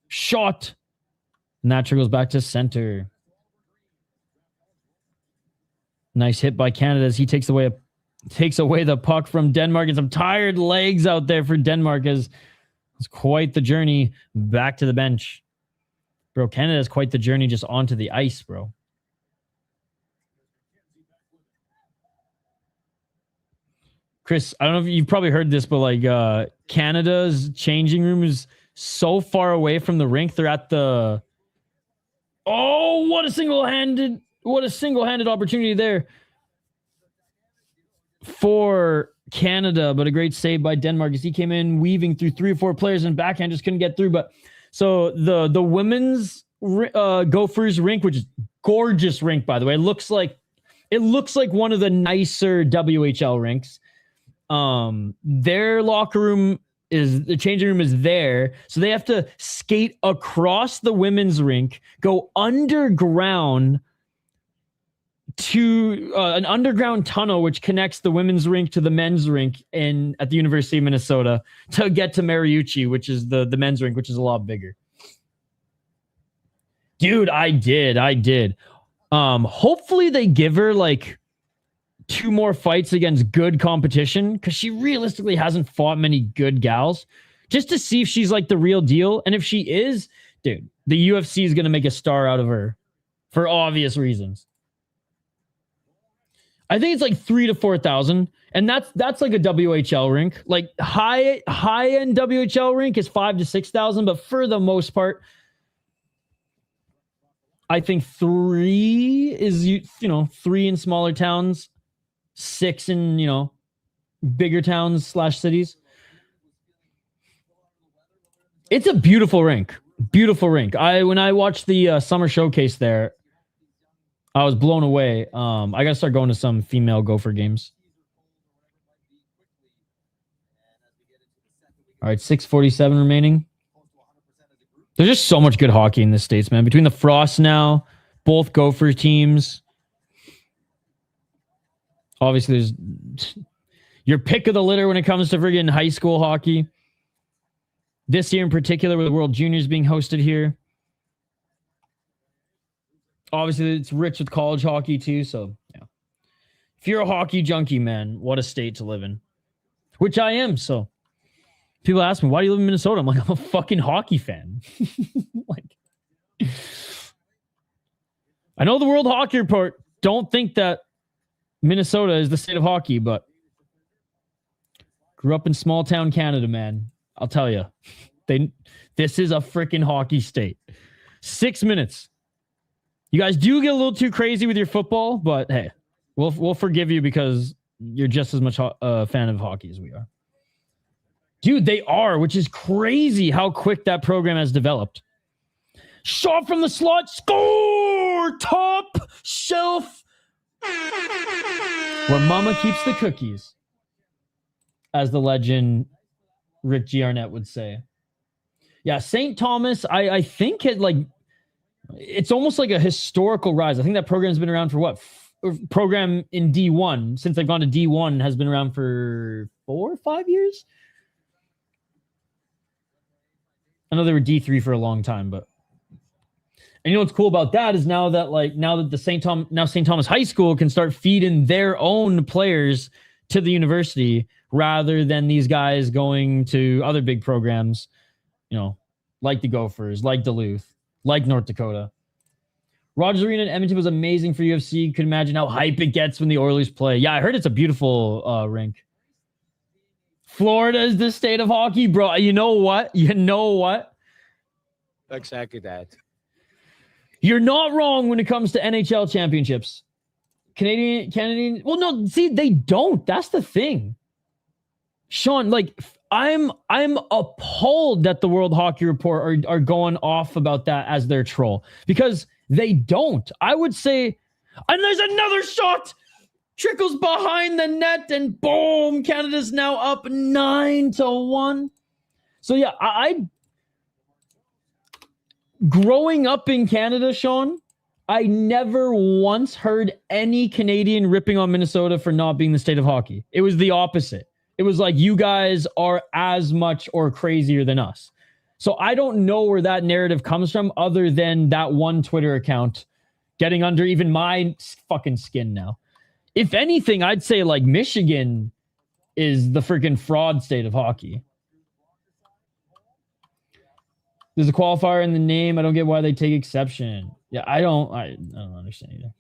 Shot. And that trickles back to center. Nice hit by Canada as he takes away the puck from Denmark. And some tired legs out there for Denmark as it's quite the journey back to the bench. Bro, Canada is quite the journey just onto the ice, bro. Chris, I don't know if you've probably heard this, but like Canada's changing room is so far away from the rink. They're at the... Oh, what a single-handed opportunity there for Canada, but a great save by Denmark as he came in weaving through 3 or 4 players and backhand just couldn't get through. But so the women's Gophers rink, which is gorgeous rink, by the way, it looks like one of the nicer WHL rinks. Their locker room the changing room is there, so they have to skate across the women's rink, go underground to an underground tunnel which connects the women's rink to the men's rink at the University of Minnesota to get to Mariucci, which is the men's rink, which is a lot bigger. Dude, I did. Hopefully they give her like 2 more fights against good competition, because she realistically hasn't fought many good gals, just to see if she's like the real deal. And if she is, dude, the UFC is going to make a star out of her for obvious reasons. I think it's like 3,000 to 4,000, and that's like a WHL rink. Like high end WHL rink is 5,000 to 6,000, but for the most part, I think 3 is 3 in smaller towns, 6 in bigger towns / cities. It's a beautiful rink. When I watched the summer showcase there, I was blown away. I gotta start going to some female Gopher games. All right, 6:47 remaining. There's just so much good hockey in the States, man. Between the Frost now, both Gopher teams. Obviously, there's your pick of the litter when it comes to friggin' high school hockey. This year in particular, with the World Juniors being hosted here. Obviously, it's rich with college hockey too. So, yeah. If you're a hockey junkie, man, what a state to live in. Which I am, so. People ask me, why do you live in Minnesota? I'm like, I'm a fucking hockey fan. I know the World Hockey Report don't think that Minnesota is the state of hockey, but grew up in small town Canada, man. I'll tell you, this is a freaking hockey state. 6 minutes. You guys do get a little too crazy with your football, but hey, we'll forgive you because you're just as much a fan of hockey as we are. Dude, they are, which is crazy how quick that program has developed. Shot from the slot, score! Top shelf. Where mama keeps the cookies, as the legend Rick G. Arnett would say. Yeah, St. Thomas, I think it's almost like a historical rise. I think that program's been around for what? Program in D1, since they've gone to D1, has been around for 4 or 5 years. I know they were D3 for a long time, but and what's cool about that is now that the St. Thomas High School can start feeding their own players to the university rather than these guys going to other big programs, like the Gophers, like Duluth, like North Dakota. Rogers Arena in Edmonton was amazing for UFC. Could imagine how hype it gets when the Oilers play. Yeah, I heard it's a beautiful rink. Florida is the state of hockey, bro. You know what? Exactly that. You're not wrong when it comes to NHL championships. Canadian. Well, no, see, they don't. That's the thing. Sean, I'm appalled that the World Hockey Report are going off about that as their troll, because they don't. I would say, and there's another shot. Trickles behind the net, and boom, Canada's now up 9-1. So yeah, I growing up in Canada, Sean, I never once heard any Canadian ripping on Minnesota for not being the state of hockey. It was the opposite. It was like, you guys are as much or crazier than us. So I don't know where that narrative comes from other than that one Twitter account getting under even my fucking skin now. If anything, I'd say like Michigan is the freaking fraud state of hockey. There's a qualifier in the name. I don't get why they take exception. Yeah, I don't understand either.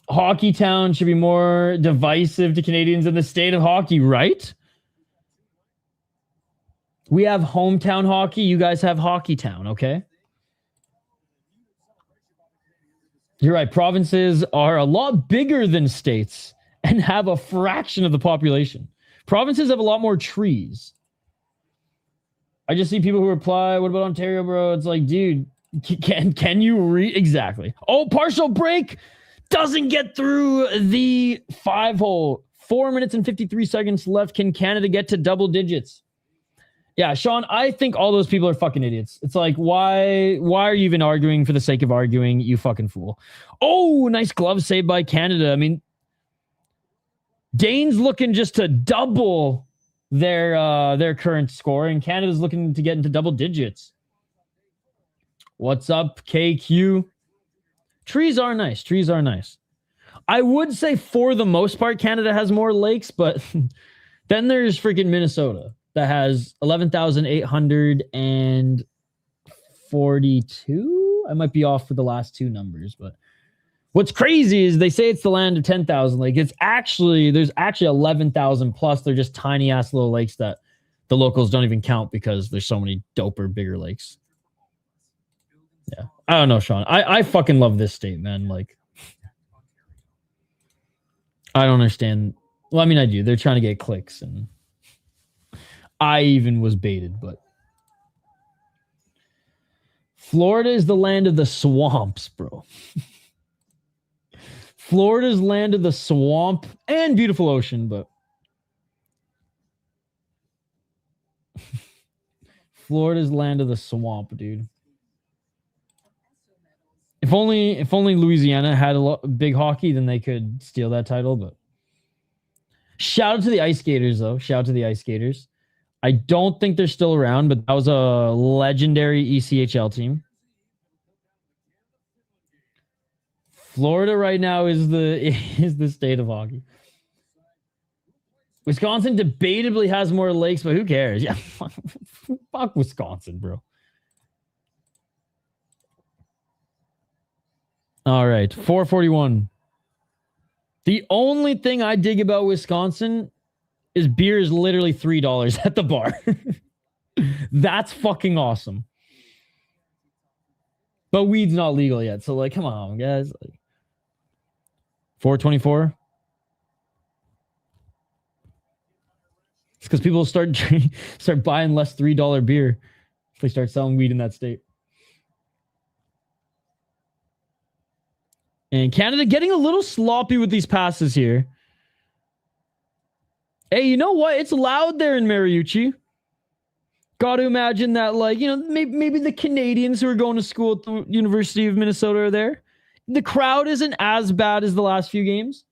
Hockey Town should be more divisive to Canadians than the state of hockey, right? We have hometown hockey. You guys have Hockey Town, okay? You're right. Provinces are a lot bigger than states and have a fraction of the population. Provinces have a lot more trees. I just see people who reply, what about Ontario, bro? It's like, dude, can you read? Exactly. Oh, partial break doesn't get through the 5-hole. 4 minutes and 53 seconds left. Can Canada get to double digits? Yeah, Sean, I think all those people are fucking idiots. It's like, why are you even arguing for the sake of arguing, you fucking fool? Oh, nice glove save by Canada. I mean, Dane's looking just to double their current score, and Canada's looking to get into double digits. What's up, KQ? Trees are nice. Trees are nice. I would say for the most part, Canada has more lakes, but then there's freaking Minnesota that has 11,842. I might be off for the last two numbers, but what's crazy is they say it's the land of 10,000. Like, there's actually 11,000 plus. They're just tiny ass little lakes that the locals don't even count because there's so many doper bigger lakes. Yeah, I don't know, Sean. I fucking love this state, man. Like, I don't understand. Well, I mean, I do. They're trying to get clicks, and I even was baited, but Florida is the land of the swamps, bro. Florida's land of the swamp and beautiful ocean, but Florida's land of the swamp, dude. If only Louisiana had big hockey, then they could steal that title. But shout out to the Ice Skaters, though. Shout out to the Ice Skaters. I don't think they're still around, but that was a legendary ECHL team. Florida right now is the state of hockey. Wisconsin debatably has more lakes, but who cares? Yeah, fuck Wisconsin, bro. All right, 441. The only thing I dig about Wisconsin is beer is literally $3 at the bar. That's fucking awesome. But weed's not legal yet, so like, come on, guys. Like, 424. It's because people start buying less $3 beer if they start selling weed in that state. And Canada getting a little sloppy with these passes here. Hey, you know what? It's loud there in Mariucci. Got to imagine that, like, you know, maybe the Canadians who are going to school at the University of Minnesota are there. The crowd isn't as bad as the last few games.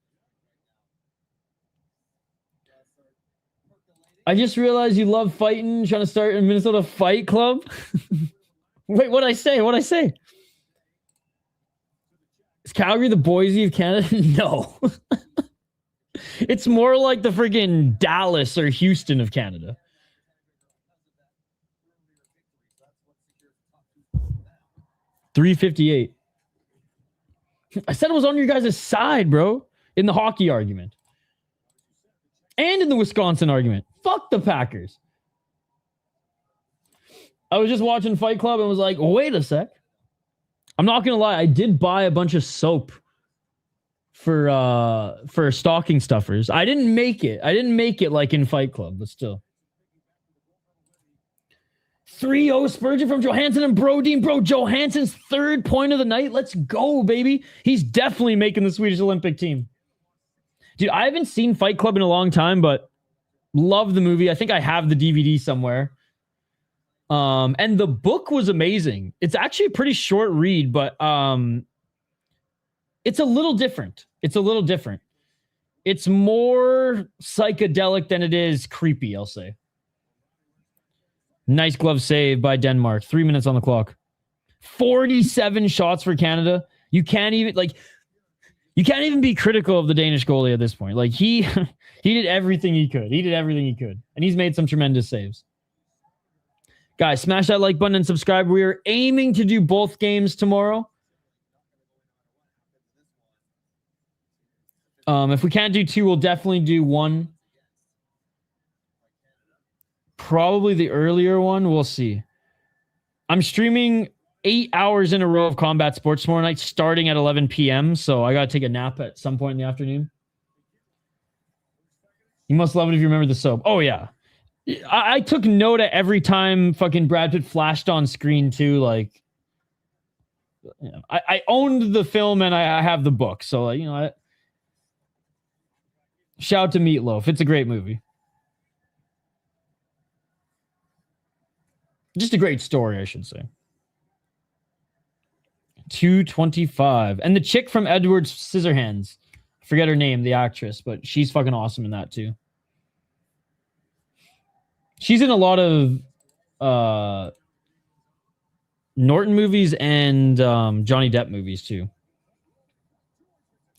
I just realized you love fighting, trying to start a Minnesota Fight Club. Wait, what'd I say? What'd I say? Is Calgary the Boise of Canada? No. It's more like the friggin' Dallas or Houston of Canada. $3.58. I said it was on your guys' side, bro, in the hockey argument. And in the Wisconsin argument. Fuck the Packers. I was just watching Fight Club and was like, wait a sec. I'm not going to lie. I did buy a bunch of soap for stocking stuffers. I didn't make it like in Fight Club, but still. 3-0 Spurgeon from Johansson and Brodeen. Bro, Johansson's third point of the night. Let's go, baby. He's definitely making the Swedish Olympic team. Dude, I haven't seen Fight Club in a long time, but love the movie. I think I have the DVD somewhere. And the book was amazing. It's actually a pretty short read, but it's a little different. It's more psychedelic than it is creepy, I'll say. Nice glove save by Denmark. 3 minutes on the clock. 47 shots for Canada. You can't even be critical of the Danish goalie at this point. Like he did everything he could. And he's made some tremendous saves. Guys, smash that like button and subscribe. We are aiming to do both games tomorrow. If we can't do 2, we'll definitely do 1. Probably the earlier one. We'll see. I'm streaming 8 hours in a row of combat sports tomorrow night, starting at 11 p.m. So I got to take a nap at some point in the afternoon. You must love it if you remember the soap. Oh, yeah. I took note at every time fucking Brad Pitt flashed on screen, too. Like, you know, I owned the film and I have the book. So, you know, shout out to Meatloaf. It's a great movie. Just a great story, I should say. 225. And the chick from Edward Scissorhands. I forget her name, the actress, but she's fucking awesome in that too. She's in a lot of Norton movies and Johnny Depp movies too.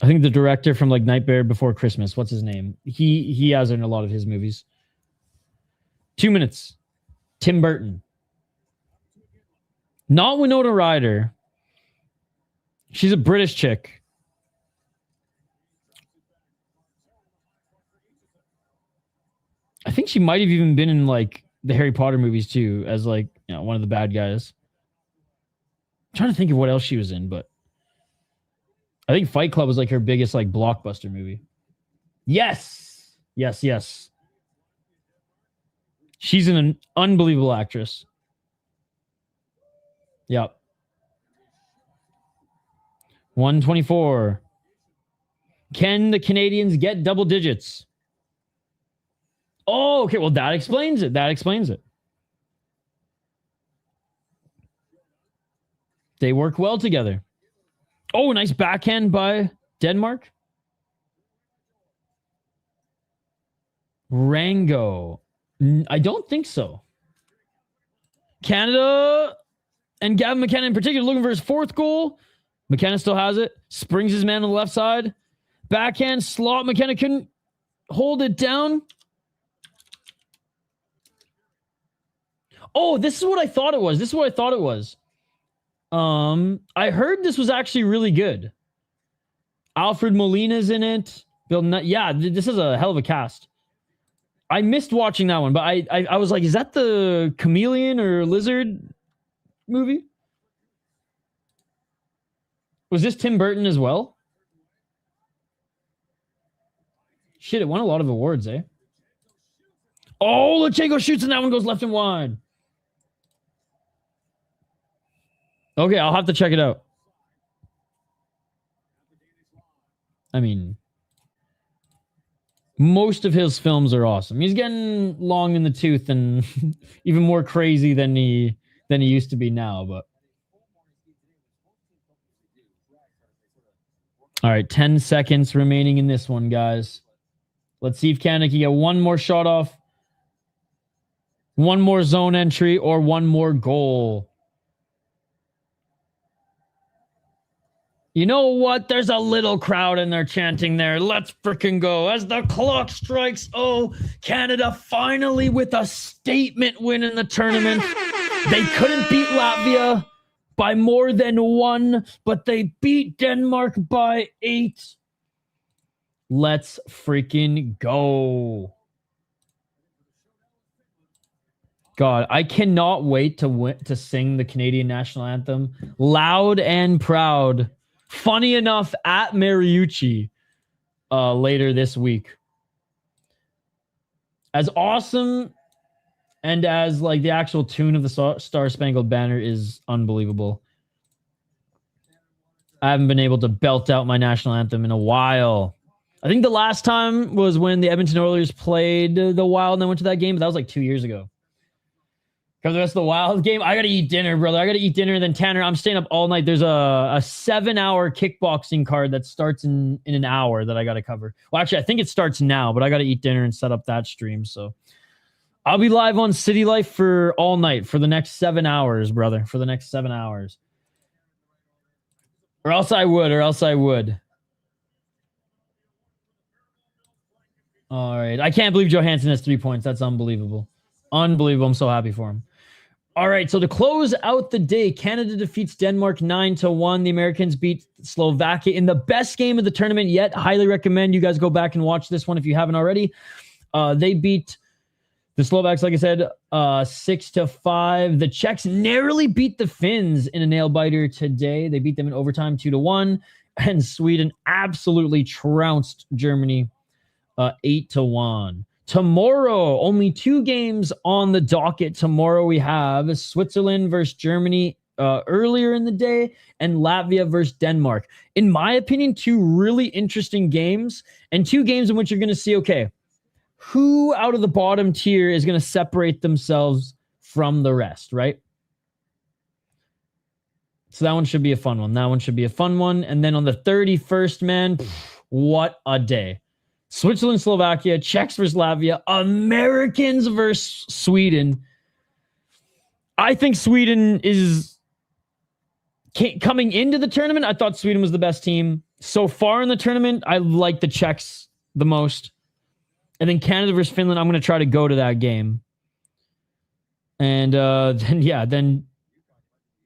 I think the director from like Nightmare Before Christmas, what's his name? He has her in a lot of his movies. 2 minutes. Tim Burton. Not Winona Ryder. She's a British chick. I think she might have even been in like the Harry Potter movies too, as like, you know, one of the bad guys. I'm trying to think of what else she was in, but I think Fight Club was like her biggest like blockbuster movie. Yes. She's an unbelievable actress. Yep. 124. Can the Canadians get double digits? Oh, okay. Well, that explains it. They work well together. Oh, nice backhand by Denmark. Rango. I don't think so. Canada and Gavin McKenna in particular looking for his 4th goal. McKenna still has it. Springs his man on the left side. Backhand slot. McKenna couldn't hold it down. Oh, this is what I thought it was. I heard this was actually really good. Alfred Molina's in it. Yeah, this is a hell of a cast. I missed watching that one, but I was like, is that the chameleon or lizard movie? Was this Tim Burton as well? Shit, it won a lot of awards, eh? Oh, Lachenko shoots and that one goes left and wide. Okay, I'll have to check it out. I mean, most of his films are awesome. He's getting long in the tooth and even more crazy than he used to be now, but all right, 10 seconds remaining in this one, guys. Let's see if Canada can get one more shot off, one more zone entry, or one more goal. You know what? There's a little crowd and they're chanting there. Let's freaking go. As the clock strikes, oh, Canada finally with a statement win in the tournament. They couldn't beat Latvia by more than 1, but they beat Denmark by 8. Let's freaking go. God, I cannot wait to sing the Canadian national anthem loud and proud. Funny enough, at Mariucci later this week. As awesome and as like the actual tune of the Star Spangled Banner is unbelievable. I haven't been able to belt out my national anthem in a while. I think the last time was when the Edmonton Oilers played the Wild and I went to that game, but that was like 2 years ago. Cover the rest of the Wild game. I got to eat dinner, brother. I got to eat dinner. And then Tanner, I'm staying up all night. There's a 7-hour kickboxing card that starts in an hour that I got to cover. Well, actually, I think it starts now, but I got to eat dinner and set up that stream. So I'll be live on City Life for all night for the next 7 hours, brother. For the next 7 hours. Or else I would. All right. I can't believe Johansson has 3 points. That's unbelievable. Unbelievable. I'm so happy for him. All right. So to close out the day, Canada defeats Denmark 9-1. The Americans beat Slovakia in the best game of the tournament yet. Highly recommend you guys go back and watch this one if you haven't already. They beat the Slovaks, like I said, 6-5. The Czechs narrowly beat the Finns in a nail-biter today. They beat them in overtime 2-1. And Sweden absolutely trounced Germany 8-1. Tomorrow, only 2 games on the docket. Tomorrow we have Switzerland versus Germany earlier in the day and Latvia versus Denmark. In my opinion, 2 really interesting games and 2 games in which you're going to see, okay, who out of the bottom tier is going to separate themselves from the rest, right? So that one should be a fun one. And then on the 31st, man, what a day. Switzerland, Slovakia, Czechs versus Latvia, Americans versus Sweden. I think Sweden is coming into the tournament. I thought Sweden was the best team. So far in the tournament, I like the Czechs the most. And then Canada versus Finland, I'm going to try to go to that game. And then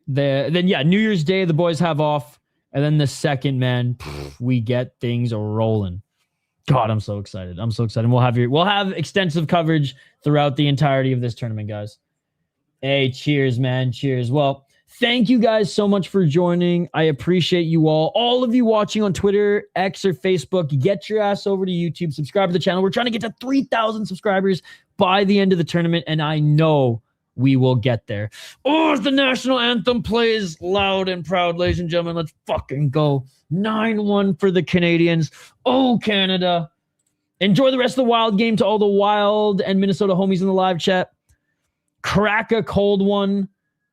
New Year's Day, the boys have off. And then the second, man, we get things rolling. God, I'm so excited. We'll have extensive coverage throughout the entirety of this tournament, guys. Hey, cheers, man. Cheers. Well, thank you guys so much for joining. I appreciate you all. All of you watching on Twitter, X, or Facebook, get your ass over to YouTube. Subscribe to the channel. We're trying to get to 3,000 subscribers by the end of the tournament, and I know we will get there. Oh, as the national anthem plays loud and proud, ladies and gentlemen, let's fucking go. 9-1 for the Canadians. Oh, Canada. Enjoy the rest of the Wild game to all the Wild and Minnesota homies in the live chat. Crack a cold one,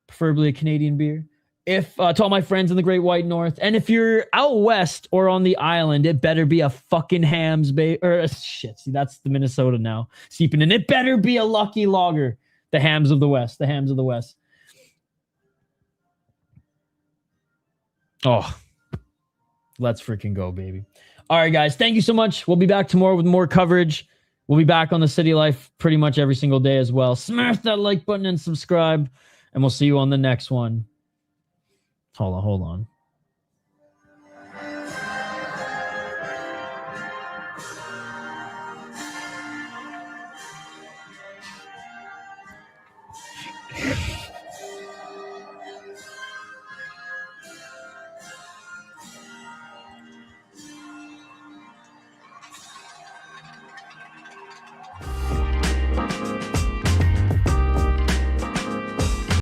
preferably a Canadian beer. If to all my friends in the Great White North, and if you're out west or on the island, it better be a fucking Hams shit. See, that's the Minnesota now seeping in. It better be a Lucky Lager. The Hams of the West. Oh, let's freaking go, baby. All right, guys. Thank you so much. We'll be back tomorrow with more coverage. We'll be back on the City Life pretty much every single day as well. Smash that like button and subscribe, and we'll see you on the next one. Hold on.